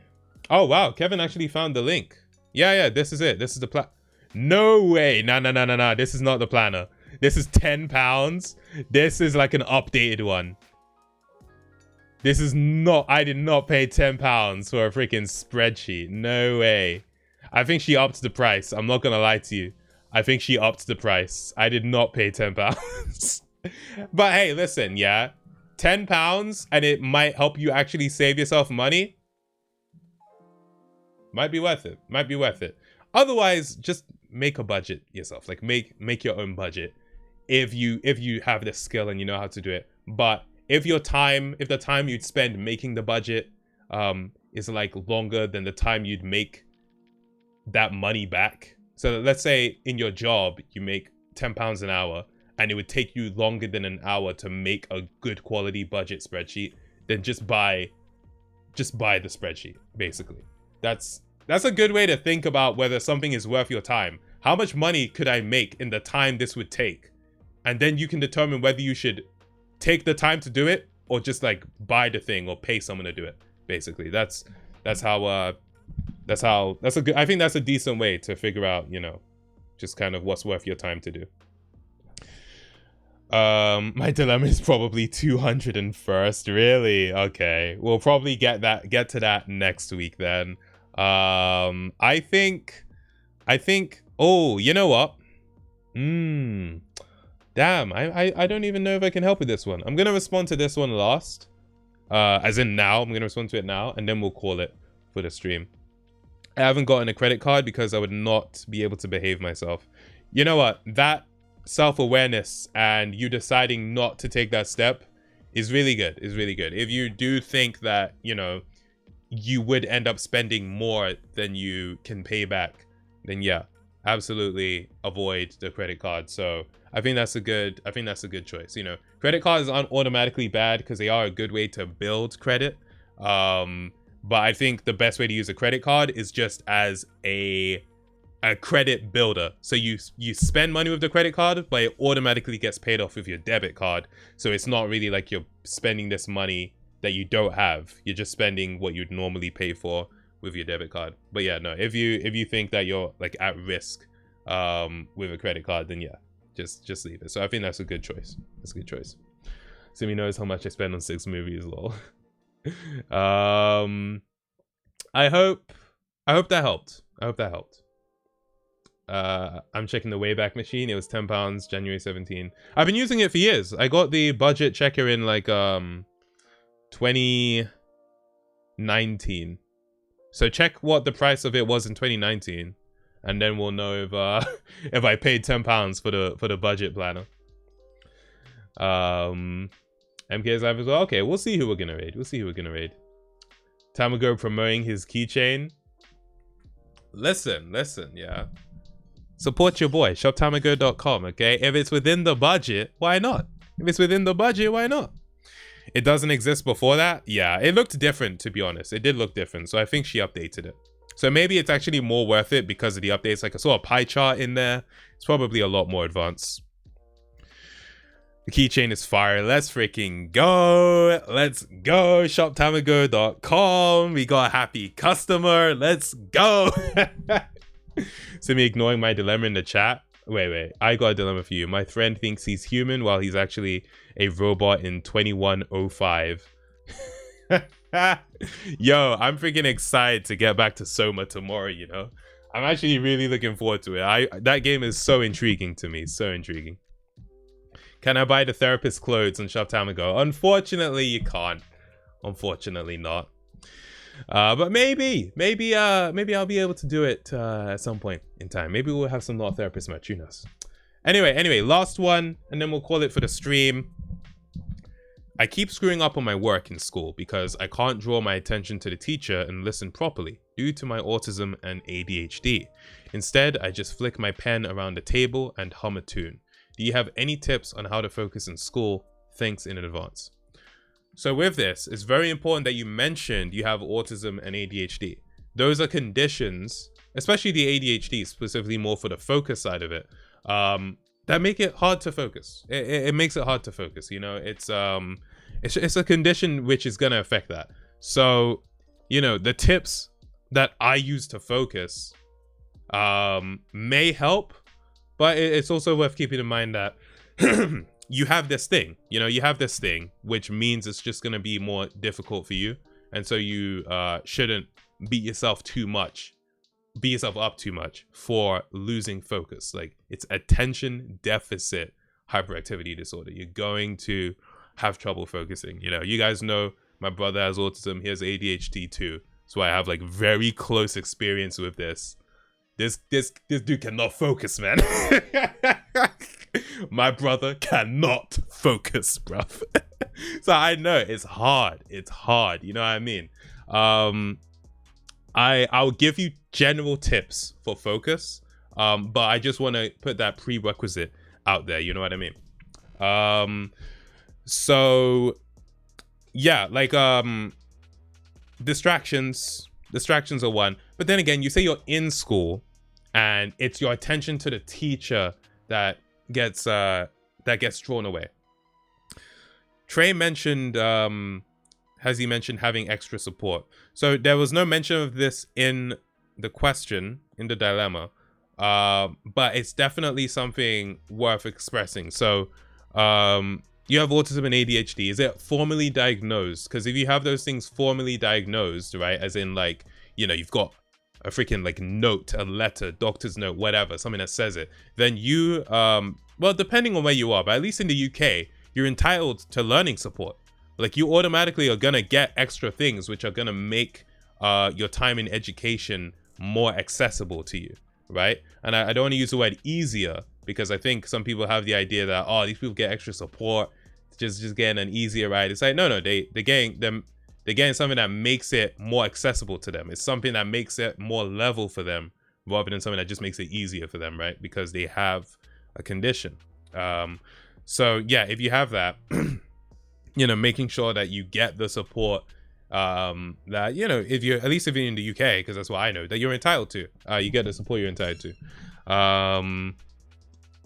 Oh wow, Kevin actually found the link. Yeah, this is it. This is the plan. No way. No. This is not the planner. This is £10. This is like an updated one. This is not, I did not pay £10 for a freaking spreadsheet. No way. I think she upped the price. I'm not gonna lie to you. I think she upped the price. I did not pay £10. But hey, listen, yeah. £10 and it might help you actually save yourself money. Might be worth it. Might be worth it. Otherwise, just make a budget yourself. Like make your own budget. If you have the skill and you know how to do it. But if the time you'd spend making the budget is like longer than the time you'd make that money back. So let's say in your job you make £10 an hour and it would take you longer than an hour to make a good quality budget spreadsheet, then just buy the spreadsheet, basically. That's a good way to think about whether something is worth your time. How much money could I make in the time this would take? And then you can determine whether you should take the time to do it or just like buy the thing or pay someone to do it. Basically, I think that's a decent way to figure out, you know, just kind of what's worth your time to do. My dilemma is probably 201st. Really? Okay, we'll probably get to that next week then. I think oh, you know what? Damn, I don't even know if I can help with this one. I'm gonna respond to this one last. As in now, I'm gonna respond to it now, and then we'll call it for the stream. I haven't gotten a credit card because I would not be able to behave myself. You know what? That self-awareness and you deciding not to take that step is really good. Is really good. If you do think that, you know, you would end up spending more than you can pay back, then yeah, absolutely avoid the credit card. So I think that's a good choice. You know, credit cards aren't automatically bad because they are a good way to build credit. But I think the best way to use a credit card is just as a credit builder. So you spend money with the credit card, but it automatically gets paid off with your debit card. So it's not really like you're spending this money that you don't have. You're just spending what you'd normally pay for with your debit card. But yeah, no, if you think that you're like at risk with a credit card, then yeah, just leave it. So I think that's a good choice. That's a good choice. Simi knows how much I spend on 6 movies, lol. I hope that helped. I'm checking the Wayback Machine. It was £10, January 17. I've been using it for years. I got the budget checker in like 2019. So check what the price of it was in 2019, and then we'll know if if I paid £10 for the budget planner. MK's live as well. Okay, we'll see who we're gonna raid. Tamago promoting his keychain. Listen, yeah. Support your boy, shoptamago.com, okay? If it's within the budget, why not? It doesn't exist before that? Yeah, it looked different, to be honest. It did look different, so I think she updated it. So maybe it's actually more worth it because of the updates. Like I saw a pie chart in there. It's probably a lot more advanced. The keychain is fire. Let's freaking go. Let's go. Shoptamago.com. We got a happy customer. Let's go. Simi ignoring my dilemma in the chat. Wait. I got a dilemma for you. My friend thinks he's human while he's actually a robot in 2105. Yo, I'm freaking excited to get back to Soma tomorrow, you know? I'm actually really looking forward to it. That game is so intriguing to me. So intriguing. Can I buy the therapist clothes on Shop Tamago? Unfortunately, you can't. Unfortunately not. But maybe I'll be able to do it at some point in time. Maybe we'll have some law therapist merch, who knows? Anyway, last one, and then we'll call it for the stream. I keep screwing up on my work in school because I can't draw my attention to the teacher and listen properly due to my autism and ADHD. Instead, I just flick my pen around the table and hum a tune. Do you have any tips on how to focus in school? Thanks in advance. So with this, it's very important that you mentioned you have autism and ADHD. Those are conditions, especially the ADHD, specifically more for the focus side of it, that make it hard to focus. It makes it hard to focus. You know, it's a condition which is gonna affect that. So, you know, the tips that I use to focus may help, but it's also worth keeping in mind that you have this thing, which means it's just going to be more difficult for you. And so you shouldn't beat yourself up too much for losing focus. Like, it's attention deficit hyperactivity disorder. You're going to have trouble focusing. You know, you guys know my brother has autism. He has ADHD too. So I have like very close experience with this. This dude cannot focus, man. My brother cannot focus, bruv. So I know it's hard. It's hard. You know what I mean? I'll give you general tips for focus, but I just want to put that prerequisite out there. You know what I mean? So yeah, like distractions are one. But then again, you say you're in school, and it's your attention to the teacher that gets drawn away. Trey mentioned, has he mentioned having extra support? So there was no mention of this in the question, in the dilemma, but it's definitely something worth expressing. So you have autism and ADHD. Is it formally diagnosed? Because if you have those things formally diagnosed, right, as in like, you know, you've got a freaking like note, a letter, doctor's note, whatever, something that says it, then you, well, depending on where you are, but at least in the UK, you're entitled to learning support. Like, you automatically are gonna get extra things which are gonna make your time in education more accessible to you, right? And I don't want to use the word easier, because I think some people have the idea that, oh, these people get extra support, just getting an easier ride. It's like, no, they're getting something that makes it more accessible to them. It's something that makes it more level for them, rather than something that just makes it easier for them, right? Because they have a condition. So yeah, if you have that, you know, making sure that you get the support that, you know, if you're in the UK, because that's what I know, that you're entitled to. You get the support you're entitled to.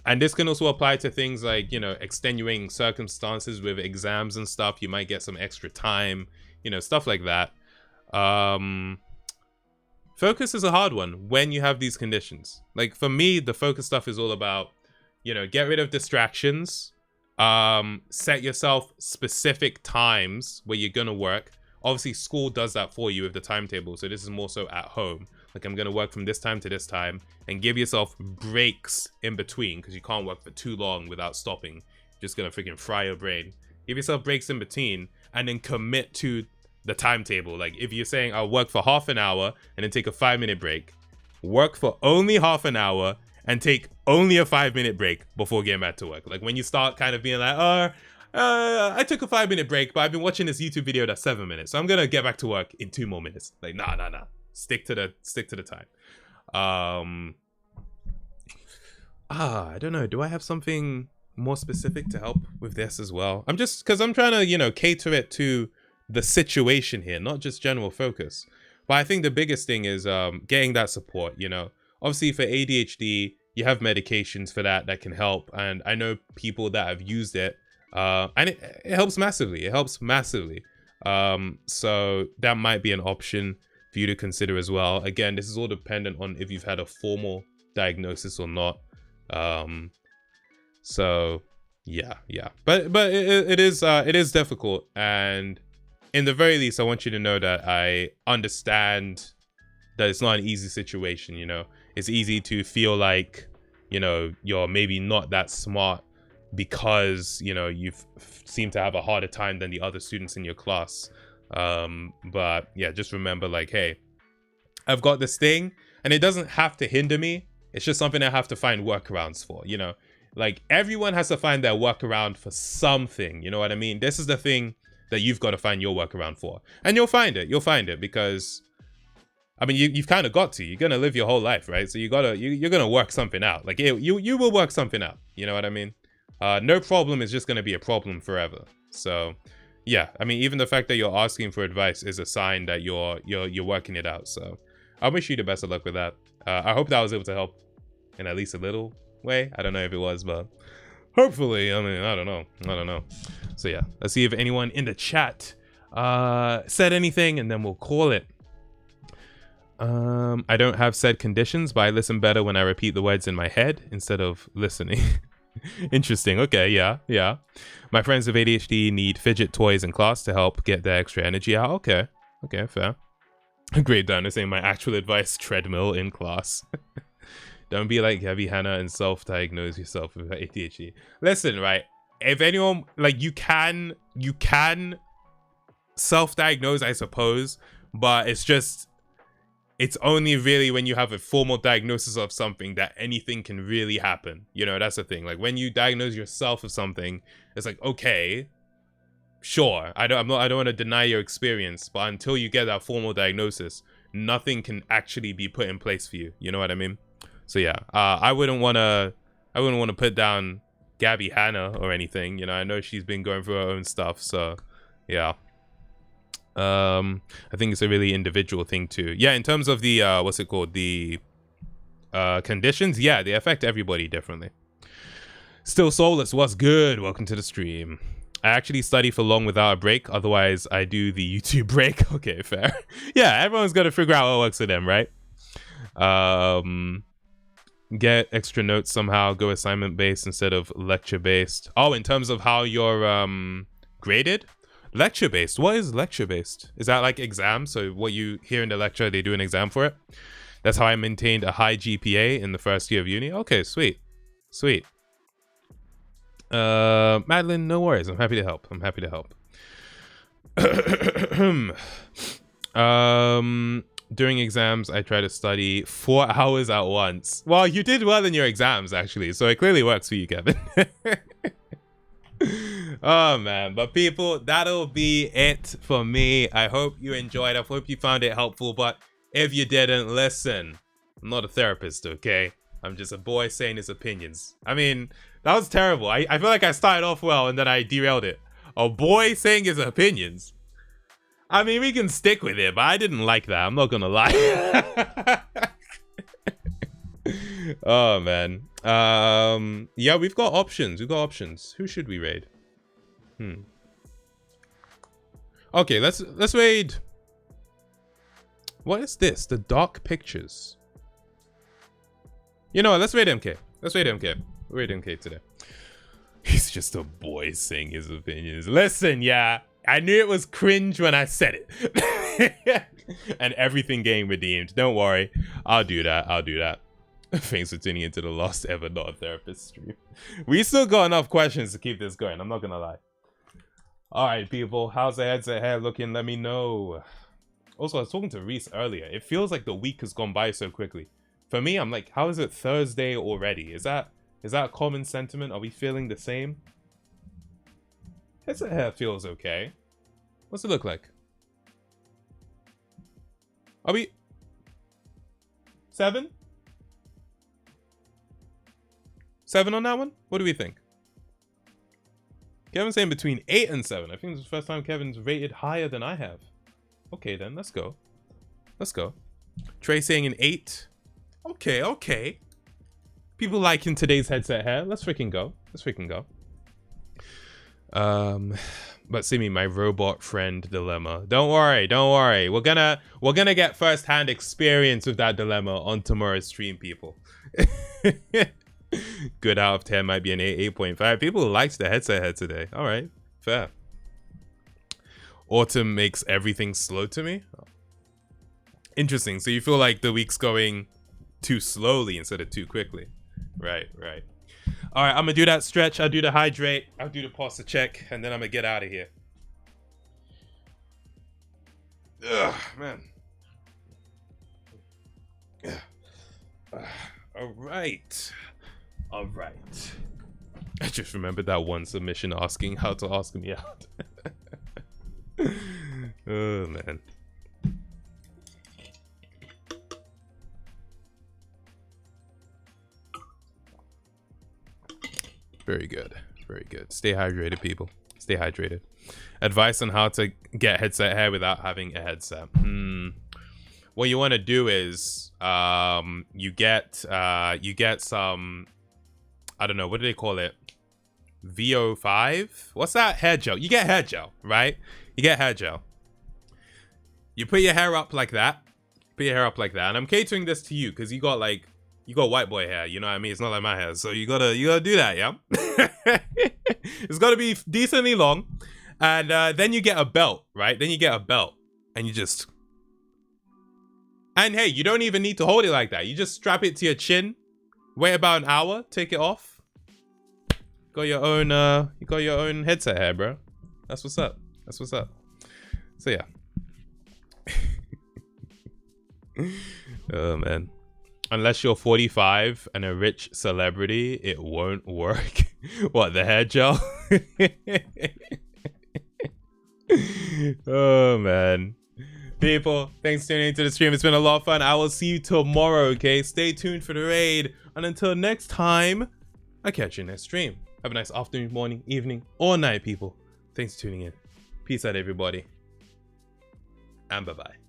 And this can also apply to things like, you know, extenuating circumstances with exams and stuff. You might get some extra time, you know, stuff like that. Focus is a hard one when you have these conditions. Like, for me, the focus stuff is all about, you know, get rid of distractions, set yourself specific times where you're gonna work. Obviously, school does that for you with the timetable, so this is more so at home. Like, I'm gonna work from this time to this time, and give yourself breaks in between, because you can't work for too long without stopping. You're just gonna freaking fry your brain. Give yourself breaks in between, and then commit to the timetable. Like, if you're saying I'll work for half an hour and then take a 5-minute break, work for only half an hour and take only a 5-minute break before getting back to work. Like, when you start kind of being like, I took a 5-minute break, but I've been watching this YouTube video that's 7 minutes, so I'm gonna get back to work in 2 more minutes. Like, nah. Stick to the time. I don't know. Do I have something more specific to help with this as well? I'm just, because I'm trying to, you know, cater it to the situation here, not just general focus. But I think the biggest thing is getting that support. You know, obviously for ADHD, you have medications for that can help, and I know people that have used it, and it helps massively. It helps massively. So that might be an option for you to consider as well. Again, this is all dependent on if you've had a formal diagnosis or not. So yeah. But it is difficult, and in the very least, I want you to know that I understand that it's not an easy situation. You know, it's easy to feel like, you know, you're maybe not that smart because, you know, you seem to have a harder time than the other students in your class. But yeah, just remember, like, hey, I've got this thing, and it doesn't have to hinder me. It's just something I have to find workarounds for. You know, Like, everyone has to find their workaround for something. You know what I mean? This is the thing that you've got to find your workaround for. And you'll find it. You'll find it because, I mean, you've kind of got to. You're going to live your whole life, right? So you're going to work something out. Like, you will work something out. You know what I mean? No problem is just going to be a problem forever. So, yeah. I mean, even the fact that you're asking for advice is a sign that you're working it out. So I wish you the best of luck with that. I hope that I was able to help in at least a little way. I don't know if it was, but hopefully. I mean, I don't know. So yeah, let's see if anyone in the chat said anything, and then we'll call it. I don't have said conditions, but I listen better when I repeat the words in my head instead of listening. Interesting. Okay, yeah. My friends with ADHD need fidget toys in class to help get their extra energy out. Okay, fair. Great, Dana saying my actual advice: treadmill in class. Don't be like Heavy Hannah and self-diagnose yourself with ADHD. Listen, right? If anyone, like, you can self-diagnose, I suppose, but it's only really when you have a formal diagnosis of something that anything can really happen. You know, that's the thing. Like, when you diagnose yourself with something, it's like, okay, sure, I don't want to deny your experience, but until you get that formal diagnosis, nothing can actually be put in place for you. You know what I mean? So yeah, I wouldn't want to put down Gabby Hannah or anything. You know, I know she's been going through her own stuff. So yeah, I think it's a really individual thing too. Yeah, in terms of the what's it called, the conditions, yeah, they affect everybody differently. Still Soulless, what's good? Welcome to the stream. I actually study for long without a break. Otherwise, I do the YouTube break. Okay, fair. Yeah, everyone's got to figure out what works for them, right? Get extra notes somehow. Go assignment based instead of lecture based. Oh, in terms of how you're graded? Lecture based. What is lecture based? Is that like exam? So what you hear in the lecture, they do an exam for it? That's how I maintained a high GPA in the first year of uni. Okay, sweet. Madeline, no worries. I'm happy to help. During exams, I try to study 4 hours at once. Well, you did well in your exams, actually, so it clearly works for you, Kevin. Oh, man. But people, that'll be it for me. I hope you enjoyed. I hope you found it helpful. But if you didn't, listen. I'm not a therapist, okay? I'm just a boy saying his opinions. I mean, that was terrible. I feel like I started off well and then I derailed it. A boy saying his opinions. I mean, we can stick with it, but I didn't like that. I'm not gonna lie. Oh, man. Yeah, we've got options. Who should we raid? Okay, let's raid. What is this? The Dark Pictures. You know what? Let's raid MK. We'll raid MK today. He's just a boy saying his opinions. Listen, yeah. I knew it was cringe when I said it. And everything getting redeemed. Don't worry. I'll do that. Thanks for tuning into the last ever Not a Therapist stream. We still got enough questions to keep this going. I'm not gonna lie. Alright, people. How's the headset hair looking? Let me know. Also, I was talking to Reese earlier. It feels like the week has gone by so quickly. For me, I'm like, how is it Thursday already? Is that a common sentiment? Are we feeling the same? Headset hair feels okay. What's it look like? Are we 7? 7 on that one? What do we think? Kevin's saying between 8 and 7. I think it's the first time Kevin's rated higher than I have. Okay then, let's go. Trey saying an 8. Okay. People liking today's headset hair. Let's freaking go. But see me, my robot friend dilemma. Don't worry. We're gonna get first-hand experience with that dilemma on tomorrow's stream, people. Good out of 10 might be an 8.5. People liked the headset head today. All right, fair. Autumn makes everything slow to me. Interesting. So you feel like the week's going too slowly instead of too quickly. Right. All right, I'm gonna do that stretch. I'll do the hydrate. I'll do the posture check, and then I'm gonna get out of here. Ugh, man. All right. I just remembered that one submission asking how to ask me out. Oh, man. Very good. Very good. Stay hydrated, people. Stay hydrated. Advice on how to get headset hair without having a headset. What you want to do is you get some, I don't know, what do they call it? VO5? What's that? Hair gel. You get hair gel, right? You get hair gel. You put your hair up like that. Put your hair up like that. And I'm catering this to you because you got white boy hair, you know what I mean? It's not like my hair. So you gotta do that, yeah? It's gotta be decently long. And then you get a belt, right? Then you get a belt. And you just... And hey, you don't even need to hold it like that. You just strap it to your chin. Wait about an hour. Take it off. You got your own headset hair, bro. That's what's up. That's what's up. So yeah. Oh man. Unless you're 45 and a rich celebrity, it won't work. What, the hair gel? Oh man. People, thanks for tuning into the stream. It's been a lot of fun. I will see you tomorrow, okay? Stay tuned for the raid. And until next time, I'll catch you next stream. Have a nice afternoon, morning, evening, or night, people. Thanks for tuning in. Peace out, everybody. And bye-bye.